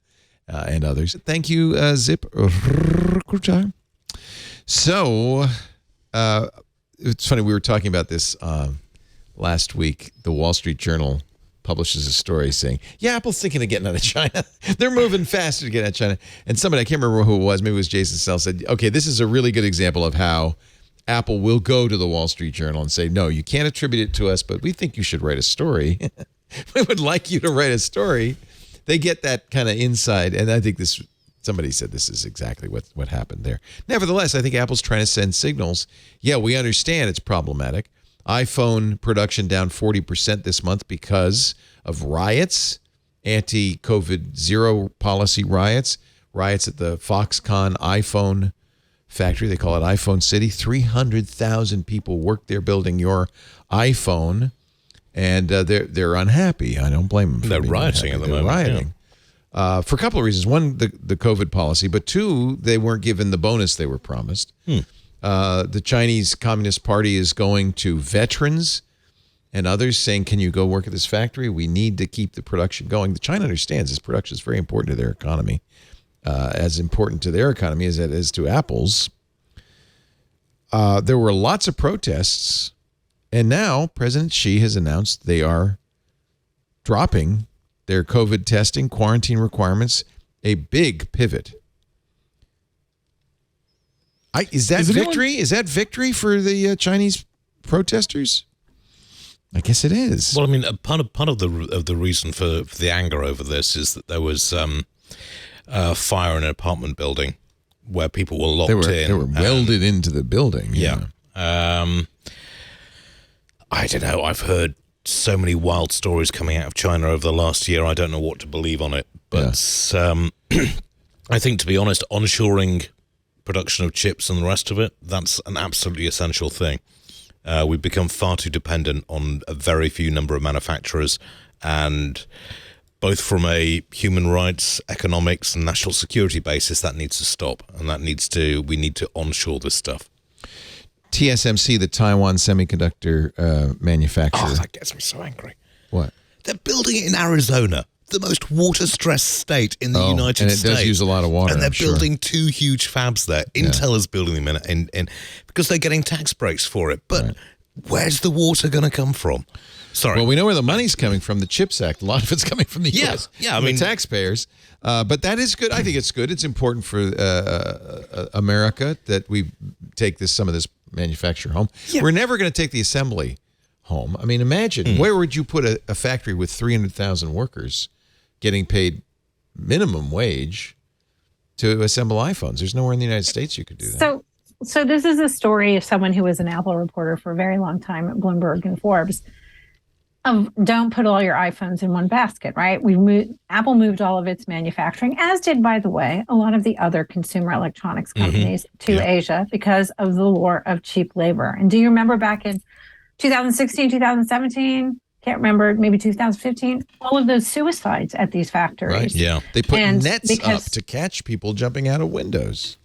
Speaker 1: and others. Thank you, ZipRecruiter. So, it's funny, we were talking about this last week. The Wall Street Journal publishes a story saying, Apple's thinking of getting out of China. They're moving faster to get out of China. And somebody, I can't remember who it was, maybe it was Jason Sell, said, okay, this is a really good example of how Apple will go to the Wall Street Journal and say, no, you can't attribute it to us, but we think you should write a story. We would like you to write a story. They get that kind of inside, and I think somebody said this is exactly what happened there. Nevertheless, I think Apple's trying to send signals. Yeah, we understand it's problematic. iPhone production down 40% this month because of riots, anti-COVID zero policy riots at the Foxconn iPhone factory. They call it iPhone City. 300,000 people work there building your iPhone, and they're unhappy. I don't blame them.
Speaker 4: They're rioting at the moment.
Speaker 1: Rioting. for a couple of reasons. One, the COVID policy, but two, they weren't given the bonus they were promised. The Chinese Communist Party is going to veterans and others saying, can you go work at this factory? We need to keep the production going. China understands this production is very important to their economy, as important to their economy as it is to Apple's. There were lots of protests, and now President Xi has announced they are dropping their COVID testing, quarantine requirements, a big pivot. Is that victory? Is that victory for the Chinese protesters? I guess it is.
Speaker 4: Well, I mean, part of the reason for the anger over this is that there was a fire in an apartment building where people were locked in.
Speaker 1: They were welded into the building.
Speaker 4: Yeah. I don't know. I've heard so many wild stories coming out of China over the last year. I don't know what to believe on it. But I think, to be honest, onshoring production of chips and the rest of it, that's an absolutely essential thing. We've become far too dependent on a very few number of manufacturers, and both from a human rights, economics, and national security basis, that needs to stop, and we need to onshore this stuff.
Speaker 1: TSMC, the Taiwan semiconductor manufacturer.
Speaker 4: Oh, that gets me so angry.
Speaker 1: What?
Speaker 4: They're building it in Arizona, the most water-stressed state in the United States.
Speaker 1: And it does use a lot of water,
Speaker 4: and they're
Speaker 1: I'm
Speaker 4: building two huge fabs there. Intel is building them in because they're getting tax breaks for it. But where's the water going to come from? Sorry.
Speaker 1: Well, we know where the money's coming from, the CHIPS Act. A lot of it's coming from the U.S.
Speaker 4: Yeah, I mean,
Speaker 1: the taxpayers. But that is good. I think it's good. It's important for America that we take some of this manufacture home. Yeah. We're never going to take the assembly home. I mean, imagine, where would you put a factory with 300,000 workers getting paid minimum wage to assemble iPhones? There's nowhere in the United States you could do that.
Speaker 6: So this is a story of someone who was an Apple reporter for a very long time at Bloomberg and Forbes. Don't put all your iPhones in one basket, right? Apple moved all of its manufacturing, as did, by the way, a lot of the other consumer electronics companies to Asia because of the war of cheap labor. And do you remember back in 2016, 2017, can't remember, maybe 2015, all of those suicides at these factories.
Speaker 1: Right, yeah. They put nets up to catch people jumping out of windows.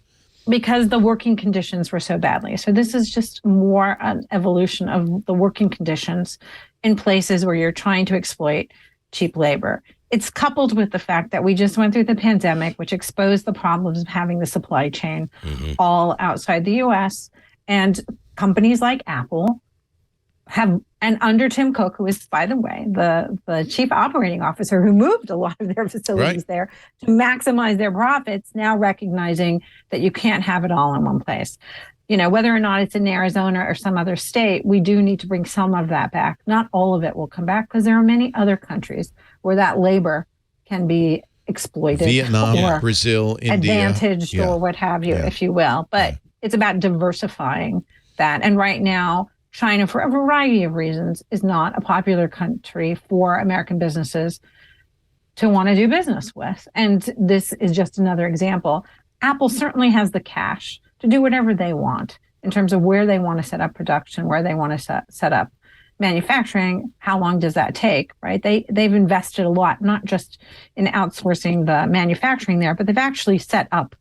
Speaker 6: Because the working conditions were so badly. So this is just more an evolution of the working conditions in places where you're trying to exploit cheap labor. It's coupled with the fact that we just went through the pandemic, which exposed the problems of having the supply chain all outside the U.S. And companies like Apple have, and under Tim Cook, who is, by the way, the chief operating officer who moved a lot of their facilities there to maximize their profits, now recognizing that you can't have it all in one place. You know, whether or not it's in Arizona or some other state, we do need to bring some of that back. Not all of it will come back because there are many other countries where that labor can be exploited.
Speaker 1: Vietnam, Brazil, India.
Speaker 6: Advantaged or what have you, if you will. But it's about diversifying that. And right now, China, for a variety of reasons, is not a popular country for American businesses to want to do business with. And this is just another example. Apple certainly has the cash to do whatever they want in terms of where they want to set up production, where they want to set up manufacturing. How long does that take, right? They've invested a lot, not just in outsourcing the manufacturing there, but they've actually set up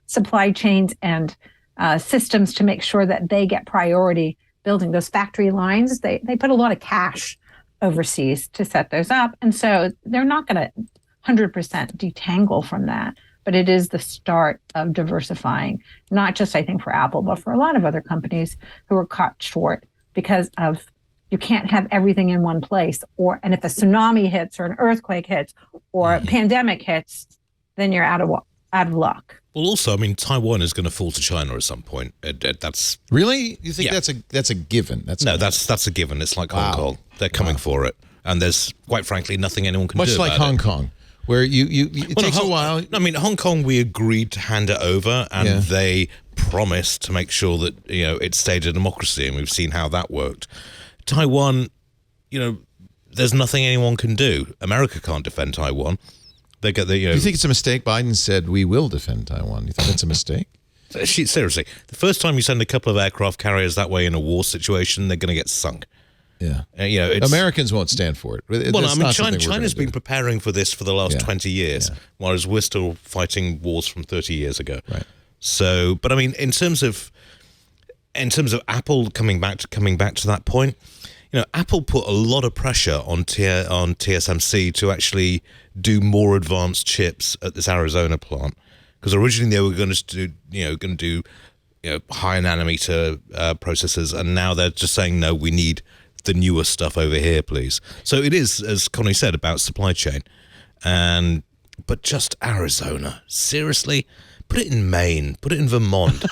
Speaker 6: supply chains and systems to make sure that they get priority building those factory lines. They put a lot of cash overseas to set those up. And so they're not going to 100% detangle from that. But it is the start of diversifying, not just, I think, for Apple, but for a lot of other companies who are caught short because of you can't have everything in one place. And if a tsunami hits or an earthquake hits or a pandemic hits, then you're out of luck.
Speaker 4: Well, also, I mean, Taiwan is going to fall to China at some point. That's
Speaker 1: really, you think that's a given? That's
Speaker 4: a given. It's like Hong Kong. They're coming for it, and there's quite frankly nothing anyone can do.
Speaker 1: Much like Hong Kong, where it takes a while.
Speaker 4: I mean, Hong Kong, we agreed to hand it over, and they promised to make sure that it stayed a democracy, and we've seen how that worked. Taiwan, there's nothing anyone can do. America can't defend Taiwan. They get the.
Speaker 1: Do you think it's a mistake? Biden said we will defend Taiwan. You think that's a mistake?
Speaker 4: Seriously, the first time you send a couple of aircraft carriers that way in a war situation, they're going to get sunk.
Speaker 1: Yeah.
Speaker 4: It's,
Speaker 1: Americans won't stand for it.
Speaker 4: Well, I mean, China's been preparing for this for the last 20 years, whereas we're still fighting wars from 30 years ago.
Speaker 1: Right.
Speaker 4: So, but I mean, in terms of Apple coming back to that point, Apple put a lot of pressure on TSMC to actually do more advanced chips at this Arizona plant, because originally they were going to do higher nanometer processors, and now they're just saying, no, we need the newer stuff over here, please. So it is, as Connie said, about supply chain, but just Arizona, seriously. Put it in Maine. Put it in Vermont.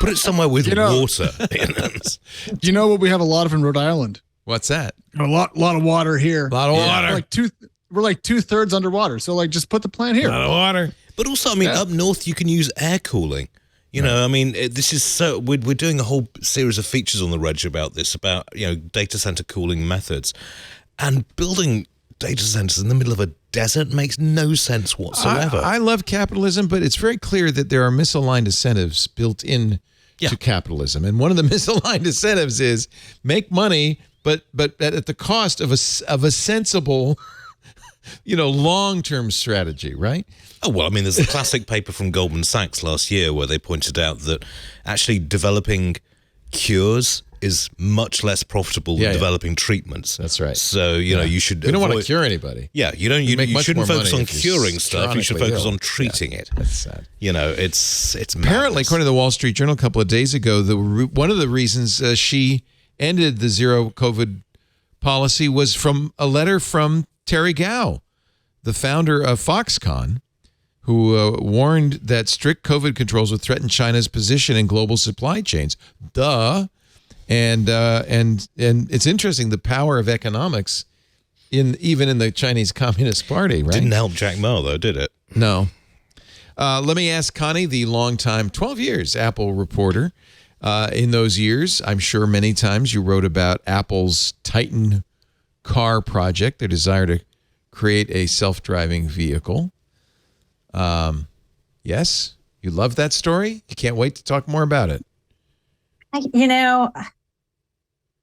Speaker 4: Put it somewhere with water.
Speaker 5: Do you know what we have a lot of in Rhode Island?
Speaker 1: What's that?
Speaker 5: A lot of water here.
Speaker 1: A lot of water.
Speaker 5: We're like 2/3 underwater. So like, just put the plant here.
Speaker 1: A lot of water.
Speaker 4: But also, I mean, up north you can use air cooling. I mean, this is so. We're doing a whole series of features on the Reg about this, about data center cooling methods, and building data centers in the middle of a desert makes no sense whatsoever.
Speaker 1: I love capitalism, but it's very clear that there are misaligned incentives built in to capitalism, and one of the misaligned incentives is make money, but at the cost of a sensible, long-term strategy, right?
Speaker 4: Oh, well, I mean, there's a classic paper from Goldman Sachs last year where they pointed out that actually developing cures is much less profitable than developing treatments.
Speaker 1: That's right.
Speaker 4: So, you should...
Speaker 1: You don't want to cure anybody.
Speaker 4: Yeah, you shouldn't focus on curing stuff. You should focus on treating it.
Speaker 1: That's sad.
Speaker 4: It's
Speaker 1: apparently,
Speaker 4: madness.
Speaker 1: according to the Wall Street Journal a couple of days ago, one of the reasons she ended the zero COVID policy was from a letter from Terry Gao, the founder of Foxconn, who warned that strict COVID controls would threaten China's position in global supply chains. Duh. And it's interesting, the power of economics even in the Chinese Communist Party, right?
Speaker 4: Didn't help Jack Ma, though, did it?
Speaker 1: No. Let me ask Connie, the longtime 12 years Apple reporter. In those years, I'm sure many times you wrote about Apple's Titan car project, their desire to create a self-driving vehicle. Yes, you love that story? You can't wait to talk more about it.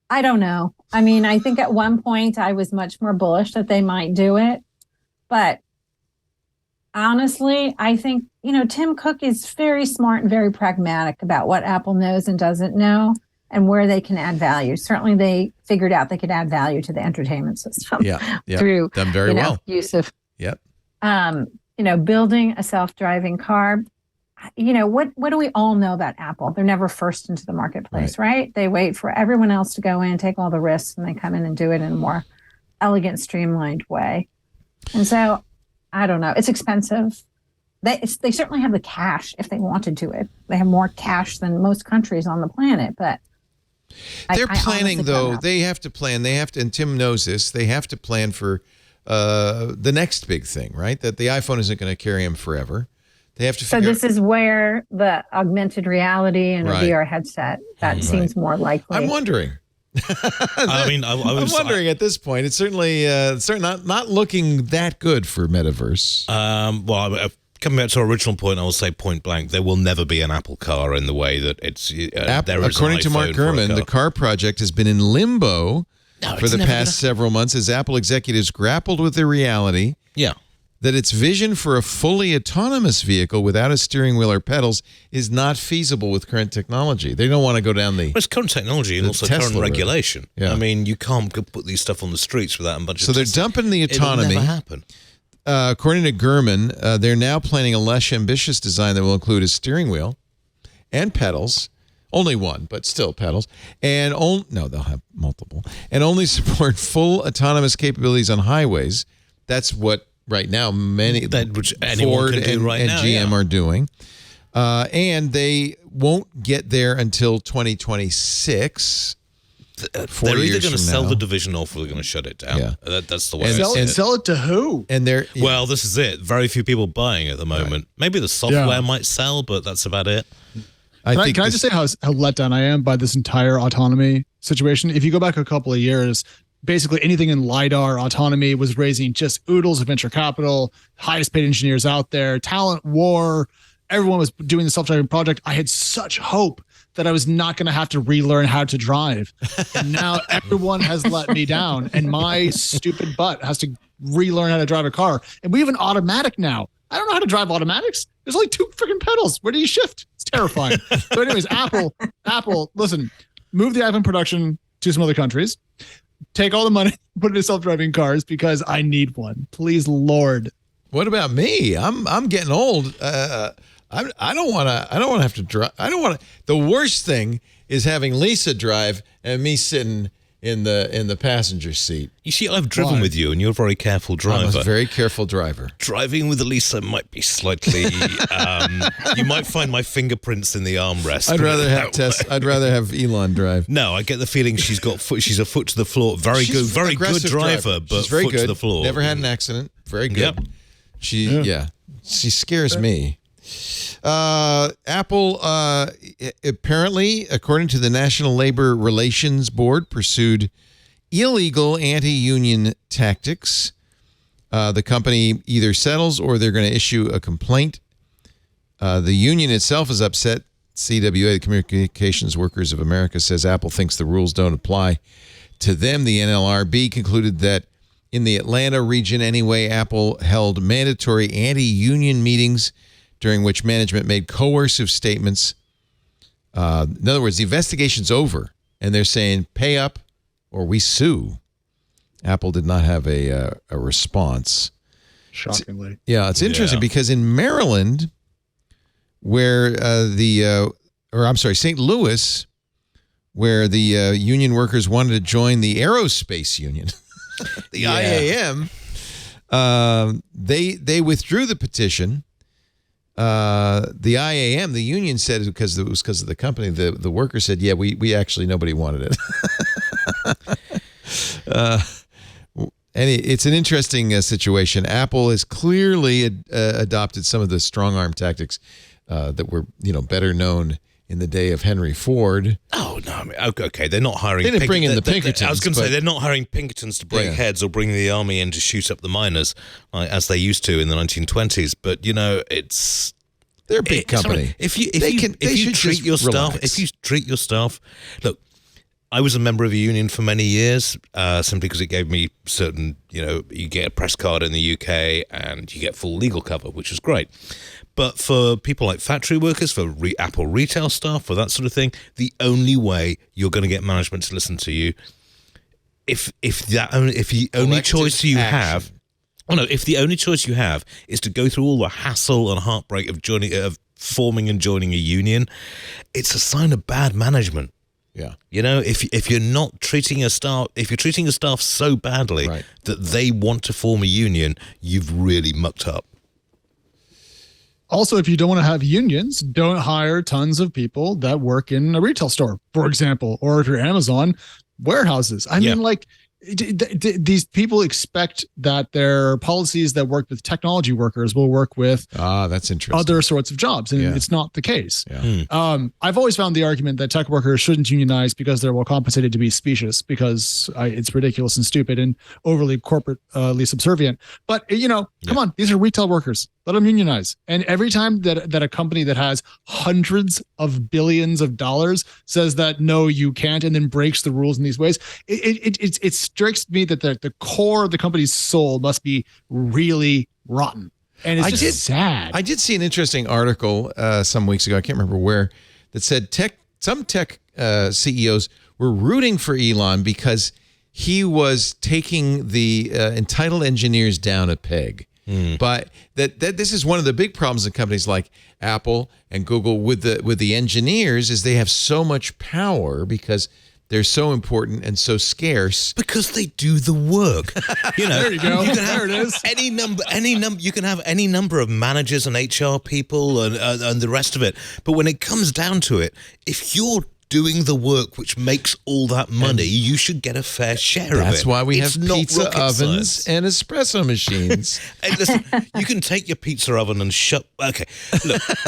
Speaker 6: I don't know. I mean, I think at one point I was much more bullish that they might do it. But honestly, I think, Tim Cook is very smart and very pragmatic about what Apple knows and doesn't know and where they can add value. Certainly they figured out they could add value to the entertainment system through
Speaker 1: done very well.
Speaker 6: Use of building a self-driving car. What do we all know about Apple? They're never first into the marketplace, right? They wait for everyone else to go in, take all the risks, and they come in and do it in a more elegant, streamlined way. And so, I don't know. It's expensive. They certainly have the cash if they wanted to. They have more cash than most countries on the planet, but
Speaker 1: they're planning, though. They have to plan. They have to, and Tim knows this, they have to plan for the next big thing, right? That the iPhone isn't going to carry them forever. They have to figure.
Speaker 6: So this is where the augmented reality and a VR headset, that seems more likely.
Speaker 1: I'm wondering. I'm wondering at this point. It's certainly not looking that good for metaverse.
Speaker 4: Coming back to our original point, I will say point blank, there will never be an Apple car in the way that it's there is.
Speaker 1: According to Mark Gurman, the car project has been in limbo for the past several months as Apple executives grappled with the reality.
Speaker 4: Yeah.
Speaker 1: That its vision for a fully autonomous vehicle without a steering wheel or pedals is not feasible with current technology. They don't want to go down the...
Speaker 4: It's current technology and also
Speaker 1: Tesla
Speaker 4: current regulation.
Speaker 1: Yeah.
Speaker 4: I mean, you can't put these stuff on the streets without a bunch of...
Speaker 1: So they're dumping the autonomy.
Speaker 4: It'll never happen.
Speaker 1: According to Gurman, they're now planning a less ambitious design that will include a steering wheel and pedals. Only one, but still pedals. And they'll have multiple. And only support full autonomous capabilities on highways. That's what... Right now,
Speaker 4: which
Speaker 1: Ford and GM are doing. And they won't get there until 2026.
Speaker 4: They're either going to sell the division off or they're going to shut it down. Yeah. That's the way.
Speaker 5: And sell it to who?
Speaker 1: And
Speaker 4: well, this is it. Very few people buying it at the moment. Right. Maybe the software might sell, but that's about it.
Speaker 5: Can I just say how let down I am by this entire autonomy situation? If you go back a couple of years, basically anything in LiDAR autonomy was raising just oodles of venture capital, highest paid engineers out there, talent war, everyone was doing the self-driving project, I had such hope that I was not going to have to relearn how to drive. And now everyone has let me down, and my stupid butt has to relearn how to drive a car. And we have an automatic now. I don't know how to drive automatics. There's only 2 freaking pedals. Where do you shift? It's terrifying. So anyways, Apple, listen, move the iPhone production to some other countries. Take all the money, put it into self-driving cars because I need one. Please, Lord.
Speaker 1: What about me? I'm getting old. I don't want to have to drive. I don't want to. The worst thing is having Lisa drive and me sitting in the passenger seat.
Speaker 4: You see, I've driven with you, and you're a very careful driver.
Speaker 1: I'm a very careful driver.
Speaker 4: Driving with Lisa might be slightly. You might find my fingerprints in the armrest.
Speaker 1: I'd rather have Elon drive.
Speaker 4: No, I get the feeling she's a foot to the floor. Very good driver, but
Speaker 1: she's very
Speaker 4: foot
Speaker 1: good.
Speaker 4: to the floor.
Speaker 1: Never had an accident. Very good.
Speaker 4: Yep.
Speaker 1: She scares me. Apple apparently, according to the National Labor Relations Board, pursued illegal anti-union tactics. The company either settles or they're going to issue a complaint. The union itself is upset. CWA, the Communications Workers of America, says Apple thinks the rules don't apply to them. The NLRB concluded that in the Atlanta region anyway, Apple held mandatory anti-union meetings during which management made coercive statements. In other words, the investigation's over, and they're saying pay up or we sue. Apple did not have a response.
Speaker 5: Shockingly.
Speaker 1: It's interesting because in Maryland, where St. Louis, where the union workers wanted to join the aerospace union, the IAM, they withdrew the petition. The IAM, the union said because it was because of the company. The worker said, yeah, we actually, nobody wanted it. And it's an interesting situation. Apple has clearly adopted some of the strong arm tactics that were, better known in the day of Henry Ford.
Speaker 4: Oh, no. I mean, okay, they're not hiring...
Speaker 1: They didn't bring in the Pinkertons.
Speaker 4: I was going to say, they're not hiring Pinkertons to break heads or bring the army in to shoot up the miners, as they used to in the 1920s. But, it's...
Speaker 1: They're a big company.
Speaker 4: If you treat your staff... Look, I was a member of a union for many years, simply because it gave me certain... you get a press card in the UK and you get full legal cover, which is great. But for people like factory workers, for Apple retail staff, for that sort of thing, the only way you're going to get management to listen to you, if the only choice you have is to go through all the hassle and heartbreak of forming and joining a union, it's a sign of bad management.
Speaker 1: Yeah.
Speaker 4: If you're not treating a staff, if you're treating a staff so badly that they want to form a union, you've really mucked up.
Speaker 5: Also, if you don't want to have unions, don't hire tons of people that work in a retail store, for example, or if you're Amazon, warehouses. I mean, these people expect that their policies that work with technology workers will work with
Speaker 1: that's interesting.
Speaker 5: Other sorts of jobs, and it's not the case.
Speaker 1: Yeah.
Speaker 5: I've always found the argument that tech workers shouldn't unionize because they're well compensated to be specious, because it's ridiculous and stupid and overly corporately subservient. But come on, these are retail workers. Let them unionize. And every time that a company that has hundreds of billions of dollars says that no, you can't, and then breaks the rules in these ways, it strikes me that the core of the company's soul must be really rotten. And it's just sad.
Speaker 1: I did see an interesting article some weeks ago, I can't remember where, that said some tech CEOs were rooting for Elon because he was taking the entitled engineers down a peg. But that this is one of the big problems in companies like Apple and Google with the engineers is they have so much power because they're so important and so scarce.
Speaker 4: Because they do the work.
Speaker 5: There you go. There it is.
Speaker 4: Any number. You can have any number of managers and HR people and the rest of it. But when it comes down to it, if you're doing the work which makes all that money, you should get a fair share of it.
Speaker 1: That's why we have pizza ovens and espresso machines.
Speaker 4: Hey, listen, you can take your pizza oven and look,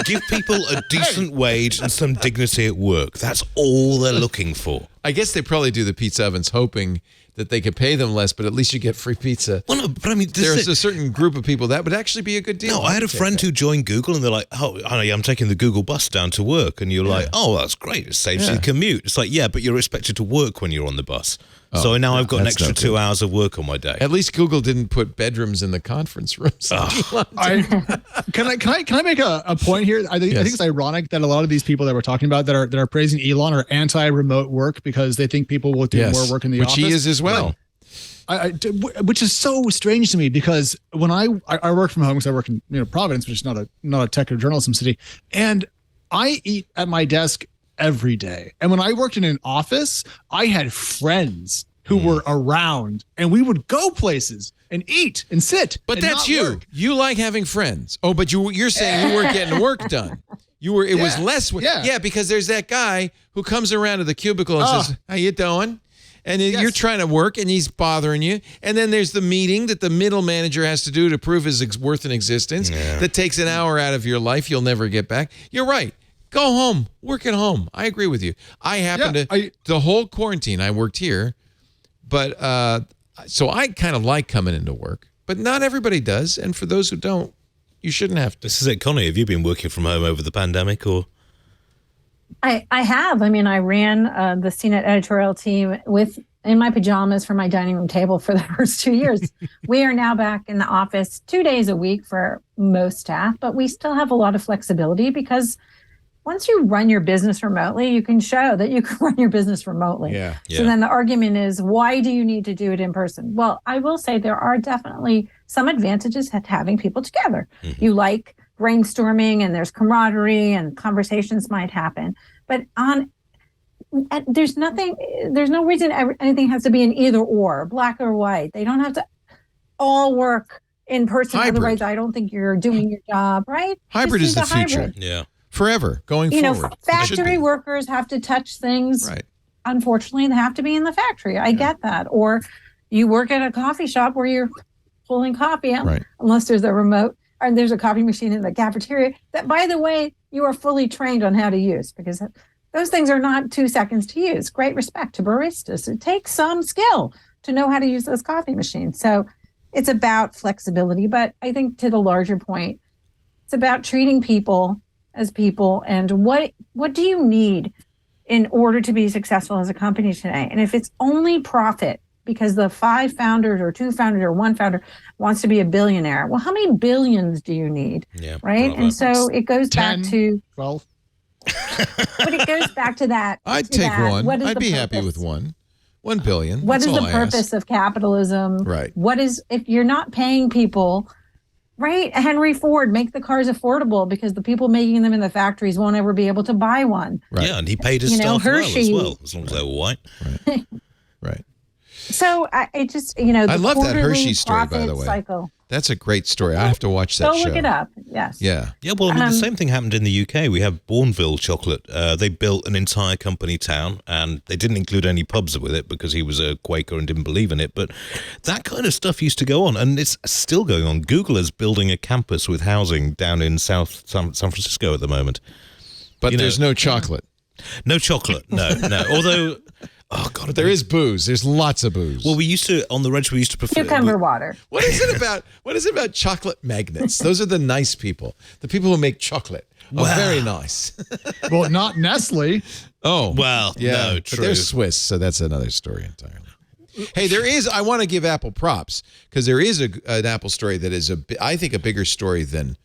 Speaker 4: give people a decent wage and some dignity at work. That's all they're looking for.
Speaker 1: I guess they probably do the pizza ovens hoping that they could pay them less, but at least you get free pizza.
Speaker 4: Well, no, but I mean,
Speaker 1: there's a certain group of people that would actually be a good deal.
Speaker 4: No, I had a friend who joined Google, and they're like, "Oh, I'm taking the Google bus down to work," and you're like, "Oh, that's great. It saves you the commute." It's like, yeah, but you're expected to work when you're on the bus. So now I've got an extra 2 hours of work on my day.
Speaker 1: At least Google didn't put bedrooms in the conference rooms.
Speaker 5: Can I make a point here? I think it's ironic that a lot of these people that we're talking about that are praising Elon are anti-remote work because they think people will do more work in the office.
Speaker 1: Which he is as well.
Speaker 5: Which is so strange to me because when I work from home because I work in Providence, which is not a tech or journalism city, and I eat at my desk every day. And when I worked in an office, I had friends who were around, and we would go places and eat and sit.
Speaker 1: But that's you.
Speaker 5: Work.
Speaker 1: You like having friends. Oh, but you're saying you weren't getting work done. It was less. Yeah, because there's that guy who comes around to the cubicle and says, "How you doing?" And you're trying to work, and he's bothering you. And then there's the meeting that the middle manager has to do to prove his worth and existence. Yeah. That takes an hour out of your life you'll never get back. You're right. Go home. Work at home. I agree with you. I happen the whole quarantine, I worked here. But so I kind of like coming into work. But not everybody does. And for those who don't, you shouldn't have to.
Speaker 4: This is it, Connie. Have you been working from home over the pandemic or?
Speaker 6: I have. I mean, I ran the CNET editorial team in my pajamas from my dining room table for the first 2 years. We are now back in the office 2 days a week for most staff, but we still have a lot of flexibility because once you run your business remotely, you can show that you can run your business remotely.
Speaker 1: Yeah.
Speaker 6: So then the argument is, why do you need to do it in person? Well, I will say there are definitely some advantages to having people together. Mm-hmm. You like brainstorming and there's camaraderie and conversations might happen. But there's no reason anything has to be an either or, black or white. They don't have to all work in person.
Speaker 1: Hybrid.
Speaker 6: Otherwise, I don't think you're doing your job, right?
Speaker 1: Hybrid is the future. Yeah. Forever, going forward.
Speaker 6: Factory workers have to touch things.
Speaker 1: Right.
Speaker 6: Unfortunately, they have to be in the factory. I get that. Or you work at a coffee shop where you're pulling coffee out, unless there's a remote or there's a coffee machine in the cafeteria that, by the way, you are fully trained on how to use because those things are not 2 seconds to use. Great respect to baristas. It takes some skill to know how to use those coffee machines. So it's about flexibility. But I think to the larger point, it's about treating people as people and what do you need in order to be successful as a company today? And if it's only profit because the 5 founders or 2 founders or 1 founder wants to be a billionaire, well, how many billions do you need? Yeah, right. And so it goes
Speaker 5: 10,
Speaker 6: back to
Speaker 5: 12.
Speaker 6: But it goes back to that.
Speaker 1: I'd take one. I'd be happy with 1 billion.
Speaker 6: What is the purpose of capitalism?
Speaker 1: Right.
Speaker 6: What is, if you're not paying people, right? Henry Ford, make the cars affordable because the people making them in the factories won't ever be able to buy one.
Speaker 4: Right. Yeah, and he paid his staff well as well, as long as they were white.
Speaker 1: Right. Right.
Speaker 6: So I just,
Speaker 1: I love that Hershey story, by the way.
Speaker 6: Cycle.
Speaker 1: That's a great story. I have to watch that show.
Speaker 6: Go look it up. Yes.
Speaker 1: Yeah.
Speaker 4: Yeah. Well, I mean, the same thing happened in the UK. We have Bourneville chocolate. They built an entire company town, and they didn't include any pubs with it because he was a Quaker and didn't believe in it. But that kind of stuff used to go on, and it's still going on. Google is building a campus with housing down in South San Francisco at the moment.
Speaker 1: But there's no chocolate.
Speaker 4: No chocolate. No. Although. Oh God!
Speaker 1: There is booze. There's lots of booze.
Speaker 4: Well, we used to prefer
Speaker 6: cucumber water.
Speaker 1: What is it about? What is it about chocolate magnets? Those are the nice people. The people who make chocolate. Wow. Very nice.
Speaker 5: Well, not Nestle.
Speaker 1: Oh,
Speaker 4: well,
Speaker 1: yeah.
Speaker 4: No, true.
Speaker 1: But they're Swiss, so that's another story entirely. Hey, there is. I want to give Apple props because there is an Apple story that is I think a bigger story than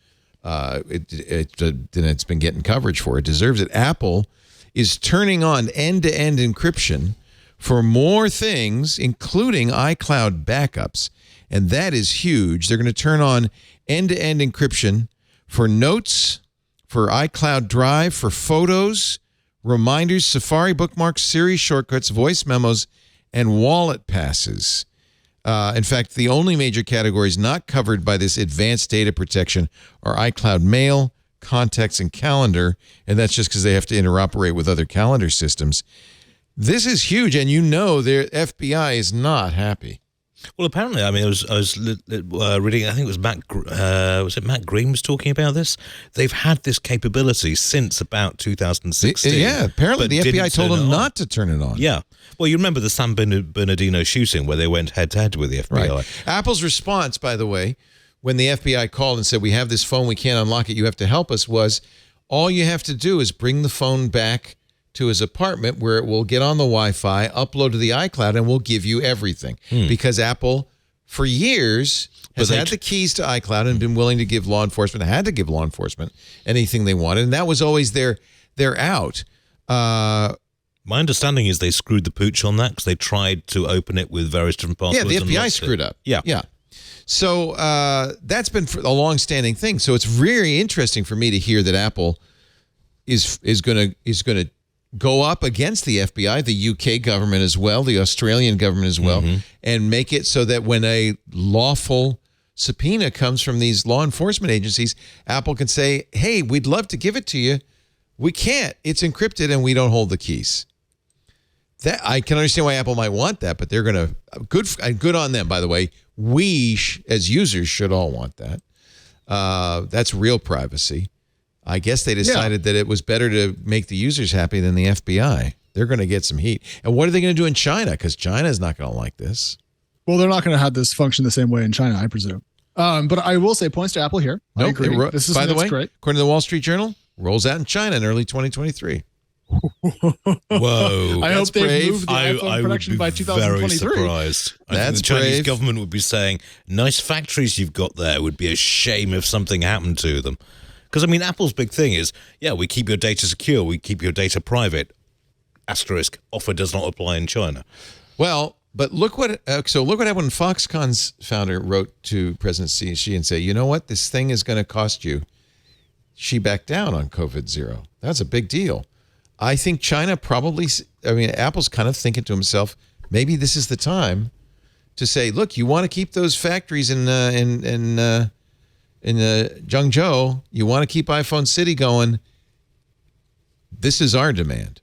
Speaker 1: it's been getting coverage for. It deserves it. Apple is turning on end-to-end encryption for more things, including iCloud backups. And that is huge. They're going to turn on end-to-end encryption for notes, for iCloud Drive, for photos, reminders, Safari bookmarks, Siri shortcuts, voice memos, and wallet passes. In fact, the only major categories not covered by this advanced data protection are iCloud Mail, Contacts, and Calendar, and that's just because they have to interoperate with other calendar systems. This is huge, and their FBI is not happy.
Speaker 4: Well, apparently, I mean, I was reading. I think it was Matt Green was talking about this. They've had this capability since about 2016.
Speaker 1: Yeah, apparently the FBI told them not to turn it on.
Speaker 4: Yeah. Well, you remember the San Bernardino shooting where they went head-to-head with the FBI.
Speaker 1: Right. Apple's response, by the way, when the FBI called and said, we have this phone, we can't unlock it, you have to help us, was all you have to do is bring the phone back to his apartment where it will get on the Wi-Fi, upload to the iCloud, and we'll give you everything. Because Apple, for years, has had the keys to iCloud and been willing to give law enforcement, had to give law enforcement anything they wanted, and that was always their out.
Speaker 4: My understanding is they screwed the pooch on that because they tried to open it with various different passwords.
Speaker 1: Yeah, the FBI screwed up.
Speaker 4: Yeah.
Speaker 1: So that's been a long-standing thing. So it's really interesting for me to hear that Apple is going to go up against the FBI, the UK government as well, the Australian government as well, and make it so that when a lawful subpoena comes from these law enforcement agencies, Apple can say, hey, we'd love to give it to you. We can't. It's encrypted and we don't hold the keys. That I can understand why Apple might want that, but they're going to good on them, by the way. We as users should all want that. That's real privacy. I guess they decided that it was better to make the users happy than the FBI. They're going to get some heat. And what are they going to do in China? Because China is not going to like this.
Speaker 5: Well, they're not going to have this function the same way in China, I presume. But I will say points to Apple here. I agree. This is,
Speaker 1: by the way,
Speaker 5: great.
Speaker 1: According to the Wall Street Journal, rolls out in China in early 2023.
Speaker 4: Whoa.
Speaker 5: I hope they
Speaker 1: brave.
Speaker 5: move the iPhone production by 2023.
Speaker 4: Very surprised. I think the Chinese government would be saying, nice factories you've got there. It would be a shame if something happened to them. Because, I mean, Apple's big thing is, we keep your data secure, we keep your data private. Asterisk, offer does not apply in China.
Speaker 1: Well, but look what happened when Foxconn's founder wrote to President Xi and said, you know what, this thing is going to cost you. She backed down on COVID-0. That's a big deal. I think China Apple's kind of thinking to himself, maybe this is the time to say, look, you want to keep those factories in Zhengzhou, you want to keep iPhone City going, this is our demand.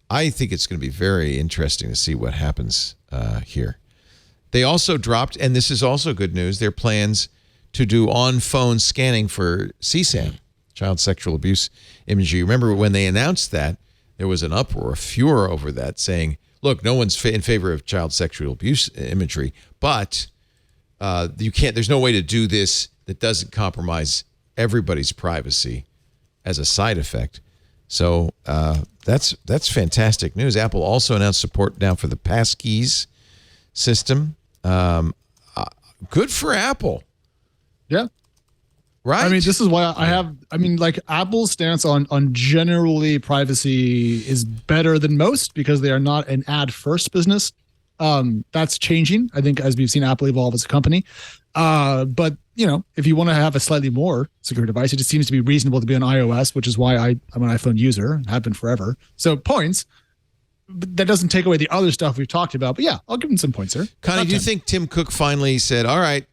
Speaker 1: I think it's going to be very interesting to see what happens here. They also dropped, and this is also good news, their plans to do on-phone scanning for CSAM, child sexual abuse imagery. Remember when they announced that, there was an uproar, a furor over that, saying, look, no one's in favor of child sexual abuse imagery, but you can't, there's no way to do this that doesn't compromise everybody's privacy as a side effect. So that's fantastic news. Apple also announced support now for the passkeys system. Good for Apple.
Speaker 5: Yeah.
Speaker 1: Right?
Speaker 5: I mean, this is why Apple's stance on generally privacy is better than most because they are not an ad-first business. That's changing, I think, as we've seen Apple evolve as a company. But, if you want to have a slightly more secure device, it just seems to be reasonable to be on iOS, which is why I'm an iPhone user, have been forever. So points, but that doesn't take away the other stuff we've talked about. But yeah, I'll give him some points here.
Speaker 1: Connie, do you think Tim Cook finally said, all right,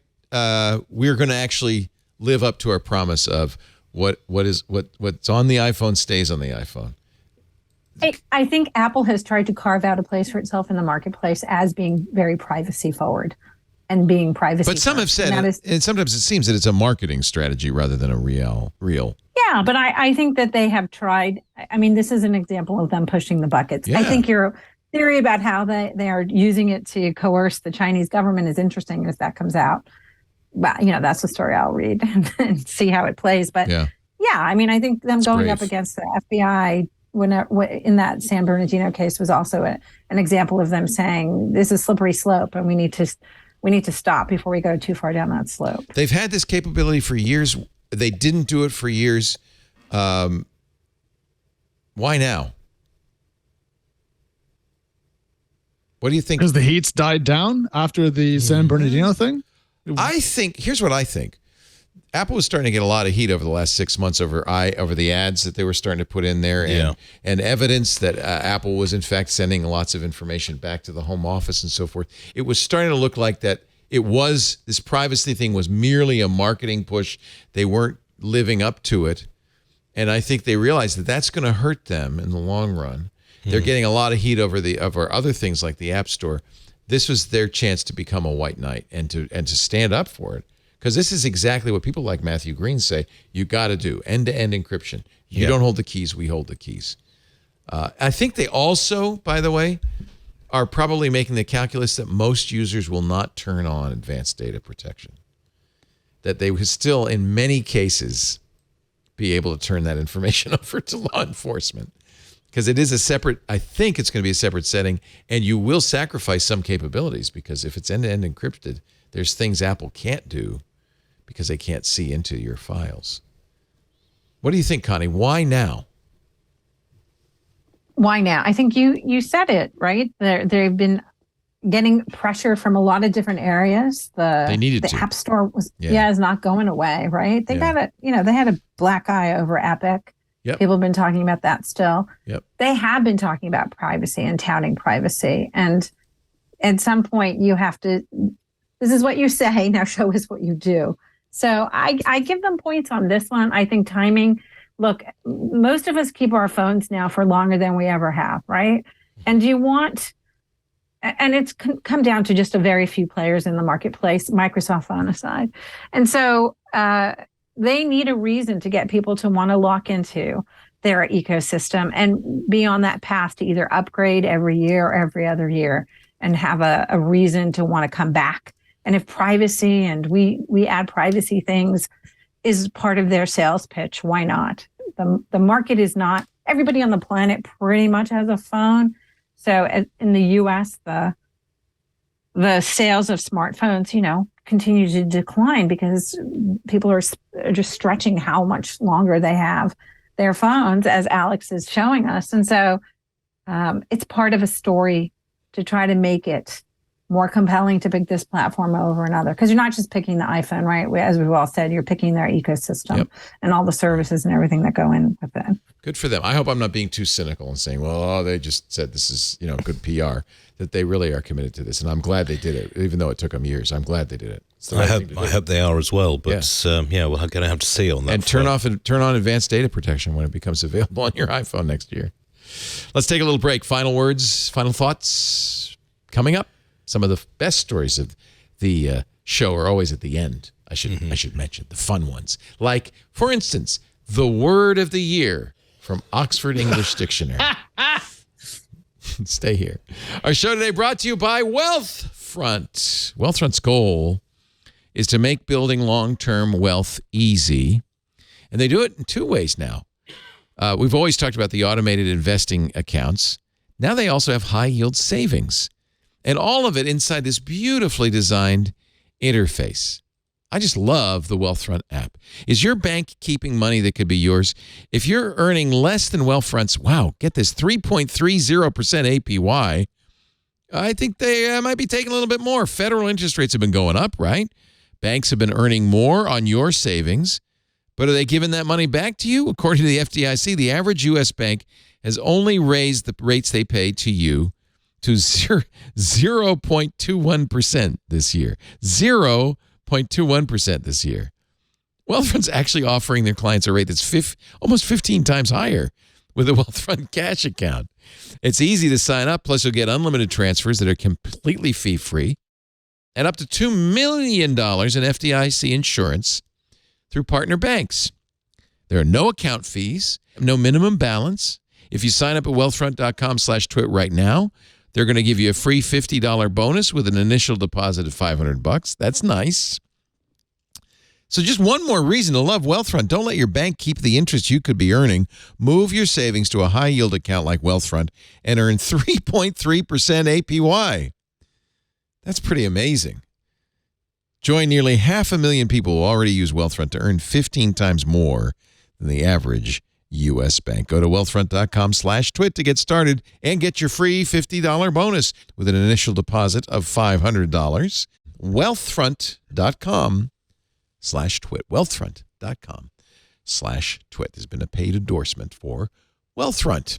Speaker 1: we're going to actually live up to our promise of what's on the iPhone stays on the iPhone?
Speaker 6: I think Apple has tried to carve out a place for itself in the marketplace as being very privacy forward and being privacy.
Speaker 1: But some have said, and sometimes it seems that it's a marketing strategy rather than a real.
Speaker 6: Yeah, but I think that they have tried. I mean, this is an example of them pushing the buckets. Yeah. I think your theory about how they are using it to coerce the Chinese government is interesting as that comes out. Well, that's the story I'll read and see how it plays. But yeah, I mean, I think them going up against the FBI in that San Bernardino case was also an example of them saying this is a slippery slope and we need to stop before we go too far down that slope.
Speaker 1: They've had this capability for years. They didn't do it for years. Why now? What do you think?
Speaker 5: Because the heat's died down after the San Bernardino thing?
Speaker 1: I think, here's what I think. Apple was starting to get a lot of heat over the last 6 months over the ads that they were starting to put in there and evidence that Apple was in fact sending lots of information back to the home office and so forth. It was starting to look like that this privacy thing was merely a marketing push. They weren't living up to it. And I think they realized that that's going to hurt them in the long run. They're getting a lot of heat over other things like the App Store. this was their chance to become a white knight and to stand up for it. Because this is exactly what people like Matthew Green say you got to do, end-to-end encryption. You don't hold the keys, we hold the keys. I think they also, by the way, are probably making the calculus that most users will not turn on advanced data protection. That they would still, in many cases, be able to turn that information over to law enforcement. Because it is a separate, I think it's going to be a separate setting, and you will sacrifice some capabilities, because if it's end-to-end encrypted, there's things Apple can't do because they can't see into your files. What do you think, Connie? Why now?
Speaker 6: Why now? I think you said it, right? They've been getting pressure from a lot of different areas.
Speaker 1: They needed
Speaker 6: the
Speaker 1: to.
Speaker 6: App Store is not going away, right? They got they had a black eye over Epic.
Speaker 1: Yep.
Speaker 6: People have been talking about that still.
Speaker 1: Yep.
Speaker 6: They have been talking about privacy and touting privacy. And at some point you have to, this is what you say, now show us what you do. So I give them points on this one. I think timing, look, most of us keep our phones now for longer than we ever have, right? And you want, and it's come down to just a very few players in the marketplace, Microsoft phone aside. And so they need a reason to get people to want to lock into their ecosystem and be on that path to either upgrade every year or every other year and have a reason to want to come back. And if privacy and we add privacy things is part of their sales pitch, why not? The market is not, everybody on the planet pretty much has a phone. So in the US, the sales of smartphones, continue to decline because people are just stretching how much longer they have their phones, as Alex is showing us. And so it's part of a story to try to make it more compelling to pick this platform over another. Because you're not just picking the iPhone, right? As we've all said, you're picking their ecosystem and all the services and everything that go in with it.
Speaker 1: Good for them. I hope I'm not being too cynical and saying, well, they just said this is, good PR, that they really are committed to this. And I'm glad they did it, even though it took them years. I'm glad they did it. It's the right thing to do.
Speaker 4: I hope they are as well. But we're going to have to see on that.
Speaker 1: And turn on advanced data protection when it becomes available on your iPhone next year. Let's take a little break. Final words, final thoughts coming up. Some of the best stories of the show are always at the end. I should mention the fun ones. Like, for instance, the word of the year from Oxford English Dictionary. Stay here. Our show today brought to you by Wealthfront. Wealthfront's goal is to make building long-term wealth easy. And they do it in two ways now. We've always talked about the automated investing accounts. Now they also have high-yield savings. And all of it inside this beautifully designed interface. I just love the Wealthfront app. Is your bank keeping money that could be yours? If you're earning less than Wealthfront's, get this, 3.30% APY, I think they might be taking a little bit more. Federal interest rates have been going up, right? Banks have been earning more on your savings, but are they giving that money back to you? According to the FDIC, the average U.S. bank has only raised the rates they pay to you to 0.21% this year. 0.21% this year. Wealthfront's actually offering their clients a rate that's almost 15 times higher with a Wealthfront cash account. It's easy to sign up, plus you'll get unlimited transfers that are completely fee-free and up to $2 million in FDIC insurance through partner banks. There are no account fees, no minimum balance. If you sign up at wealthfront.com/twit right now, they're going to give you a free $50 bonus with an initial deposit of $500. That's nice. So just one more reason to love Wealthfront. Don't let your bank keep the interest you could be earning. Move your savings to a high-yield account like Wealthfront and earn 3.3% APY. That's pretty amazing. Join nearly 500,000 people who already use Wealthfront to earn 15 times more than the average U.S. bank. Go to wealthfront.com/twit to get started and get your free $50 bonus with an initial deposit of $500. Wealthfront.com/twit. Wealthfront.com/twit has been a paid endorsement for Wealthfront.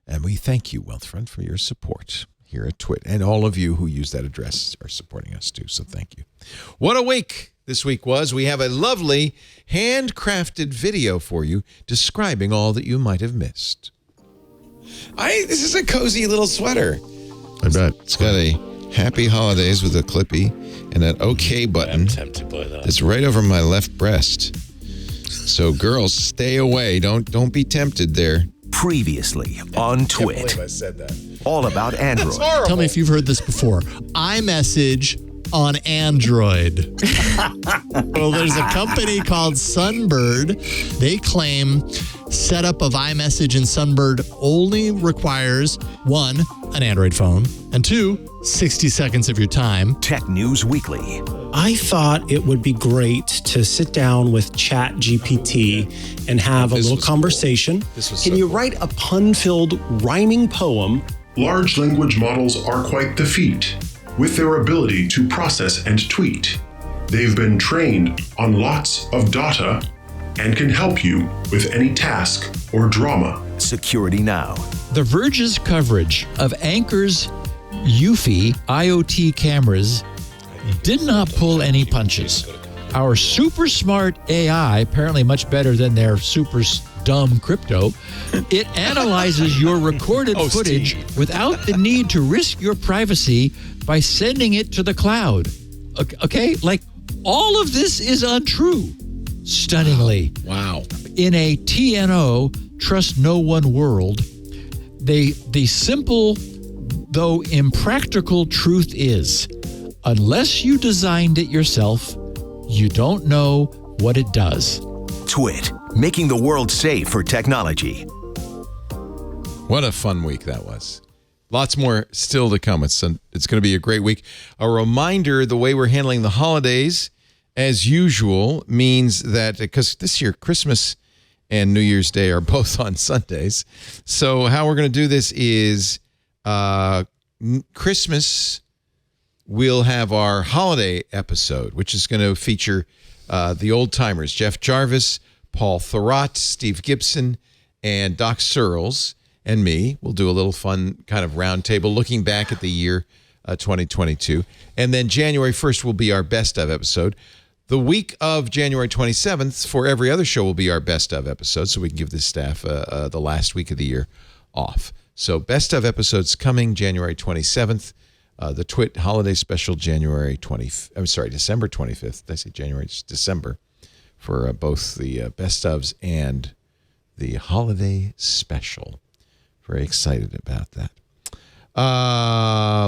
Speaker 1: And we thank you, Wealthfront, for your support here at Twit. And all of you who use that address are supporting us too, so thank you. What a week this week was. We have a lovely handcrafted video for you describing all that you might have missed. This is a cozy little sweater. I bet. It's got a happy holidays with a clippy and an OK button.
Speaker 4: I'm tempted by that.
Speaker 1: It's right over my left breast. So girls, stay away. Don't be tempted there.
Speaker 2: Previously on Twit.
Speaker 1: I said that.
Speaker 2: All about Android.
Speaker 7: Tell me if you've heard this before. iMessage on Android. Well, there's a company called Sunbird. They claim setup of iMessage in Sunbird only requires 1, an Android phone, and 2, 60 seconds of your time.
Speaker 2: Tech News Weekly.
Speaker 8: I thought it would be great to sit down with ChatGPT and have a little conversation. Can you write a pun-filled rhyming poem?
Speaker 9: Large language models are quite the feat, with their ability to process and tweet. They've been trained on lots of data and can help you with any task or drama.
Speaker 2: Security Now.
Speaker 10: The Verge's coverage of Anchor's Eufy IoT cameras did not pull any punches. Our super smart AI, apparently much better than their super dumb crypto, it analyzes your recorded footage without the need to risk your privacy by sending it to the cloud. Okay? Like, all of this is untrue. Stunningly.
Speaker 1: Wow.
Speaker 10: In a TNO, trust no one world, the simple, though impractical truth is, unless you designed it yourself, you don't know what it does.
Speaker 2: Twit. Making the world safe for technology.
Speaker 1: What a fun week that was. Lots more still to come. It's going to be a great week. A reminder, the way we're handling the holidays, as usual, means that, because this year Christmas and New Year's Day are both on Sundays. So how we're going to do this is Christmas, we'll have our holiday episode, which is going to feature the old timers, Jeff Jarvis, Paul Thurrott, Steve Gibson, and Doc Searles, and me. We'll do a little fun kind of roundtable looking back at the year 2022. And then January 1st will be our best of episode. The week of January 27th for every other show will be our best of episode, so we can give the staff the last week of the year off. So best of episodes coming January 27th. The Twit holiday special December 25th. Did I say January? It's December for both the best ofs and the holiday special. Very excited about that.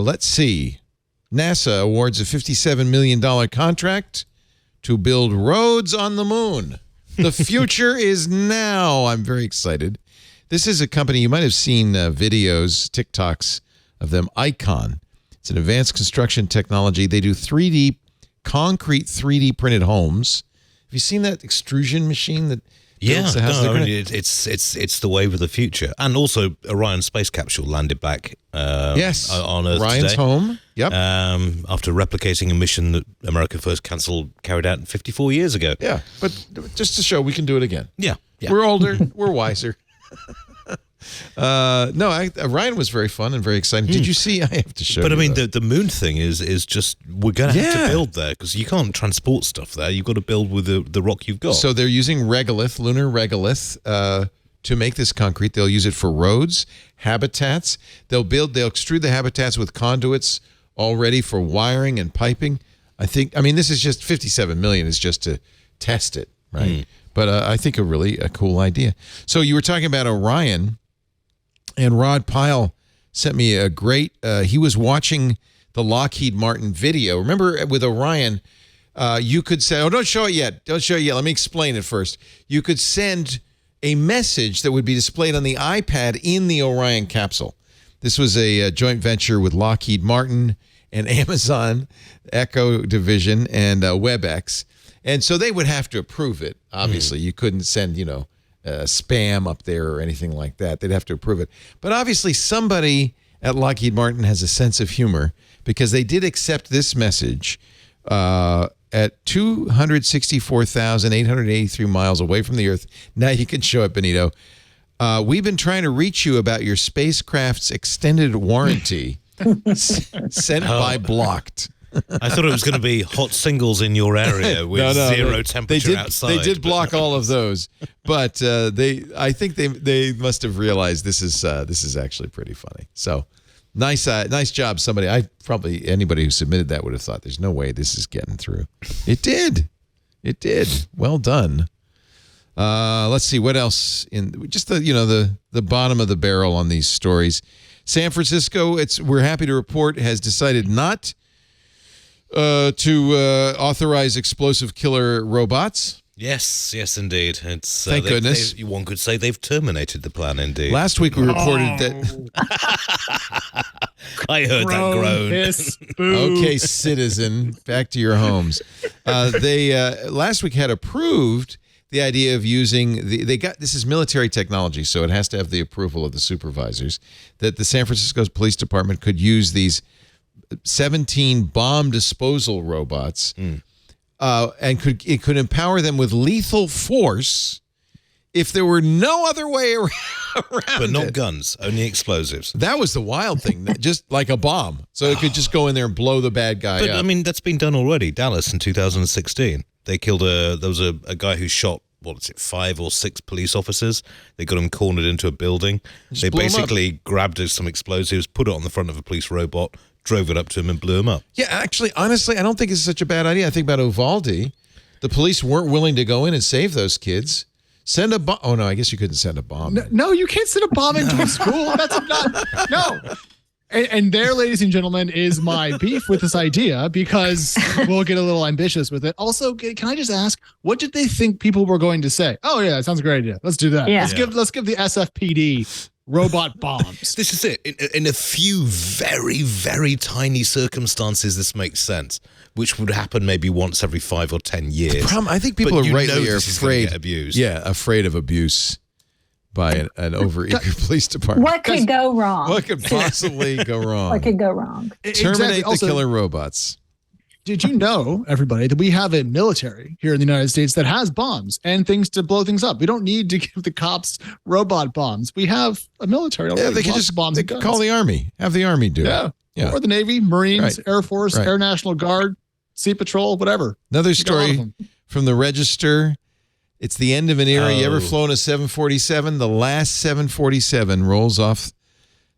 Speaker 1: Let's see. NASA awards a $57 million contract to build roads on the moon. The future is now. I'm very excited. This is a company, you might have seen videos, TikToks of them, Icon. It's an advanced construction technology. They do concrete 3D printed homes. Have you seen that extrusion machine that builds the house?
Speaker 4: It's the wave of the future. And also Orion space capsule landed back on Earth
Speaker 1: Orion's
Speaker 4: today.
Speaker 1: home. Yep.
Speaker 4: After replicating a mission that America first carried out 54 years ago.
Speaker 1: Yeah, but just to show we can do it again.
Speaker 4: Yeah.
Speaker 1: We're older. We're wiser. Orion was very fun and very exciting. Did you see? I have to show you.
Speaker 4: But I mean, the moon thing is just, we're going to have to build there because you can't transport stuff there. You've got to build with the rock you've got.
Speaker 1: So they're using regolith, lunar regolith, to make this concrete. They'll use it for roads, habitats. They'll extrude the habitats with conduits all ready for wiring and piping. This is just $57 million is just to test it, right? But I think a cool idea. So you were talking about Orion, and Rod Pyle sent me a great, he was watching the Lockheed Martin video. Remember with Orion, you could say, don't show it yet. Don't show it yet. Let me explain it first. You could send a message that would be displayed on the iPad in the Orion capsule. This was a joint venture with Lockheed Martin and Amazon, Echo Division, and WebEx. And so they would have to approve it. Obviously, you couldn't send, spam up there or anything like that. They'd have to approve it. But obviously, somebody at Lockheed Martin has a sense of humor because they did accept this message at 264,883 miles away from the Earth. Now you can show it, Benito. We've been trying to reach you about your spacecraft's extended warranty sent by blocked.
Speaker 4: I thought it was going to be hot singles in your area with zero temperature outside.
Speaker 1: They did block all of those, but I think they must have realized this is actually pretty funny. So Nice job, somebody. Anybody who submitted that would have thought there's no way this is getting through. It did. Well done. Let's see what else in just the bottom of the barrel on these stories. San Francisco, we're happy to report, has decided not to authorize explosive killer robots.
Speaker 4: Yes, indeed. It's
Speaker 1: thank goodness.
Speaker 4: One could say they've terminated the plan. Indeed.
Speaker 1: Last week we reported that.
Speaker 4: I heard that groan.
Speaker 1: Okay, citizen, back to your homes. They last week had approved the idea of using this is military technology, so it has to have the approval of the supervisors. That the San Francisco Police Department could use these 17 bomb disposal robots. And it could empower them with lethal force if there were no other way around
Speaker 4: But not guns, only explosives.
Speaker 1: That was the wild thing, just like a bomb. So it could just go in there and blow the bad guy up.
Speaker 4: I mean, that's been done already. Dallas in 2016. They killed there was a guy who shot, 5 or 6 police officers. They got him cornered into a building. They basically grabbed some explosives, put it on the front of a police robot, drove it up to him and blew him up.
Speaker 1: Yeah, actually, honestly, I don't think it's such a bad idea. I think about Uvalde. The police weren't willing to go in and save those kids. Send a bomb. Oh, no, I guess you couldn't send a bomb.
Speaker 5: No, you can't send a bomb into a school. That's not. No. And there, ladies and gentlemen, is my beef with this idea, because we'll get a little ambitious with it. Also, can I just ask, what did they think people were going to say? Oh, yeah, that sounds a great idea. Let's do that.
Speaker 6: Yeah.
Speaker 5: Let's give the SFPD robot bombs.
Speaker 4: This is it. In a few very, very tiny circumstances, this makes sense, which would happen maybe once every 5 or 10 years.
Speaker 1: I think people are rightly afraid.
Speaker 4: Abused.
Speaker 1: Yeah, afraid of abuse by an overeager police department.
Speaker 6: What could go wrong?
Speaker 1: What could possibly go wrong?
Speaker 6: What could go wrong?
Speaker 1: Terminate the killer robots.
Speaker 5: Did you know, everybody, that we have a military here in the United States that has bombs and things to blow things up? We don't need to give the cops robot bombs. We have a military already.
Speaker 1: Yeah, they can just bombs. They could call the Army. Have the Army do it. Yeah. Or
Speaker 5: the Navy, Marines, Air Force, Air National Guard, Sea Patrol, whatever.
Speaker 1: Another story from the Register. It's the end of an era. You ever flown a 747? The last 747 rolls off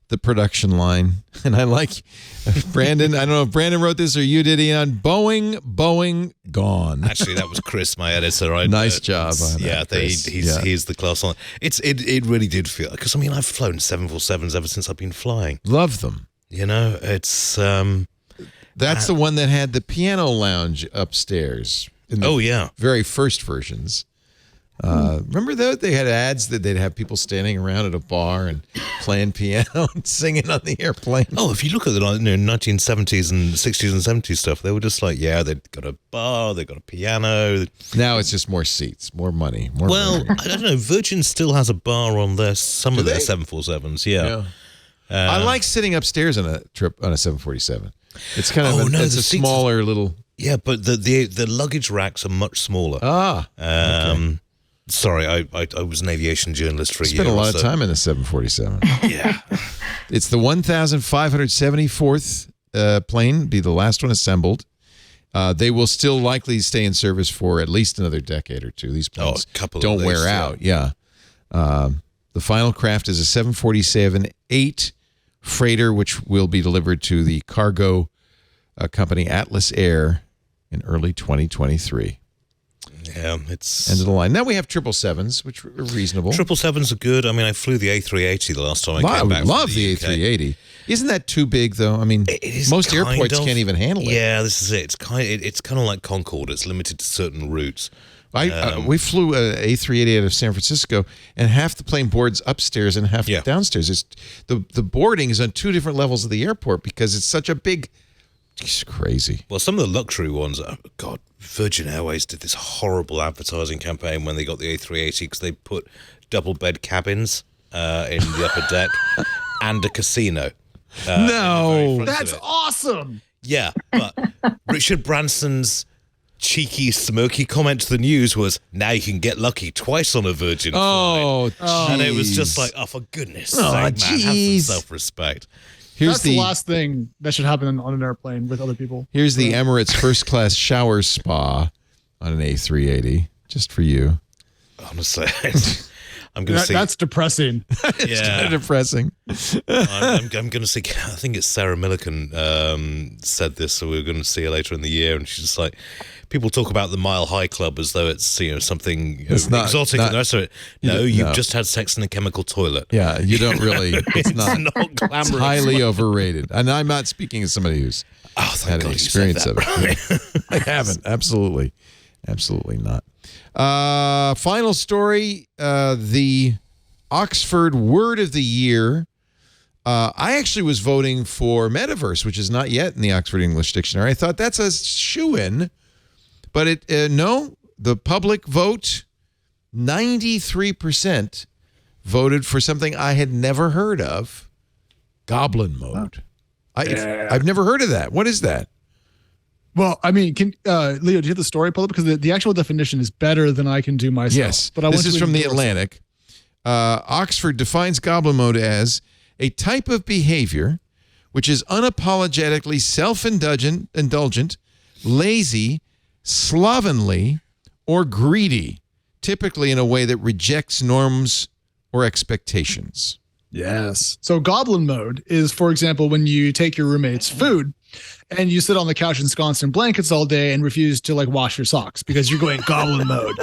Speaker 1: the production line. And I like Brandon. I don't know if Brandon wrote this or you did, Ian. Boeing, gone.
Speaker 4: Actually, that was Chris, my editor.
Speaker 1: Nice job.
Speaker 4: He's the class on. It really did feel, because I mean, I've flown 747s ever since I've been flying.
Speaker 1: Love them.
Speaker 4: It's
Speaker 1: that's the one that had the piano lounge upstairs. In the very first versions. Remember though, they had ads that they'd have people standing around at a bar and playing piano and singing on the airplane.
Speaker 4: Oh, if you look at the 1970s and 60s and 70s stuff, they were just like, they've got a bar, they've got a piano.
Speaker 1: Now it's just more seats, more money, more.
Speaker 4: Well, I don't know. Virgin still has a bar on some of their 747s. Yeah.
Speaker 1: I like sitting upstairs on a 747. It's kind of a smaller little.
Speaker 4: Yeah, but the luggage racks are much smaller.
Speaker 1: Okay.
Speaker 4: Sorry, I was an aviation journalist for a year.
Speaker 1: Spent a lot of time in the 747.
Speaker 4: Yeah.
Speaker 1: It's the 1,574th plane, be the last one assembled. They will still likely stay in service for at least another decade or two. These planes don't wear out. Yeah. The final craft is a 747-8 freighter, which will be delivered to the cargo company Atlas Air in early 2023.
Speaker 4: Yeah, it's
Speaker 1: end of the line. Now we have 777s, which are reasonable.
Speaker 4: 777s are good. I mean, I flew the A380 the last time I came back.
Speaker 1: I love the A380. Isn't that too big though? I mean, most airports can't even handle it.
Speaker 4: Yeah, this is it. It's kind of like Concorde. It's limited to certain routes.
Speaker 1: We flew an A380 out of San Francisco, and half the plane boards upstairs and half downstairs. It's the boarding is on 2 different levels of the airport because it's such a big. It's crazy.
Speaker 4: Well, some of the luxury ones, Virgin Airways did this horrible advertising campaign when they got the A380 because they put double bed cabins in the upper deck and a casino.
Speaker 5: No, that's awesome.
Speaker 4: Yeah, but Richard Branson's cheeky, smirky comment to the news was, now you can get lucky twice on a Virgin flight. And it was just like, for goodness sake, man, have some self-respect.
Speaker 5: That's the last thing that should happen on an airplane with other people.
Speaker 1: Here's the Emirates first class shower spa on an A380, just for you.
Speaker 4: Honestly, I'm going to say
Speaker 5: that's depressing.
Speaker 1: It's kind of depressing.
Speaker 4: I'm going to see. I think it's Sarah Millican said this, so we're going to see her later in the year, and she's just like, people talk about the Mile High Club as though it's something exotic and the rest of it. No, you've just had sex in a chemical toilet.
Speaker 1: Yeah, you don't really. It's not
Speaker 4: glamorous.
Speaker 1: It's highly overrated, and I'm not speaking as somebody who's had an experience of it. I haven't. Absolutely not. Final story: the Oxford Word of the Year. I actually was voting for metaverse, which is not yet in the Oxford English Dictionary. I thought that's a shoo-in, but no, the public vote, 93% voted for something I had never heard of, Goblin mode. I've never heard of that. What is that?
Speaker 5: Well, I mean, Leo, do you have the story pulled up? Because the actual definition is better than I can do myself.
Speaker 1: Yes, but this is from the Atlantic. Oxford defines Goblin mode as a type of behavior which is unapologetically self-indulgent, lazy, slovenly, or greedy, typically in a way that rejects norms or expectations.
Speaker 5: Yes. So Goblin mode is, for example, when you take your roommate's food and you sit on the couch ensconced in blankets all day and refuse to wash your socks because you're going Goblin mode.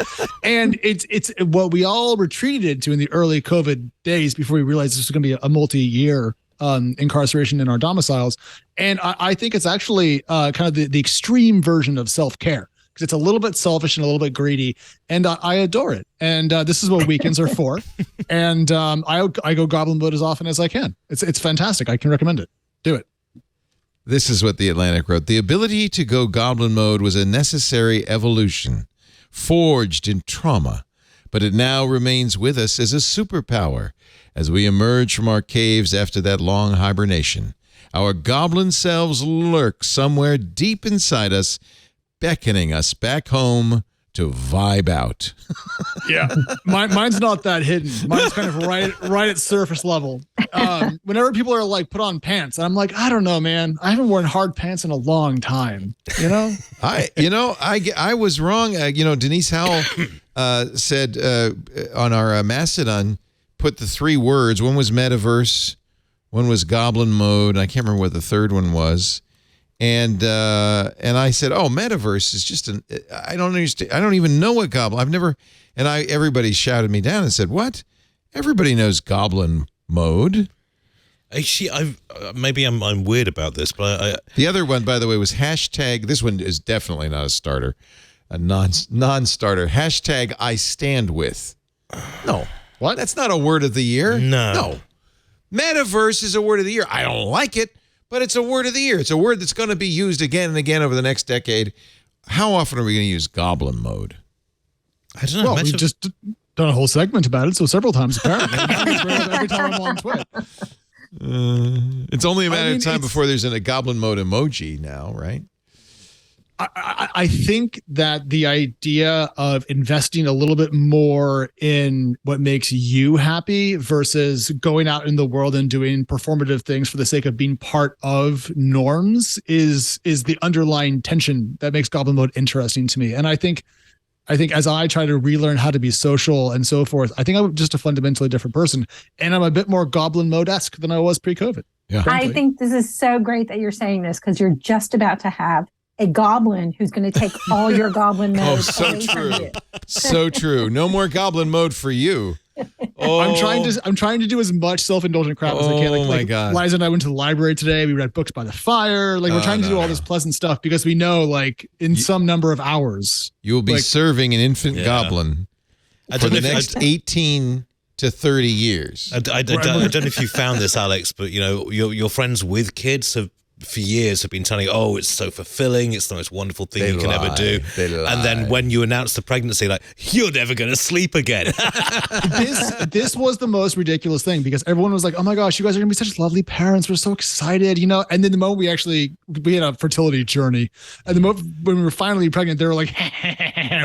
Speaker 5: And it's what we all retreated to in the early COVID days before we realized this was going to be a multi-year incarceration in our domiciles. And I think it's actually kind of the extreme version of self-care, because it's a little bit selfish and a little bit greedy, and I adore it. And this is what weekends are for. And I go Goblin mode as often as I can. It's fantastic. I can recommend it. Do it.
Speaker 1: This is what the Atlantic wrote. The ability to go Goblin mode was a necessary evolution, forged in trauma, but it now remains with us as a superpower as we emerge from our caves after that long hibernation. Our goblin selves lurk somewhere deep inside us, beckoning us back home to vibe out.
Speaker 5: Yeah, mine's not that hidden. Mine's kind of right at surface level. Whenever people are like, put on pants, I'm like, I don't know, man. I haven't worn hard pants in a long time.
Speaker 1: I was wrong. Denise Howell said on our Mastodon, put the three words. One was metaverse, one was Goblin mode. I can't remember what the third one was. And I said, oh, metaverse is just I don't understand. I don't even know what Goblin. I've never, everybody shouted me down and said, what? Everybody knows Goblin mode.
Speaker 4: Actually, maybe I'm weird about this, but
Speaker 1: the other one, by the way, was hashtag. This one is definitely not a starter, a non-starter. Hashtag I stand with. No, what? That's not a word of the year. No. Metaverse is a word of the year. I don't like it, but it's a word of the year. It's a word that's going to be used again and again over the next decade. How often are we going to use Goblin mode?
Speaker 4: I don't know.
Speaker 5: Well, we've just done a whole segment about it, so several times apparently. Every time I'm on Twitter.
Speaker 1: It's only a matter of time before there's a Goblin mode emoji now, right?
Speaker 5: I think that the idea of investing a little bit more in what makes you happy versus going out in the world and doing performative things for the sake of being part of norms is the underlying tension that makes Goblin mode interesting to me. And I think as I try to relearn how to be social and so forth, I think I'm just a fundamentally different person, and I'm a bit more Goblin mode-esque than I was pre-COVID.
Speaker 1: Yeah.
Speaker 6: I think this is so great that you're saying this, because you're just about to have a goblin who's going to take all your Goblin mode away from you.
Speaker 1: So true. No more Goblin mode for you. Oh.
Speaker 5: I'm trying to do as much self-indulgent crap as I can.
Speaker 1: Oh my God.
Speaker 5: Liza and I went to the library today. We read books by the fire. We're trying to do all this pleasant stuff because we know, in some number of hours,
Speaker 1: you will be serving an infant goblin for the next 18 to 30 years.
Speaker 4: I don't know if you found this, Alex, but your friends with kids for years have been telling you, oh, it's so fulfilling, it's the most wonderful thing you can ever do. And then when you announce the pregnancy, you're never going to sleep again.
Speaker 5: This was the most ridiculous thing, because everyone was like, oh my gosh, you guys are going to be such lovely parents. We're so excited, And then the moment we had a fertility journey, and the moment when we were finally pregnant, they were like,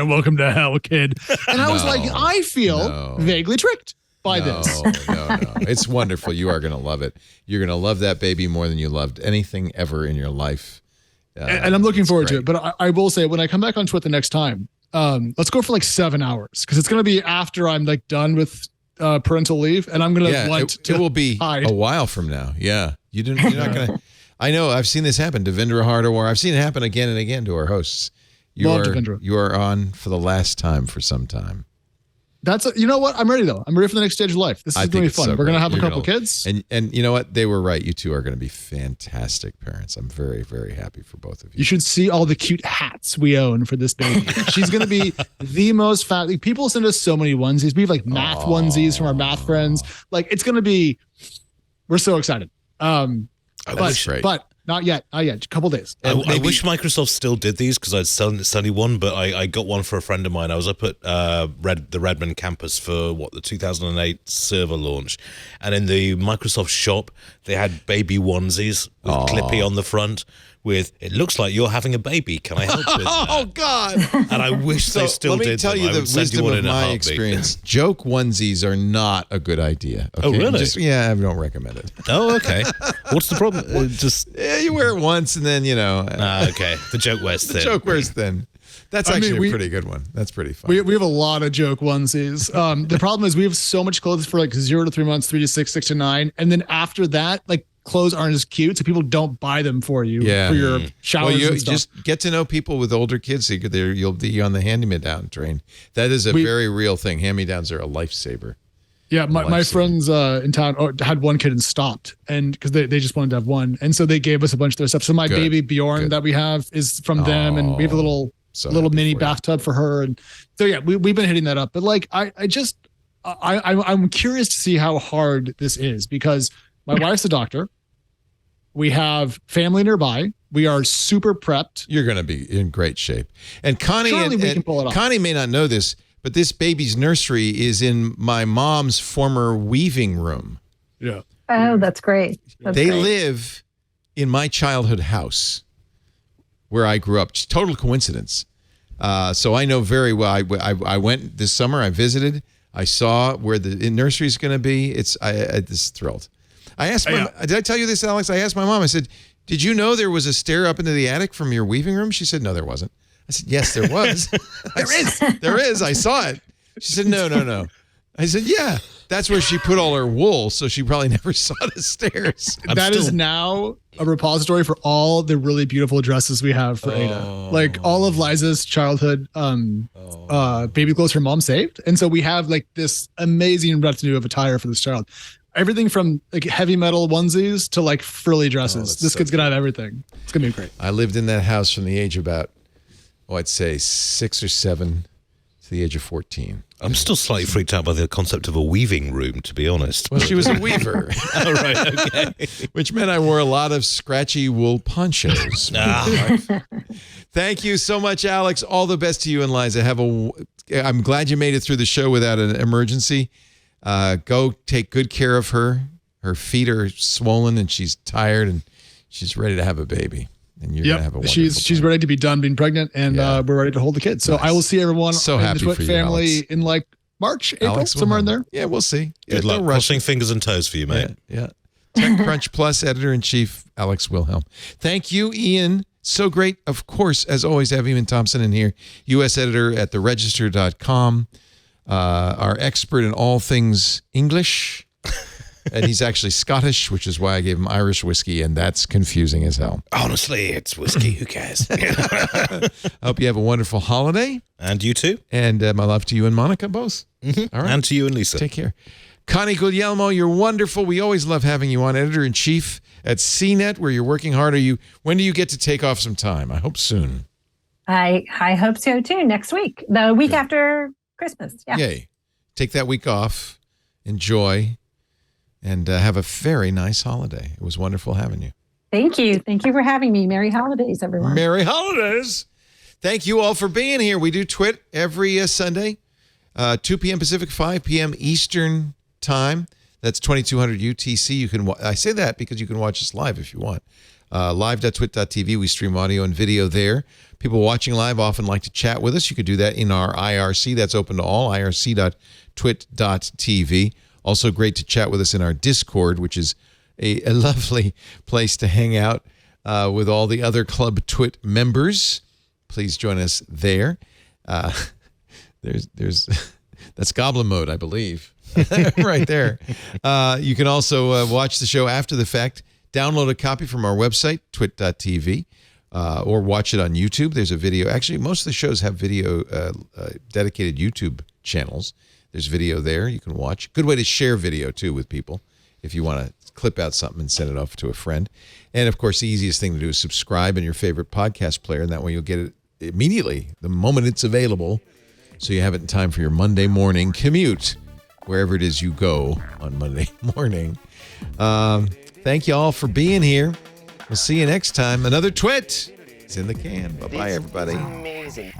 Speaker 5: welcome to hell, kid. And I was like, I feel vaguely tricked by this.
Speaker 1: No. It's wonderful. You are going to love it. You're going to love that baby more than you loved anything ever in your life.
Speaker 5: And I'm looking forward to it. But I will say, when I come back on Twitter the next time, let's go for 7 hours, because it's going to be after I'm done with parental leave, and I'm going to want to.
Speaker 1: It will be
Speaker 5: hide.
Speaker 1: a while from now. Yeah, you're not going to. I know. I've seen this happen to Devindra Hardawar. I've seen it happen again and again to our hosts. You are on for the last time for some time.
Speaker 5: You know what? I'm ready though. I'm ready for the next stage of life. This is going to be fun. So we're going to have a couple kids.
Speaker 1: And you know what? They were right. You two are going to be fantastic parents. I'm very, very happy for both of you.
Speaker 5: You should see all the cute hats we own for this baby. She's going to be the most fat. Like, people send us so many onesies. We have like math onesies from our math friends. Like, it's going to be, we're so excited. But not yet. Not yet. A couple days.
Speaker 4: I wish Microsoft still did these because I'd suddenly one, but I got one for a friend of mine. I was up at the Redmond campus for the 2008 server launch, and in the Microsoft shop they had baby onesies with Clippy on the front. With "It looks like you're having a baby. Can I help with that?"
Speaker 1: Oh God!
Speaker 4: And I wish they still did.
Speaker 1: Let me tell you the wisdom of my experience. Joke onesies are not a good idea. Okay?
Speaker 4: Oh really?
Speaker 1: I don't recommend it.
Speaker 4: Oh okay. What's the problem?
Speaker 1: You wear it once and then
Speaker 4: okay. The joke wears thin.
Speaker 1: The joke wears thin. That's actually a pretty good one. That's pretty fun.
Speaker 5: We have a lot of joke onesies. The problem is we have so much clothes for like 0 to 3 months, 3 to 6, 6 to 9, and then after that, like, clothes aren't as cute, so people don't buy them for you for your showers and stuff.
Speaker 1: Just get to know people with older kids. You'll be on the hand-me-down train. That is a very real thing. Hand-me-downs are a lifesaver.
Speaker 5: Yeah, my friends in town had one kid and stopped, and because they just wanted to have one, and so they gave us a bunch of their stuff. So my baby Bjorn that we have is from them, and we have a little mini bathtub for her, and so yeah, we've been hitting that up. But like, I'm curious to see how hard this is because my wife's a doctor. We have family nearby. We are super prepped.
Speaker 1: You're going to be in great shape. And Connie,
Speaker 5: we can pull it off.
Speaker 1: Connie may not know this, but this baby's nursery is in my mom's former weaving room.
Speaker 5: Yeah.
Speaker 6: Oh, that's great.
Speaker 1: They live in my childhood house where I grew up. Just total coincidence. So I know very well. I went this summer. I visited. I saw where the nursery is going to be. I'm just thrilled. I asked did I tell you this, Alex? I asked my mom, I said, did you know there was a stair up into the attic from your weaving room? She said, no, there wasn't. I said, yes, there was. There is. I saw it. She said, no. I said, yeah, that's where she put all her wool. So she probably never saw the stairs.
Speaker 5: That is now a repository for all the really beautiful dresses we have for Ada. Like all of Liza's childhood baby clothes her mom saved. And so we have like this amazing retinue of attire for this child. Everything from like heavy metal onesies to like frilly dresses. This kid's gonna have everything. It's gonna be great.
Speaker 1: I lived in that house from the age about, I'd say 6 or 7 to the age of 14.
Speaker 4: I'm still slightly freaked out by the concept of a weaving room, to be honest.
Speaker 1: Well, she was a weaver.
Speaker 4: Oh, right, okay.
Speaker 1: Which meant I wore a lot of scratchy wool ponchos. Thank you so much, Alex. All the best to you and Liza. I'm glad you made it through the show without an emergency. Go take good care of her. Her feet are swollen and she's tired and she's ready to have a baby. And you're gonna have a wonderful
Speaker 5: she's ready to be done being pregnant, and we're ready to hold the kids. So I will see everyone
Speaker 1: so
Speaker 5: in
Speaker 1: happy
Speaker 5: the
Speaker 1: for you,
Speaker 5: family
Speaker 1: Alex.
Speaker 5: in like March, April, somewhere in there.
Speaker 1: Yeah, we'll see.
Speaker 4: Good luck. Crossing fingers and toes for you, mate.
Speaker 1: Yeah. TechCrunch Plus editor-in-chief Alex Wilhelm. Thank you, Ian. So great, of course, as always, to have Ian Thompson in here, U.S. editor at theregister.com, our expert in all things English. And he's actually Scottish, which is why I gave him Irish whiskey, and that's confusing as hell.
Speaker 4: Honestly, it's whiskey. Who cares?
Speaker 1: I hope you have a wonderful holiday.
Speaker 4: And you too.
Speaker 1: And my love to you and Monica both.
Speaker 4: Mm-hmm.
Speaker 1: All right.
Speaker 4: And to you and Lisa.
Speaker 1: Take care. Connie Guglielmo, you're wonderful. We always love having you on, editor-in-chief at CNET, where you're working hard. When do you get to take off some time? I hope soon.
Speaker 6: I hope so too. Next week, the week after Christmas. Yeah.
Speaker 1: Yay. Take that week off. Enjoy. And have a very nice holiday. It was wonderful having you.
Speaker 6: Thank you. Thank you for having me. Merry holidays, everyone.
Speaker 1: Merry holidays. Thank you all for being here. We do Twit every Sunday, 2 p.m. Pacific, 5 p.m. Eastern time. That's 2200 UTC. I say that because you can watch us live if you want. Live.twit.tv. We stream audio and video there. People watching live often like to chat with us. You could do that in our IRC. That's open to all, irc.twit.tv. Also great to chat with us in our Discord, which is a lovely place to hang out with all the other Club Twit members. Please join us there. There's that's Goblin mode, I believe. right there. You can also watch the show after the fact. Download a copy from our website, twit.tv, or watch it on YouTube. There's a video. Actually, most of the shows have video, dedicated YouTube channels. There's video there you can watch. Good way to share video, too, with people if you want to clip out something and send it off to a friend. And, of course, the easiest thing to do is subscribe in your favorite podcast player, and that way you'll get it immediately, the moment it's available, so you have it in time for your Monday morning commute, wherever it is you go on Monday morning. Thank you all for being here. We'll see you next time. Another Twit is in the can. Bye-bye, everybody.
Speaker 11: Amazing.